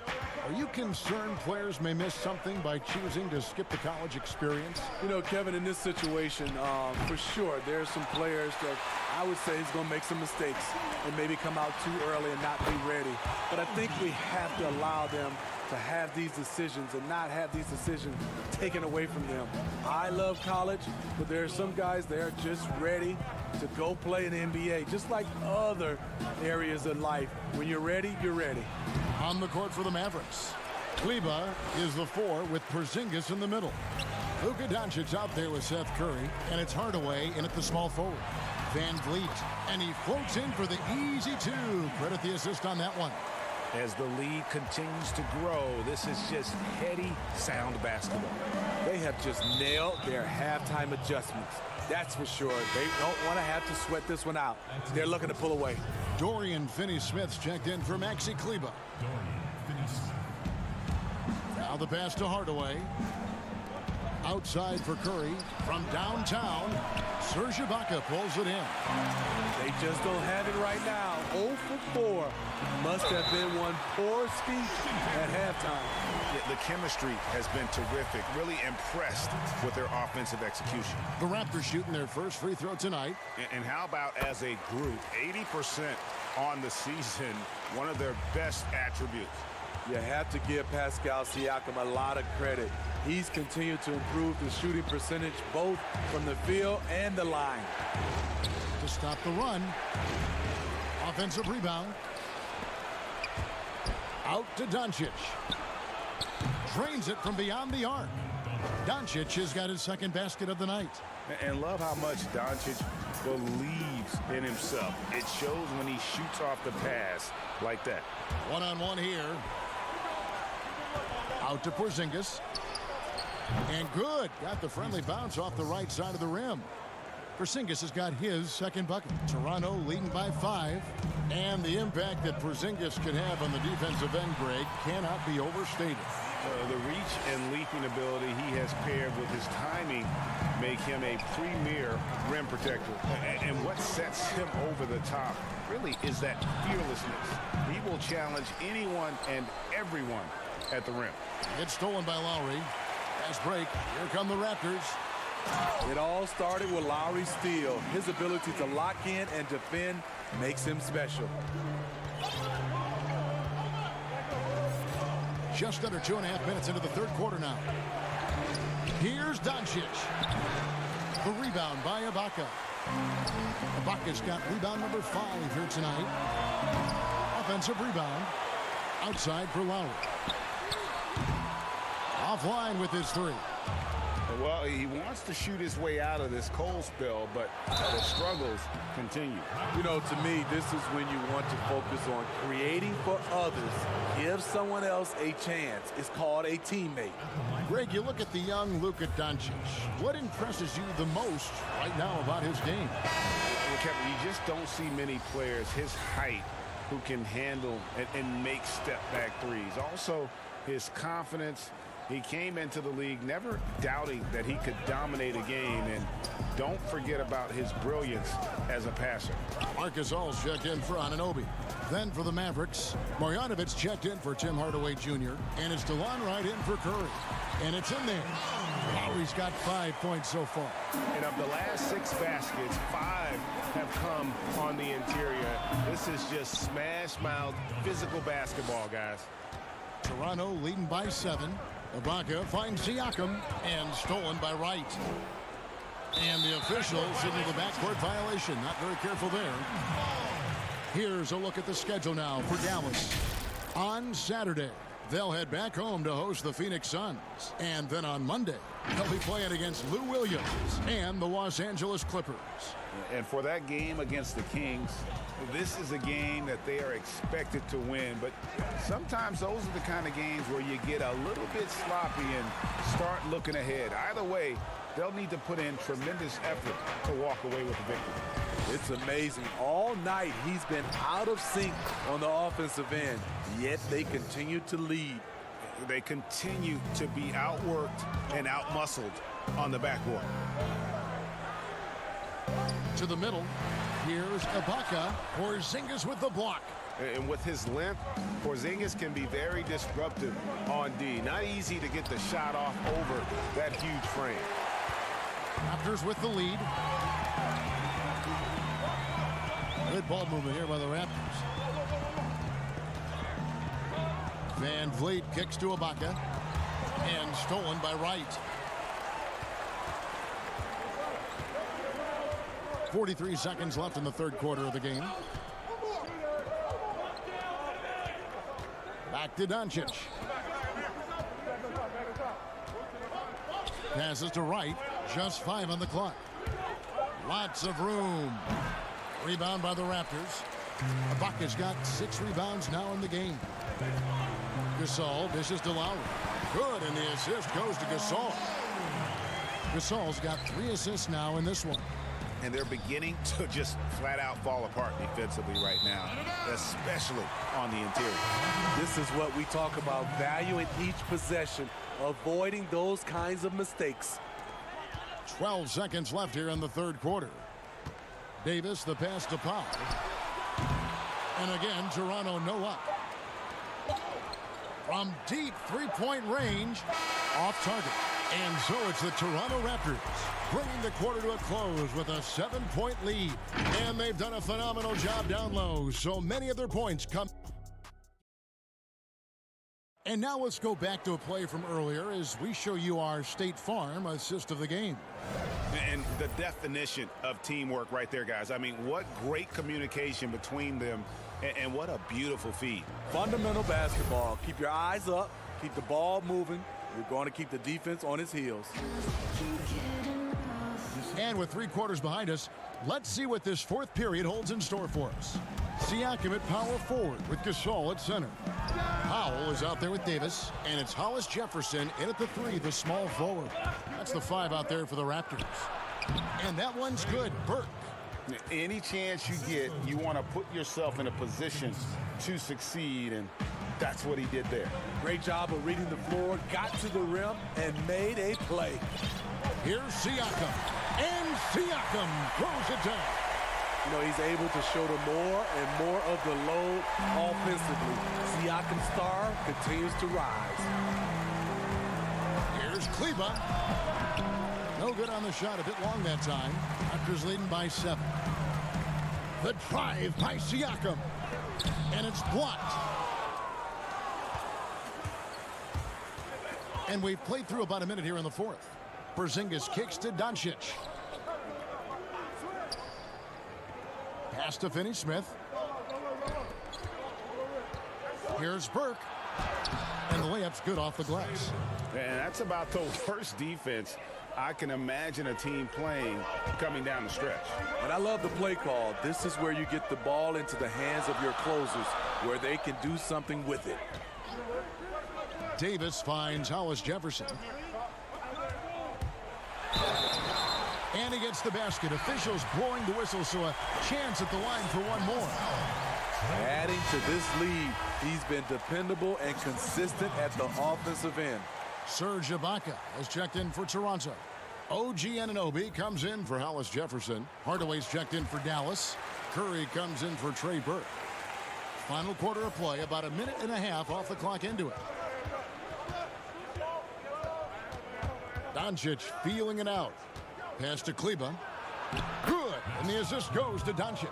Are you concerned players may miss something by choosing to skip the college experience? You know, Kevin, in this situation, for sure, there's some players that I would say is going to make some mistakes and maybe come out too early and not be ready. But I think we have to allow them to have these decisions and not have these decisions taken away from them. I love college, but there are some guys that are just ready to go play in the NBA, just like other areas in life. When you're ready, you're ready. On the court for the Mavericks, Kleba is the 4 with Porzingis in the middle. Luka Doncic out there with Seth Curry, and it's Hardaway in at the small forward. Van Vliet, and he floats in for the easy 2. Credit the assist on that one. As the lead continues to grow, this is just heady, sound basketball. They have just nailed their halftime adjustments. That's for sure. They don't want to have to sweat this one out. They're looking to pull away. Dorian Finney-Smith's checked in for Maxi Kleba. Now the pass to Hardaway. Outside for Curry. From downtown, Serge Ibaka pulls it in. They just don't have it right now. 0 for 4. Must have been one poor speech at halftime. The chemistry has been terrific. Really impressed with their offensive execution. The Raptors shooting their first free throw tonight. And how about as a group, 80% on the season, one of their best attributes. You have to give Pascal Siakam a lot of credit. He's continued to improve the shooting percentage both from the field and the line. To stop the run. Offensive rebound. Out to Doncic. Drains it from beyond the arc. Doncic has got his second basket of the night. And love how much Doncic believes in himself. It shows when he shoots off the pass like that. One-on-one here. Out to Porzingis. And good. Got the friendly bounce off the right side of the rim. Porzingis has got his second bucket. Toronto leading by 5. And the impact that Porzingis can have on the defensive end, Greg, cannot be overstated. The reach and leaping ability he has paired with his timing make him a premier rim protector. And what sets him over the top really is that fearlessness. He will challenge anyone and everyone at the rim. It's stolen by Lowry. Fast break. Here come the Raptors. It all started with Lowry's steal. His ability to lock in and defend makes him special. Just under 2.5 minutes into the third quarter now. Here's Doncic. The rebound by Ibaka. Ibaka's got rebound number 5 here tonight. Offensive rebound. Outside for Lowry. Offline with his 3. Well, he wants to shoot his way out of this cold spell, but the struggles continue. You know, to me, this is when you want to focus on creating for others. Give someone else a chance. It's called a teammate. Greg, you look at the young Luka Doncic. What impresses you the most right now about his game? Well, Kevin, you just don't see many players his height who can handle and make step-back threes. Also, his confidence. He came into the league never doubting that he could dominate a game, and don't forget about his brilliance as a passer. Marcus All's checked in for Anunoby. Then for the Mavericks, Marjanovic checked in for Tim Hardaway Jr., and it's DeLon Wright in for Curry. And it's in there. Lowry's got 5 points so far. And of the last 6 baskets, 5 have come on the interior. This is just smash-mouth physical basketball, guys. Toronto leading by 7. Ibaka finds Siakam and stolen by Wright. And the officials signal the backcourt violation. Not very careful there. Here's a look at the schedule now for Dallas. On Saturday, they'll head back home to host the Phoenix Suns. And then on Monday, they'll be playing against Lou Williams and the Los Angeles Clippers. And for that game against the Kings, this is a game that they are expected to win, but sometimes those are the kind of games where you get a little bit sloppy and start looking ahead. Either way, they'll need to put in tremendous effort to walk away with the victory. It's amazing. All night he's been out of sync on the offensive end, yet they continue to lead. They continue to be outworked and outmuscled on the backcourt. To the middle. Here's Ibaka. Porzingis with the block. And with his length, Porzingis can be very disruptive on D. Not easy to get the shot off over that huge frame. Raptors with the lead. Good ball movement here by the Raptors. Van Vliet kicks to Ibaka. And stolen by Wright. 43 seconds left in the third quarter of the game. Back to Doncic. Passes to Wright. Just 5 on the clock. Lots of room. Rebound by the Raptors. Ibaka's got 6 rebounds now in the game. Gasol dishes to Lowry. Good, and the assist goes to Gasol. Gasol's got 3 assists now in this one. And they're beginning to just flat out fall apart defensively right now, especially on the interior. This is what we talk about, valuing each possession, avoiding those kinds of mistakes. 12 seconds left here in the third quarter. Davis, the pass to Powell. And again, Toronto no up. From deep three-point range, off target. And so it's the Toronto Raptors bringing the quarter to a close with a 7-point lead. And they've done a phenomenal job down low. So many of their points come. And now let's go back to a play from earlier as we show you our State Farm assist of the game. And the definition of teamwork right there, guys. I mean, what great communication between them, and what a beautiful feed. Fundamental basketball. Keep your eyes up. Keep the ball moving. We're going to keep the defense on its heels. And with 3 quarters behind us, let's see what this 4th period holds in store for us. Siakam at power forward with Gasol at center. Powell is out there with Davis, and it's Hollis Jefferson in at the 3, the small forward. That's the 5 out there for the Raptors. And that one's good. Burke. Any chance you get, you want to put yourself in a position to succeed, and that's what he did there. Great job of reading the floor, got to the rim, and made a play. Here's Siakam, and Siakam throws it down. You know, he's able to shoulder more and more of the load offensively. Siakam's star continues to rise. Here's Kleba. No good on the shot, a bit long that time. Raptors leading by 7. The drive by Siakam. And it's blocked. And we've played through about a minute here in the 4th. Porzingis kicks to Doncic. Pass to Finney-Smith. Here's Burke. And the layup's good off the glass. And that's about the worst defense I can imagine a team playing coming down the stretch. And I love the play call. This is where you get the ball into the hands of your closers, where they can do something with it. Davis finds Hollis Jefferson. And he gets the basket. Officials blowing the whistle, so a chance at the line for one more. Adding to this lead, he's been dependable and consistent at the offensive end. Serge Ibaka has checked in for Toronto. OG Anunoby comes in for Hollis Jefferson. Hardaway's checked in for Dallas. Curry comes in for Trey Burke. Final quarter of play, about a minute and a half off the clock into it. Doncic feeling it out. Pass to Kleba. Good. And the assist goes to Doncic.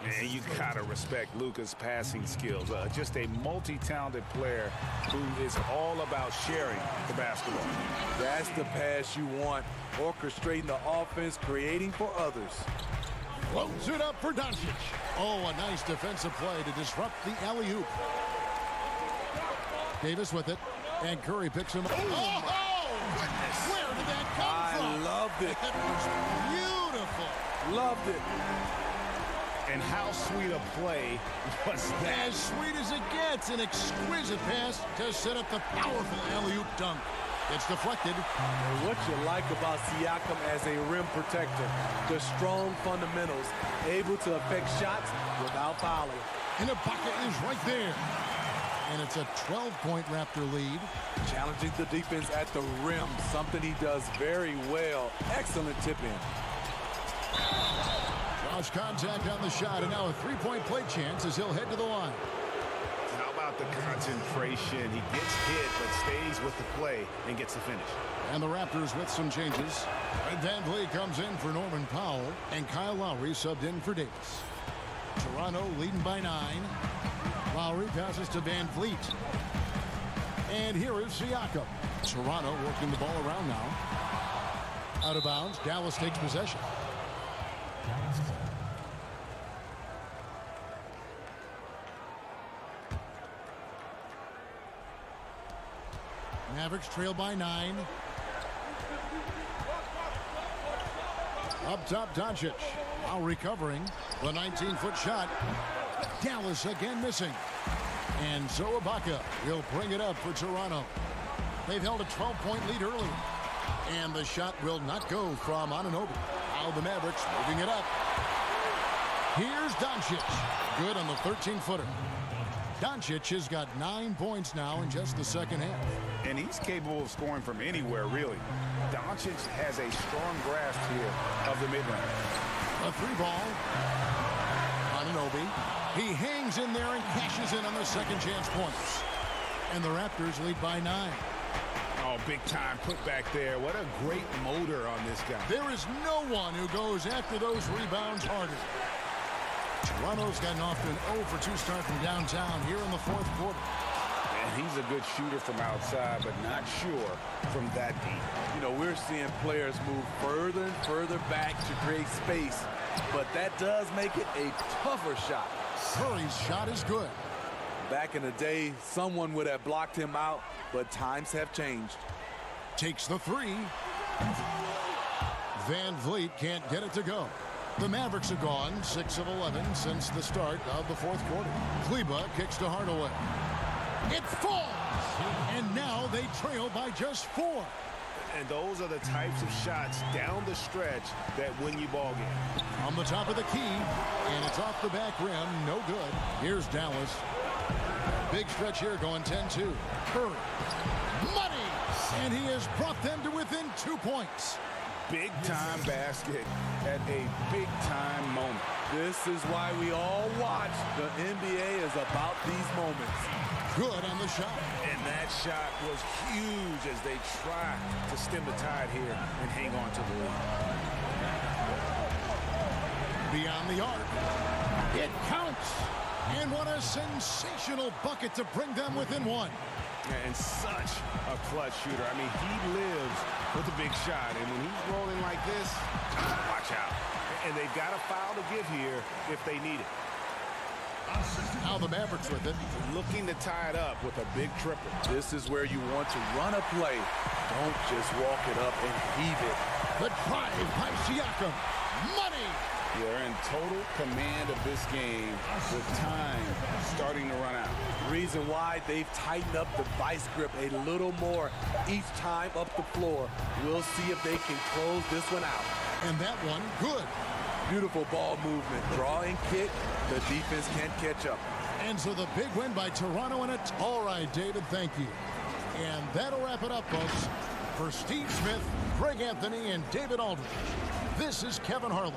And you got to respect Luka's passing skills. Just a multi-talented player who is all about sharing the basketball. That's the pass you want. Orchestrating the offense, creating for others. Floats it up for Doncic. Oh, a nice defensive play to disrupt the alley-oop. Davis with it. And Curry picks him up. Oh, goodness. Where did that come from? I loved it. That was beautiful. Loved it. And how sweet a play was that? As sweet as it gets. An exquisite pass to set up the powerful alley-oop dunk. It's deflected. And what you like about Siakam as a rim protector, the strong fundamentals, able to affect shots without fouling. And Ibaka is right there. And it's a 12-point Raptor lead. Challenging the defense at the rim, something he does very well. Excellent tip-in. Draws contact on the shot, and now a 3-point play chance as he'll head to the line. How about the concentration? He gets hit, but stays with the play and gets the finish. And the Raptors with some changes. Van Vliet comes in for Norman Powell, and Kyle Lowry subbed in for Davis. Toronto leading by 9. Lowry passes to Van Vliet. And here is Siakam. Toronto working the ball around now. Out of bounds, Dallas takes possession. Mavericks trail by 9. Up top, Doncic. Now recovering. The 19-foot shot. Dallas again missing. And so Ibaka will bring it up for Toronto. They've held a 12-point lead early. And the shot will not go from Anunoby. Now the Mavericks moving it up. Here's Doncic. Good on the 13-footer. Doncic has got 9 points now in just the second half. And he's capable of scoring from anywhere, really. Doncic has a strong grasp here of the mid-range. A 3-ball. Anunoby. He hangs in there and cashes in on the second chance points. And the Raptors lead by 9. Oh, big time put back there. What a great motor on this guy. There is no one who goes after those rebounds harder. Toronto's gotten off to an 0-for-2 start from downtown here in the 4th quarter. And he's a good shooter from outside, but not sure from that deep. You know, we're seeing players move further and further back to create space, but that does make it a tougher shot. Curry's shot is good. Back in the day, someone would have blocked him out, but times have changed. Takes the three. Van Vliet can't get it to go. The Mavericks are gone 6 of 11 since the start of the fourth quarter. Kleba kicks to Hardaway. It falls! And now they trail by just 4. And those are the types of shots down the stretch that win you ball game. On the top of the key, and it's off the back rim. No good. Here's Dallas. Big stretch here going 10-2. Curry. Money! And he has brought them to within 2 points. Big-time basket at a big-time moment. This is why we all watch. The NBA is about these moments. Good on the shot. And that shot was huge as they try to stem the tide here and hang on to the lead. Beyond the arc. It counts. And what a sensational bucket to bring them within 1. And such a clutch shooter. I mean, he lives with a big shot. And when he's rolling like this, watch out. And they've got a foul to give here if they need it. Now the Mavericks with it. Looking to tie it up with a big triple. This is where you want to run a play. Don't just walk it up and heave it. The drive by Siakam. Money! They're in total command of this game with time starting to run out. Reason why they've tightened up the vice grip a little more each time up the floor. We'll see if they can close this one out. And that one, good. Beautiful ball movement. Draw and kick. The defense can't catch up. And so the big win by Toronto, and it's all right, David. Thank you. And that'll wrap it up, folks. For Steve Smith, Greg Anthony, and David Aldridge, this is Kevin Harlan.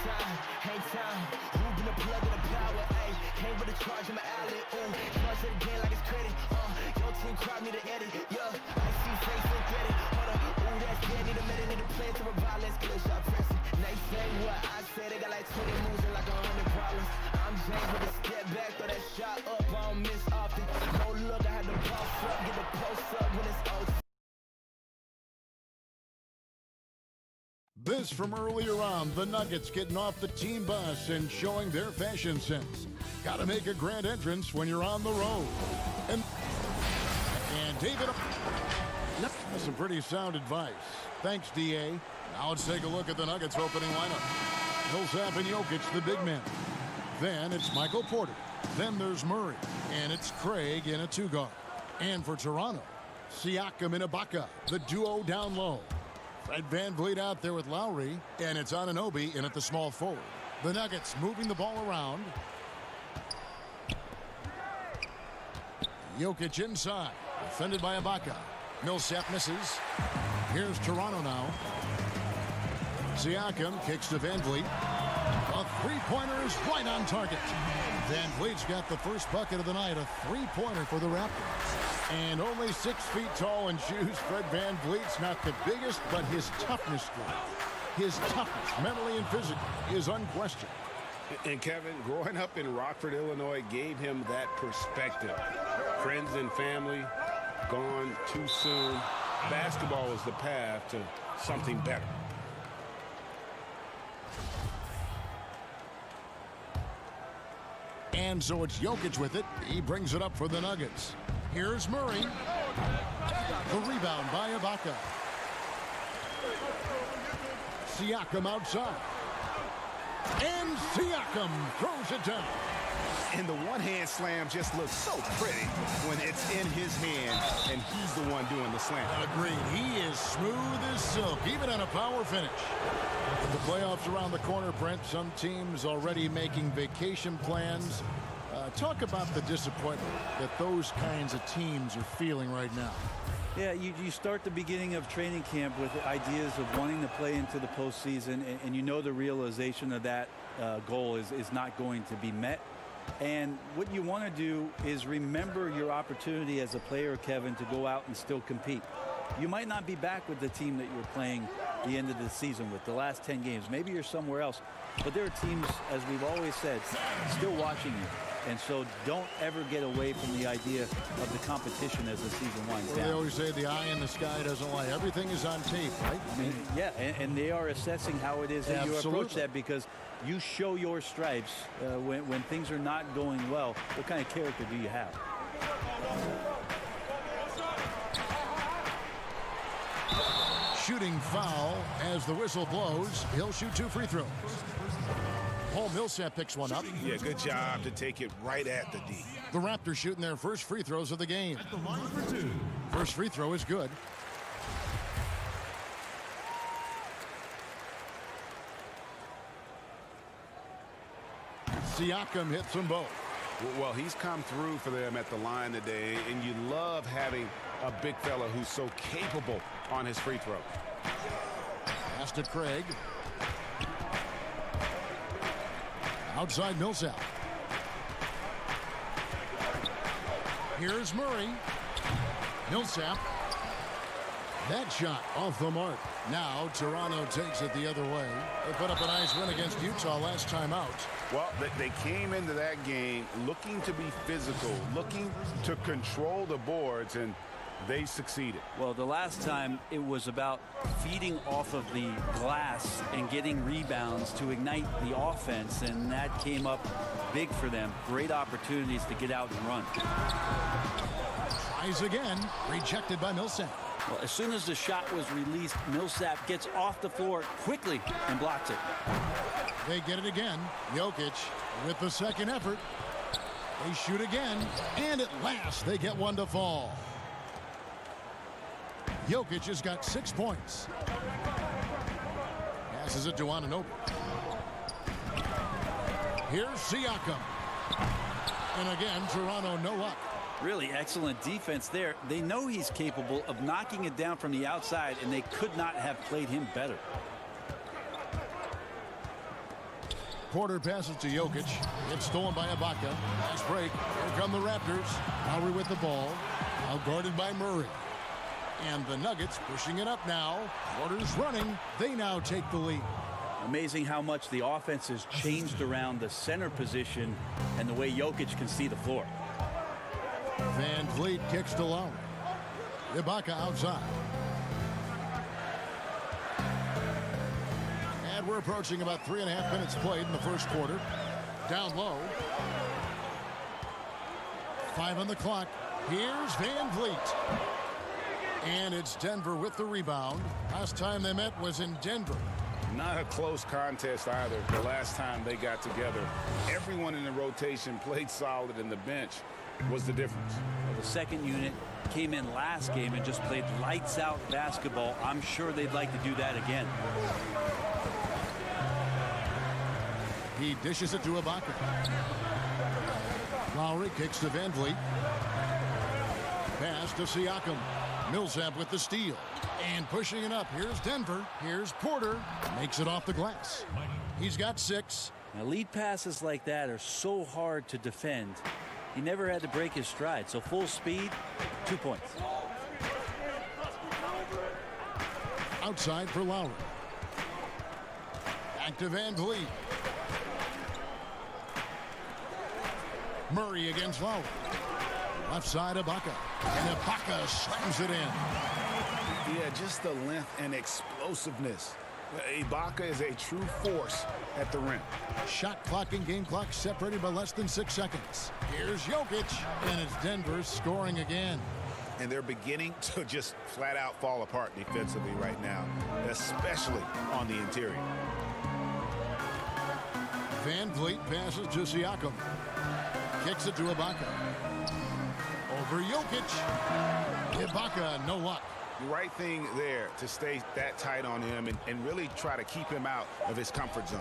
time, hang time. Moving the plug in the power, ayy. Came with a charge in my alley, ooh. Charge it again like it's credit, Your team crowd need to edit, yeah. I see face, look at it, hold up. Ooh, that's dead, need a minute, need a plan to revive. Let's clear shot pressing. They say what I say, they got like 20 moves and like 100 problems. I'm James with a step back, throw that shot up, I don't miss often. No look, I had to boss up, get the post up when it's OT. This from earlier on, the Nuggets getting off the team bus and showing their fashion sense. Got to make a grand entrance when you're on the road. And David, that's some pretty sound advice. Thanks, D.A. Now let's take a look at the Nuggets opening lineup. Millsap and Jokic, the big men. Then it's Michael Porter. Then there's Murray. And it's Craig in a two-guard. And for Toronto, Siakam and Ibaka, the duo down low. Fred VanVleet out there with Lowry, and it's Anunoby in at the small forward. The Nuggets moving the ball around. Jokic inside, defended by Ibaka. Millsap misses. Here's Toronto now. Siakam kicks to VanVleet. A three-pointer is right on target. VanVleet's got the first bucket of the night, a three-pointer for the Raptors. And only 6 feet tall in shoes, Fred VanVleet's not the biggest, but his toughness, mentally and physically, is unquestioned. And Kevin, growing up in Rockford, Illinois, gave him that perspective. Friends and family gone too soon. Basketball is the path to something better. And so it's Jokic with it. He brings it up for the Nuggets. Here's Murray. The rebound by Ibaka. Siakam outside. And Siakam throws it down. And the one-hand slam just looks so pretty when it's in his hand and he's the one doing the slam. Agreed. He is smooth as silk, even on a power finish. With the playoffs around the corner, Brent, some teams already making vacation plans. Talk about the disappointment that those kinds of teams are feeling right now. Yeah, you start the beginning of training camp with ideas of wanting to play into the postseason, and you know the realization of that goal is not going to be met. And what you want to do is remember your opportunity as a player, Kevin, to go out and still compete. You might not be back with the team that you're playing the end of the season with, the last 10 games. Maybe you're somewhere else. But there are teams, as we've always said, still watching you. And so don't ever get away from the idea of the competition as the season winds down. They always say the eye in the sky doesn't lie. Everything is on tape, right? I mean, yeah, and they are assessing how it is that you approach that, because you show your stripes when things are not going well. What kind of character do you have? Shooting foul as the whistle blows. He'll shoot 2 free throws. Paul Millsap picks one up. Yeah, good job to take it right at the D. The Raptors shooting their first free throws of the game. At the line for 2. First free throw is good. Siakam hits them both. Well, he's come through for them at the line today, and you love having a big fella who's so capable on his free throw. Pass to Craig. Outside Millsap. Here's Murray. Millsap. That shot off the mark. Now Toronto takes it the other way. They put up a nice win against Utah last time out. Well, they came into that game looking to be physical, looking to control the boards, and they succeeded. Well, the last time it was about feeding off of the glass and getting rebounds to ignite the offense, and that came up big for them. Great opportunities to get out and run. Tries again. Rejected by Millsap. Well, as soon as the shot was released, Millsap gets off the floor quickly and blocks it. They get it again. Jokic with the second effort. They shoot again, and at last they get one to fall. Jokic has got 6 points. Passes it to Anunoby. Here's Siakam. And again, Toronto no luck. Really excellent defense there. They know he's capable of knocking it down from the outside, and they could not have played him better. Porter passes to Jokic. It's stolen by Ibaka. Fast break. Here come the Raptors. Lowry with the ball. Now guarded by Murray. And the Nuggets pushing it up now. Porter's running. They now take the lead. Amazing how much the offense has changed around the center position and the way Jokic can see the floor. Van Vliet kicks to Lowry. Ibaka outside. And we're approaching about 3.5 minutes played in the first quarter. Down low. 5 on the clock. Here's Van Vliet. And it's Denver with the rebound. Last time they met was in Denver. Not a close contest either. The last time they got together, everyone in the rotation played solid, and the bench was the difference. Well, the second unit came in last game and just played lights out basketball. I'm sure they'd like to do that again. He dishes it to Ibaka. Lowry kicks to Van Vliet. Pass to Siakam. Millsap with the steal. And pushing it up. Here's Denver. Here's Porter. Makes it off the glass. He's got 6. Now, lead passes like that are so hard to defend. He never had to break his stride. So full speed, 2 points. Outside for Lowry. Back to Van Vliet. Murray against Lowry. Left side, Ibaka. And Ibaka slams it in. Yeah, just the length and explosiveness. Ibaka is a true force at the rim. Shot clock and game clock separated by less than 6 seconds. Here's Jokic, and it's Denver scoring again. And they're beginning to just flat out fall apart defensively right now, especially on the interior. Van Vliet passes to Siakam. Kicks it to Ibaka. Over Jokic. Ibaka, no luck. The right thing there to stay that tight on him and really try to keep him out of his comfort zone.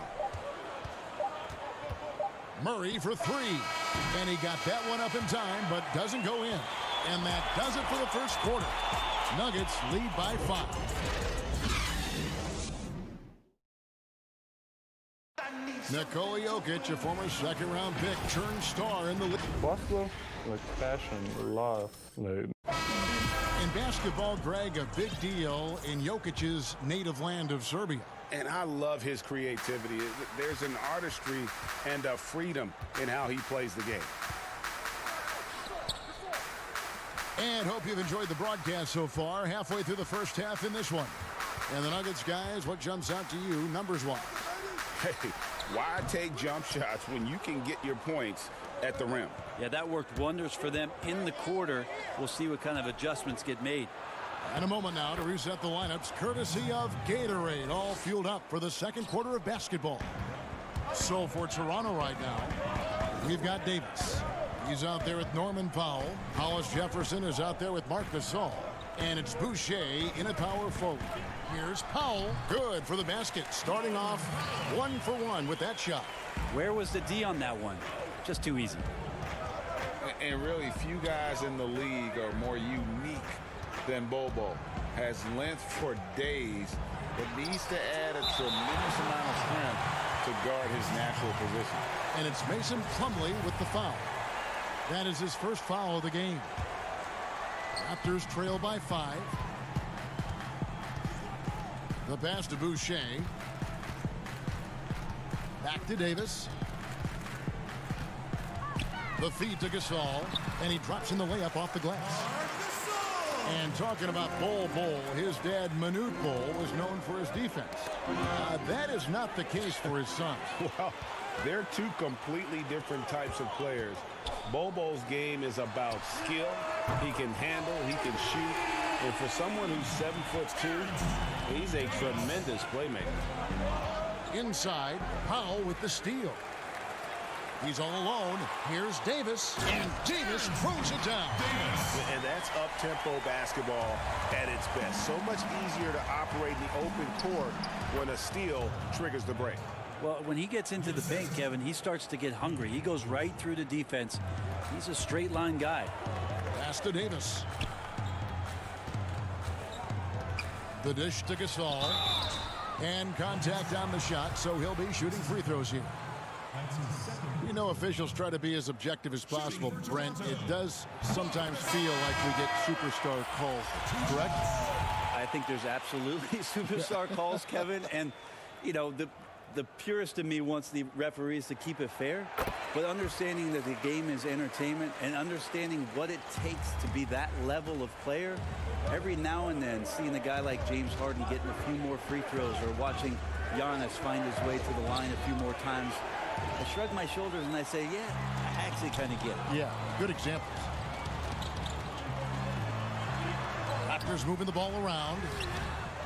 Murray for 3. And he got that one up in time, but doesn't go in. And that does it for the first quarter. Nuggets lead by 5. Nikola Jokic, a former second-round pick, turned star in the league. Basketball, like passion, love, like. In basketball, Greg, a big deal in Jokic's native land of Serbia. And I love his creativity. There's an artistry and a freedom in how he plays the game. And hope you've enjoyed the broadcast so far. Halfway through the first half in this one. And the Nuggets, guys, what jumps out to you numbers-wise? Hey, why take jump shots when you can get your points at the rim? Yeah, that worked wonders for them in the quarter. We'll see what kind of adjustments get made. And a moment now to reset the lineups, courtesy of Gatorade, all fueled up for the second quarter of basketball. So for Toronto right now, we've got Davis. He's out there with Norman Powell. Hollis Jefferson is out there with Marc Gasol. And it's Boucher in a power forward. Here's Powell. Good for the basket. Starting off 1 for 1 with that shot. Where was the D on that one? Just too easy. And really, few guys in the league are more unique than Bobo. Has length for days, but needs to add a tremendous amount of strength to guard his natural position. And it's Mason Plumlee with the foul. That is his first foul of the game. Raptors trail by 5. The pass to Boucher. Back to Davis. The feed to Gasol. And he drops in the layup off the glass. And talking about Bol, his dad, Manute Bol, was known for his defense. That is not the case for his son. Well, they're two completely different types of players. Bobo's game is about skill. He can handle, he can shoot. And for someone who's 7'2", he's a tremendous playmaker. Inside, Powell with the steal. He's all alone. Here's Davis, and Davis throws it down. And that's up-tempo basketball at its best. So much easier to operate in the open court when a steal triggers the break. Well, when he gets into the paint, Kevin, he starts to get hungry. He goes right through the defense. He's a straight-line guy. Pass to Davis. The dish to Gasol. And contact on the shot, so he'll be shooting free throws here. You know, officials try to be as objective as possible, Brent. It does sometimes feel like we get superstar calls, correct? I think there's absolutely superstar calls, Kevin. And, you know, the purist in me wants the referees to keep it fair, but understanding that the game is entertainment and understanding what it takes to be that level of player, every now and then seeing a guy like James Harden getting a few more free throws or watching Giannis find his way to the line a few more times, I shrug my shoulders and I say, yeah, I actually kind of get it. Yeah, good examples. Raptors moving the ball around.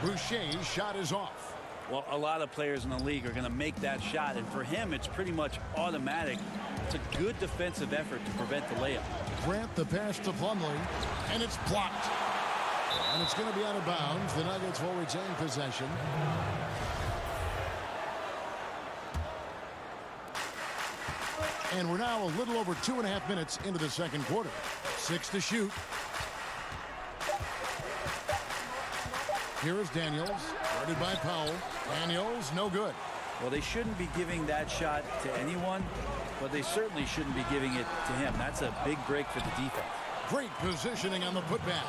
Boucher's shot is off. Well, a lot of players in the league are going to make that shot, and for him, it's pretty much automatic. It's a good defensive effort to prevent the layup. Grant the pass to Plumlee, and it's blocked. And it's going to be out of bounds. The Nuggets will retain possession. And we're now a little over 2.5 minutes into the second quarter. 6 to shoot. Here is Daniels, guarded by Powell. Daniels, no good. Well, they shouldn't be giving that shot to anyone, but they certainly shouldn't be giving it to him. That's a big break for the defense. Great positioning on the putback.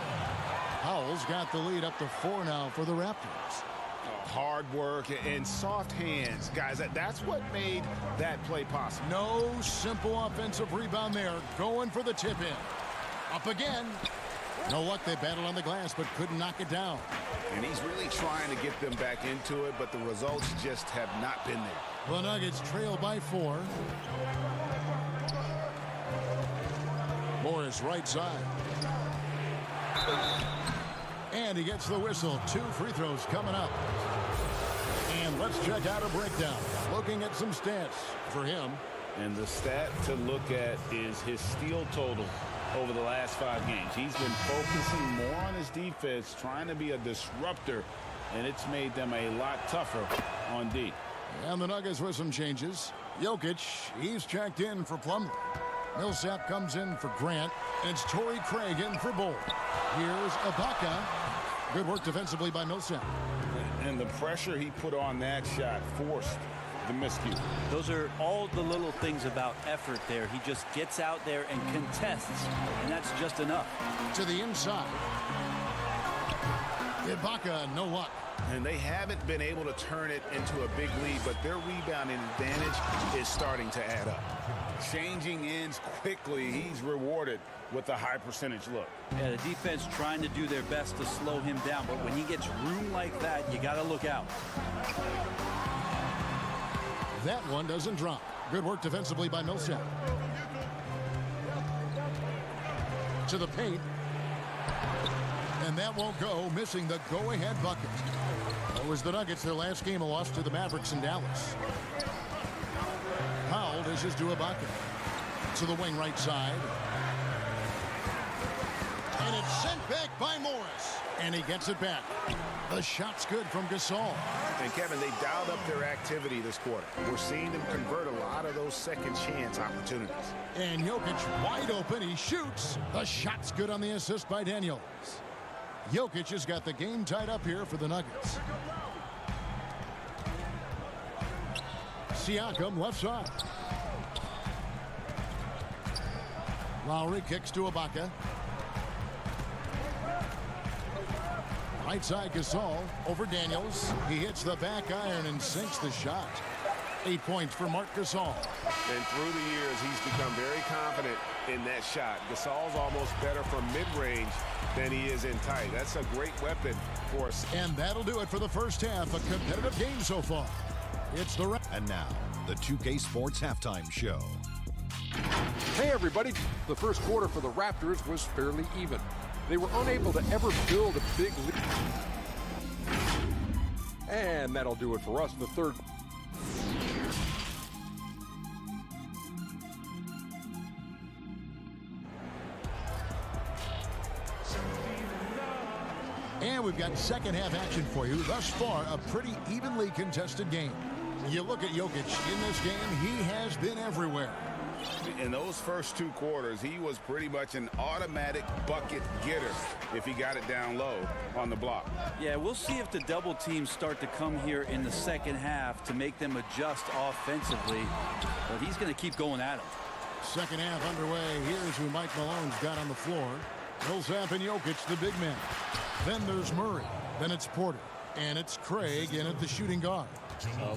Powell's got the lead up to 4 now for the Raptors. Hard work and soft hands. Guys, that's what made that play possible. No simple offensive rebound there. Going for the tip in. Up again. No luck. They battled on the glass, but couldn't knock it down. And he's really trying to get them back into it, but the results just have not been there. The Nuggets trail by 4. Morris right side. And he gets the whistle. 2 free throws coming up. And let's check out a breakdown. Looking at some stats for him. And the stat to look at is his steal total over the last 5 games. He's been focusing more on his defense, trying to be a disruptor, and it's made them a lot tougher on D. And the Nuggets with some changes. Jokic, he's checked in for Plumlee. Millsap comes in for Grant, and it's Torrey Craig in for Bull. Here's Ibaka. Good work defensively by Millsap. And the pressure he put on that shot forced the miscue. Those are all the little things about effort there. He just gets out there and contests, and that's just enough. To the inside. Ibaka, no luck. And they haven't been able to turn it into a big lead, but their rebounding advantage is starting to add up. Changing ends quickly. He's rewarded with a high percentage look. Yeah, the defense trying to do their best to slow him down, but when he gets room like that, you got to look out. That one doesn't drop. Good work defensively by Millsap. To the paint. And that won't go, missing the go-ahead bucket. That was the Nuggets, their last game, a loss to the Mavericks in Dallas. Powell dishes to Ibaka. To the wing right side. And it's sent back by Morris. And he gets it back. The shot's good from Gasol. And Kevin, they dialed up their activity this quarter. We're seeing them convert a lot of those second chance opportunities. And Jokic wide open. He shoots. The shot's good on the assist by Daniels. Jokic has got the game tied up here for the Nuggets. Siakam left side. Lowry kicks to Ibaka. Right side Gasol over Daniels. He hits the back iron and sinks the shot. 8 points for Marc Gasol. And through the years, he's become very confident in that shot. Gasol's almost better from mid-range than he is in tight. That's a great weapon for us. And that'll do it for the first half. A competitive game so far. It's the... And now, the 2K Sports Halftime Show. Hey, everybody. The first quarter for the Raptors was fairly even. They were unable to ever build a big lead. And that'll do it for us. The third. And we've got second half action for you. Thus far, a pretty evenly contested game. You look at Jokic in this game, he has been everywhere. In those first 2 quarters, he was pretty much an automatic bucket getter if he got it down low on the block. Yeah, we'll see if the double teams start to come here in the second half to make them adjust offensively. But he's going to keep going at him. Second half underway. Here's who Mike Malone's got on the floor. Millsap and Jokic, the big men. Then there's Murray. Then it's Porter. And it's Craig in at the shooting guard.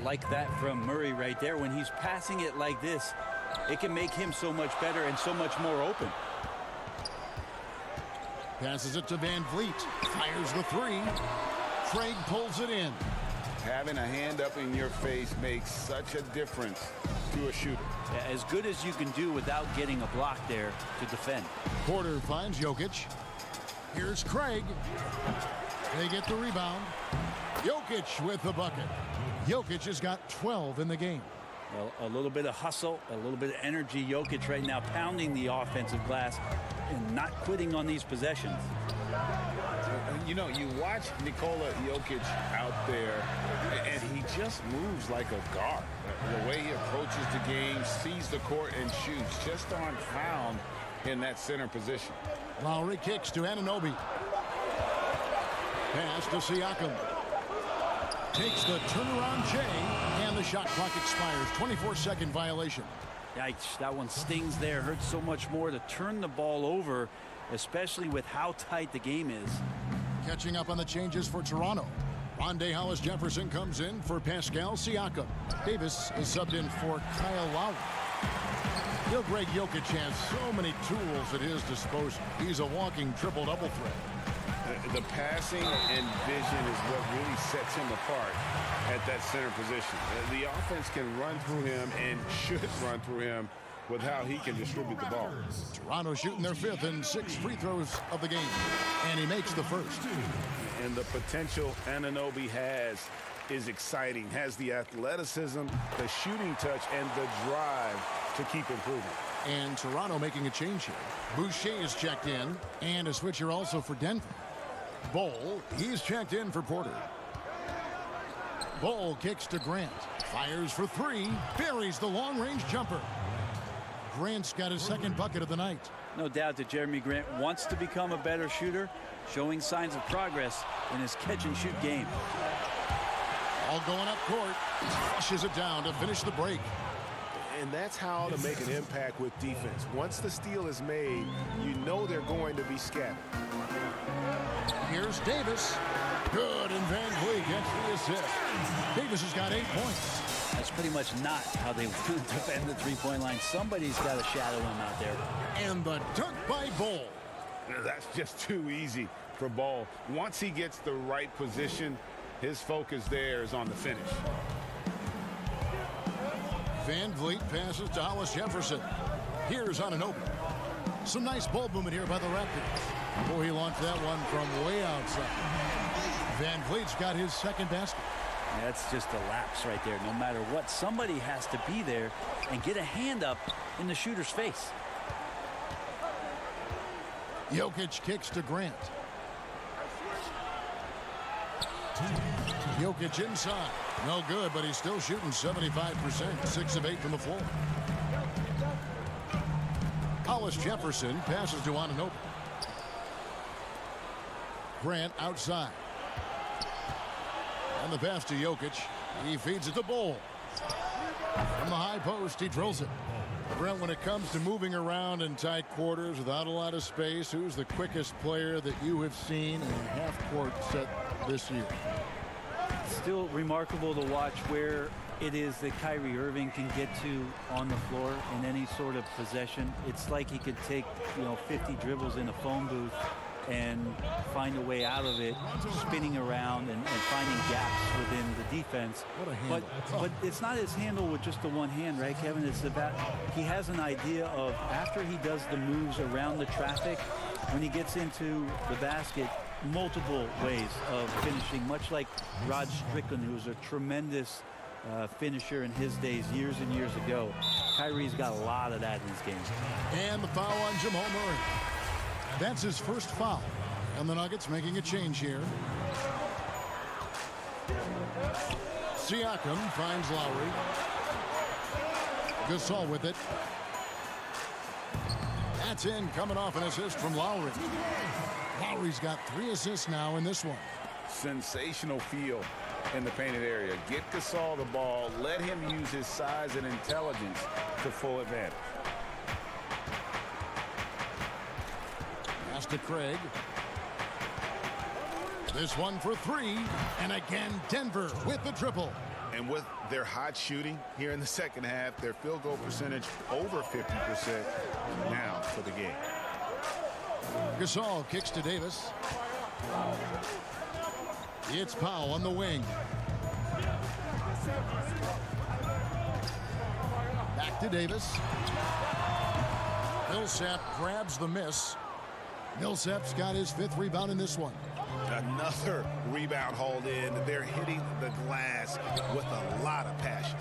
Like that from Murray right there. When he's passing it like this, it can make him so much better and so much more open. Passes it to Van Vliet. Fires the 3. Craig pulls it in. Having a hand up in your face makes such a difference to a shooter. Yeah, as good as you can do without getting a block there to defend. Porter finds Jokic. Here's Craig. They get the rebound. Jokic with the bucket. Jokic has got 12 in the game. Well, a little bit of hustle, a little bit of energy. Jokic right now pounding the offensive glass and not quitting on these possessions. You know, you watch Nikola Jokic out there, and he just moves like a guard. The way he approaches the game, sees the court, and shoots just on found in that center position. Lowry kicks to Anunoby. Pass to Siakam. Takes the turnaround J, and the shot clock expires. 24-second violation. Yikes, that one stings there. Hurts so much more to turn the ball over, especially with how tight the game is. Catching up on the changes for Toronto. Rondé Hollis-Jefferson comes in for Pascal Siakam. Davis is subbed in for Kyle Lowry. Greg Jokic has so many tools at his disposal. He's a walking triple-double threat. The passing and vision is what really sets him apart at that center position. The offense can run through him and should run through him with how he can distribute the ball. Toronto shooting their 5th and 6th free throws of the game. And he makes the first. And the potential Anunoby has is exciting. Has the athleticism, the shooting touch, and the drive to keep improving. And Toronto making a change here. Boucher is checked in. And a switcher also for Denver. Bol, he's checked in for Porter. Bol kicks to Grant. Fires for 3. Buries the long-range jumper. Grant's got his 2nd bucket of the night. No doubt that Jeremy Grant wants to become a better shooter, showing signs of progress in his catch-and-shoot game. All going up court. Flushes it down to finish the break. And that's how to make an impact with defense. Once the steal is made, you know they're going to be scattered. Here's Davis. Good, and Van Vliet gets the assist. Davis has got 8 points. That's pretty much not how they defend the three-point line. Somebody's got to shadow him out there. And the dunk by Bol. That's just too easy for Bol. Once he gets the right position, his focus there is on the finish. Van Vliet passes to Hollis-Jefferson. Here's Anunoby. Some nice ball movement here by the Raptors. Boy, he launched that one from way outside. Van Vliet's got his 2nd basket. That's just a lapse right there. No matter what, somebody has to be there and get a hand up in the shooter's face. Jokic kicks to Grant. Jokic inside. No good, but he's still shooting 75%. 6 of 8 from the floor. Hollis-Jefferson passes to Anunoby. Grant outside. And the pass to Jokic. He feeds it to Bol. From the high post, he drills it. Brent, when it comes to moving around in tight quarters without a lot of space, who's the quickest player that you have seen in half-court set this year? Still remarkable to watch where it is that Kyrie Irving can get to on the floor in any sort of possession. It's like he could take, 50 dribbles in a phone booth and find a way out of it, spinning around and finding gaps within the defense. What a handle. But it's not his handle with just the one hand, right, Kevin? It's about he has an idea of after he does the moves around the traffic, when he gets into the basket, multiple ways of finishing, much like Rod Strickland, who's a tremendous finisher in his days years and years ago. Kyrie's got a lot of that in his game. And the foul on Jamal Murray. That's his first foul. And the Nuggets making a change here. Siakam finds Lowry. Gasol with it. That's in, coming off an assist from Lowry. Lowry's got 3 assists now in this one. Sensational feel in the painted area. Get Gasol the ball. Let him use his size and intelligence to full advantage. Pass to Craig. This one for 3. And again, Denver with the triple. And with their hot shooting here in the second half, their field goal percentage over 50% now for the game. Gasol kicks to Davis. It's Powell on the wing. Back to Davis. Millsap grabs the miss. Millsap's got his 5th rebound in this one. Another rebound hauled in. They're hitting the glass with a lot of passion.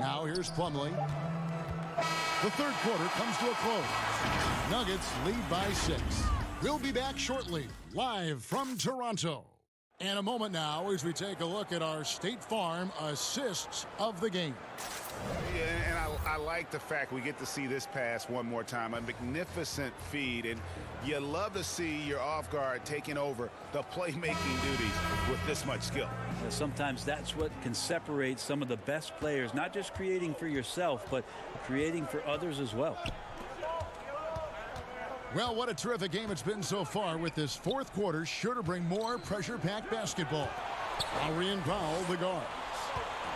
Now here's Plumlee. The third quarter comes to a close. Nuggets lead by 6. We'll be back shortly, live from Toronto. And a moment now as we take a look at our State Farm assists of the game. Yeah, and I like the fact we get to see this pass one more time. A magnificent feed, and you love to see your off guard taking over the playmaking duties with this much skill. Sometimes that's what can separate some of the best players, not just creating for yourself, but creating for others as well. Well, what a terrific game it's been so far, with this fourth quarter sure to bring more pressure-packed basketball. Lowry and Powell, the guards.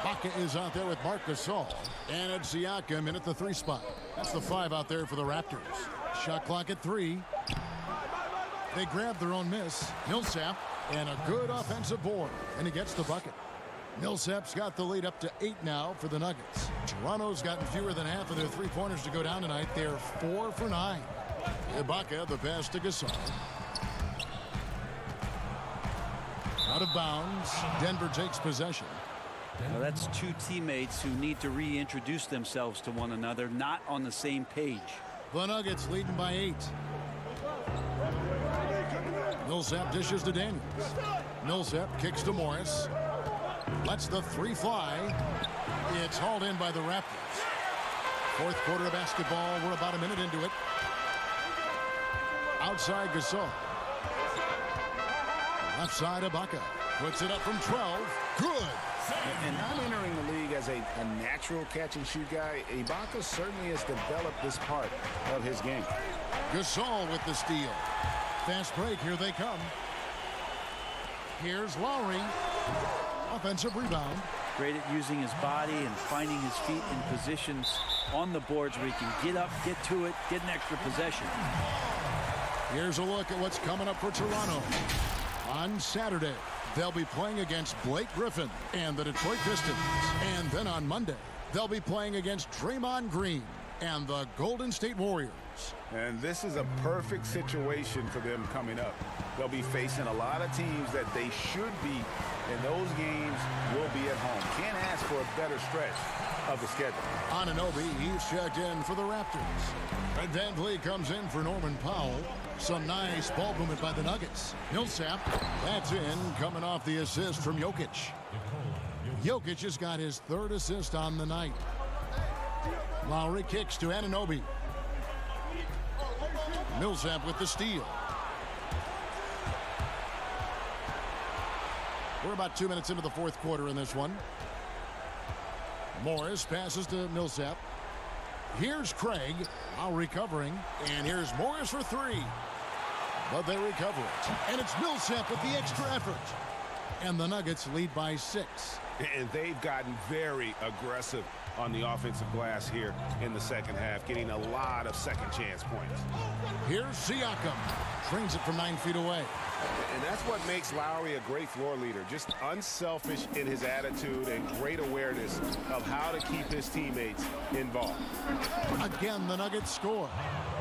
Ibaka is out there with Marc Gasol. And it's Siakam in at the 3 spot. That's the 5 out there for the Raptors. Shot clock at 3. They grab their own miss. Millsap, and a good offensive board. And he gets the bucket. Millsap's got the lead up to 8 now for the Nuggets. Toronto's gotten fewer than half of their 3-pointers to go down tonight. They're 4 for 9. Ibaka, the pass to Gasol. Out of bounds. Denver takes possession. Now that's 2 teammates who need to reintroduce themselves to one another, not on the same page. The Nuggets leading by 8. Millsap dishes to Daniels. Millsap kicks to Morris. Lets the 3 fly. It's hauled in by the Raptors. Fourth quarter of basketball. We're about a minute into it. Outside Gasol. Left side Ibaka. Puts it up from 12. Good. And not entering the league as a natural catch-and-shoot guy, Ibaka certainly has developed this part of his game. Gasol with the steal. Fast break. Here they come. Here's Lowry. Offensive rebound. Great at using his body and finding his feet in positions on the boards where he can get up, get to it, get an extra possession. Here's a look at what's coming up for Toronto. On Saturday, they'll be playing against Blake Griffin and the Detroit Pistons. And then on Monday, they'll be playing against Draymond Green and the Golden State Warriors. And this is a perfect situation for them coming up. They'll be facing a lot of teams that they should beat, and those games will be at home. Can't ask for a better stretch of the schedule. Anunoby, he's checked in for the Raptors. Fred VanVleet comes in for Norman Powell. Some nice ball movement by the Nuggets. Millsap, that's in, coming off the assist from Jokic. Jokic has got his 3rd assist on the night. Lowry kicks to Anunoby. Millsap with the steal. We're about 2 minutes into the fourth quarter in this one. Morris passes to Millsap. Here's Craig, now recovering, and here's Morris for 3. But they recover it, and it's Millsap with the extra effort. And the Nuggets lead by 6. And they've gotten very aggressive on the offensive glass here in the second half, getting a lot of second chance points. Here's Siakam. Trains it from 9 feet away. And that's what makes Lowry a great floor leader. Just unselfish in his attitude and great awareness of how to keep his teammates involved. Again, the Nuggets score.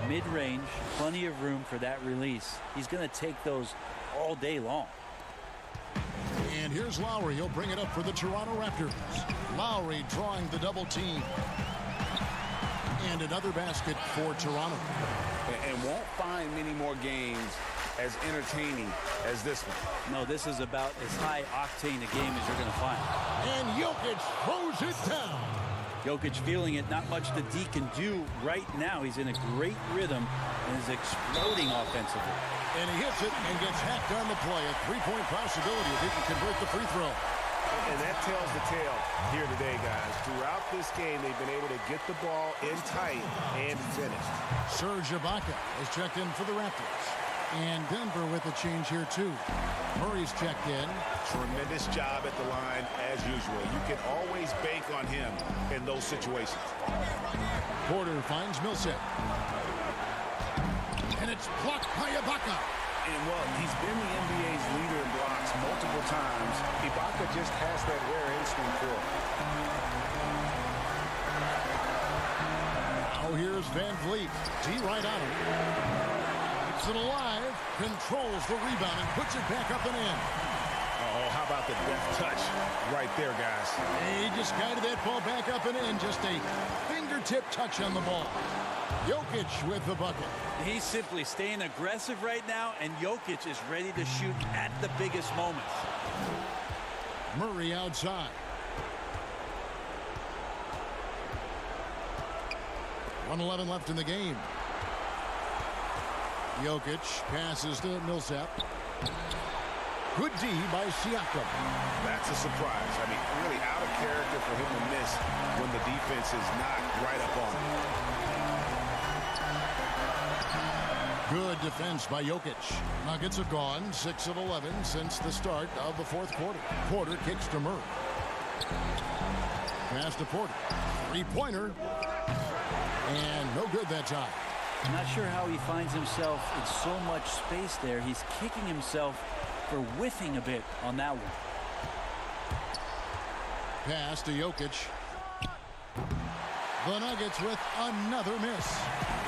Mid-range, plenty of room for that release. He's going to take those all day long. And here's Lowry. He'll bring it up for the Toronto Raptors. Lowry drawing the double team. And another basket for Toronto. And won't find many more games as entertaining as this one. No, this is about as high-octane a game as you're going to find. And Jokic throws it down. Jokic feeling it. Not much that D can do right now. He's in a great rhythm and is exploding offensively. And he hits it and gets hacked on the play. A three-point possibility if he can convert the free throw. And that tells the tale here today, guys. Throughout this game, they've been able to get the ball in tight and finish. Serge Ibaka is checked in for the Raptors. And Denver with a change here, too. Murray's checked in. Tremendous job at the line, as usual. You can always bank on him in those situations. Porter finds Millsap. And it's blocked by Ibaka. And, well, he's been the NBA's leader in blocks multiple times. Ibaka just has that rare instinct for it. Now here's Van Vliet. D right on him. Keeps it alive. Controls the rebound and puts it back up and in. Oh, how about the deft touch right there, guys? He just guided that ball back up and in. Just a fingertip touch on the ball. Jokic with the bucket. He's simply staying aggressive right now, and Jokic is ready to shoot at the biggest moments. Murray outside. .111 left in the game. Jokic passes to Millsap. Good D by Siakam. That's a surprise. I mean, really out of character for him to miss when the defense is not right up on him. Good defense by Jokic. Nuggets have gone 6 of 11 since the start of the fourth quarter. Porter kicks to Murray. Pass to Porter. Three-pointer. And no good that time. I'm not sure how he finds himself in so much space there. He's kicking himself for whiffing a bit on that one. Pass to Jokic. The Nuggets with another miss.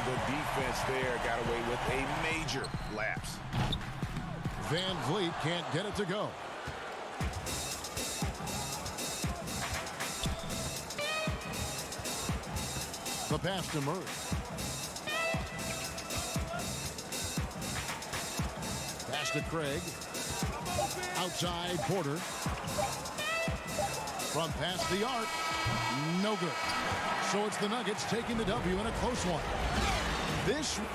The defense there got away with a major lapse. Van Vliet can't get it to go. The pass to Murray. Pass to Craig. Outside Porter. From past the arc. No good. So it's the Nuggets taking the W in a close one.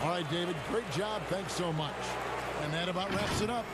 All right, David, great job. Thanks so much. And that about wraps it up.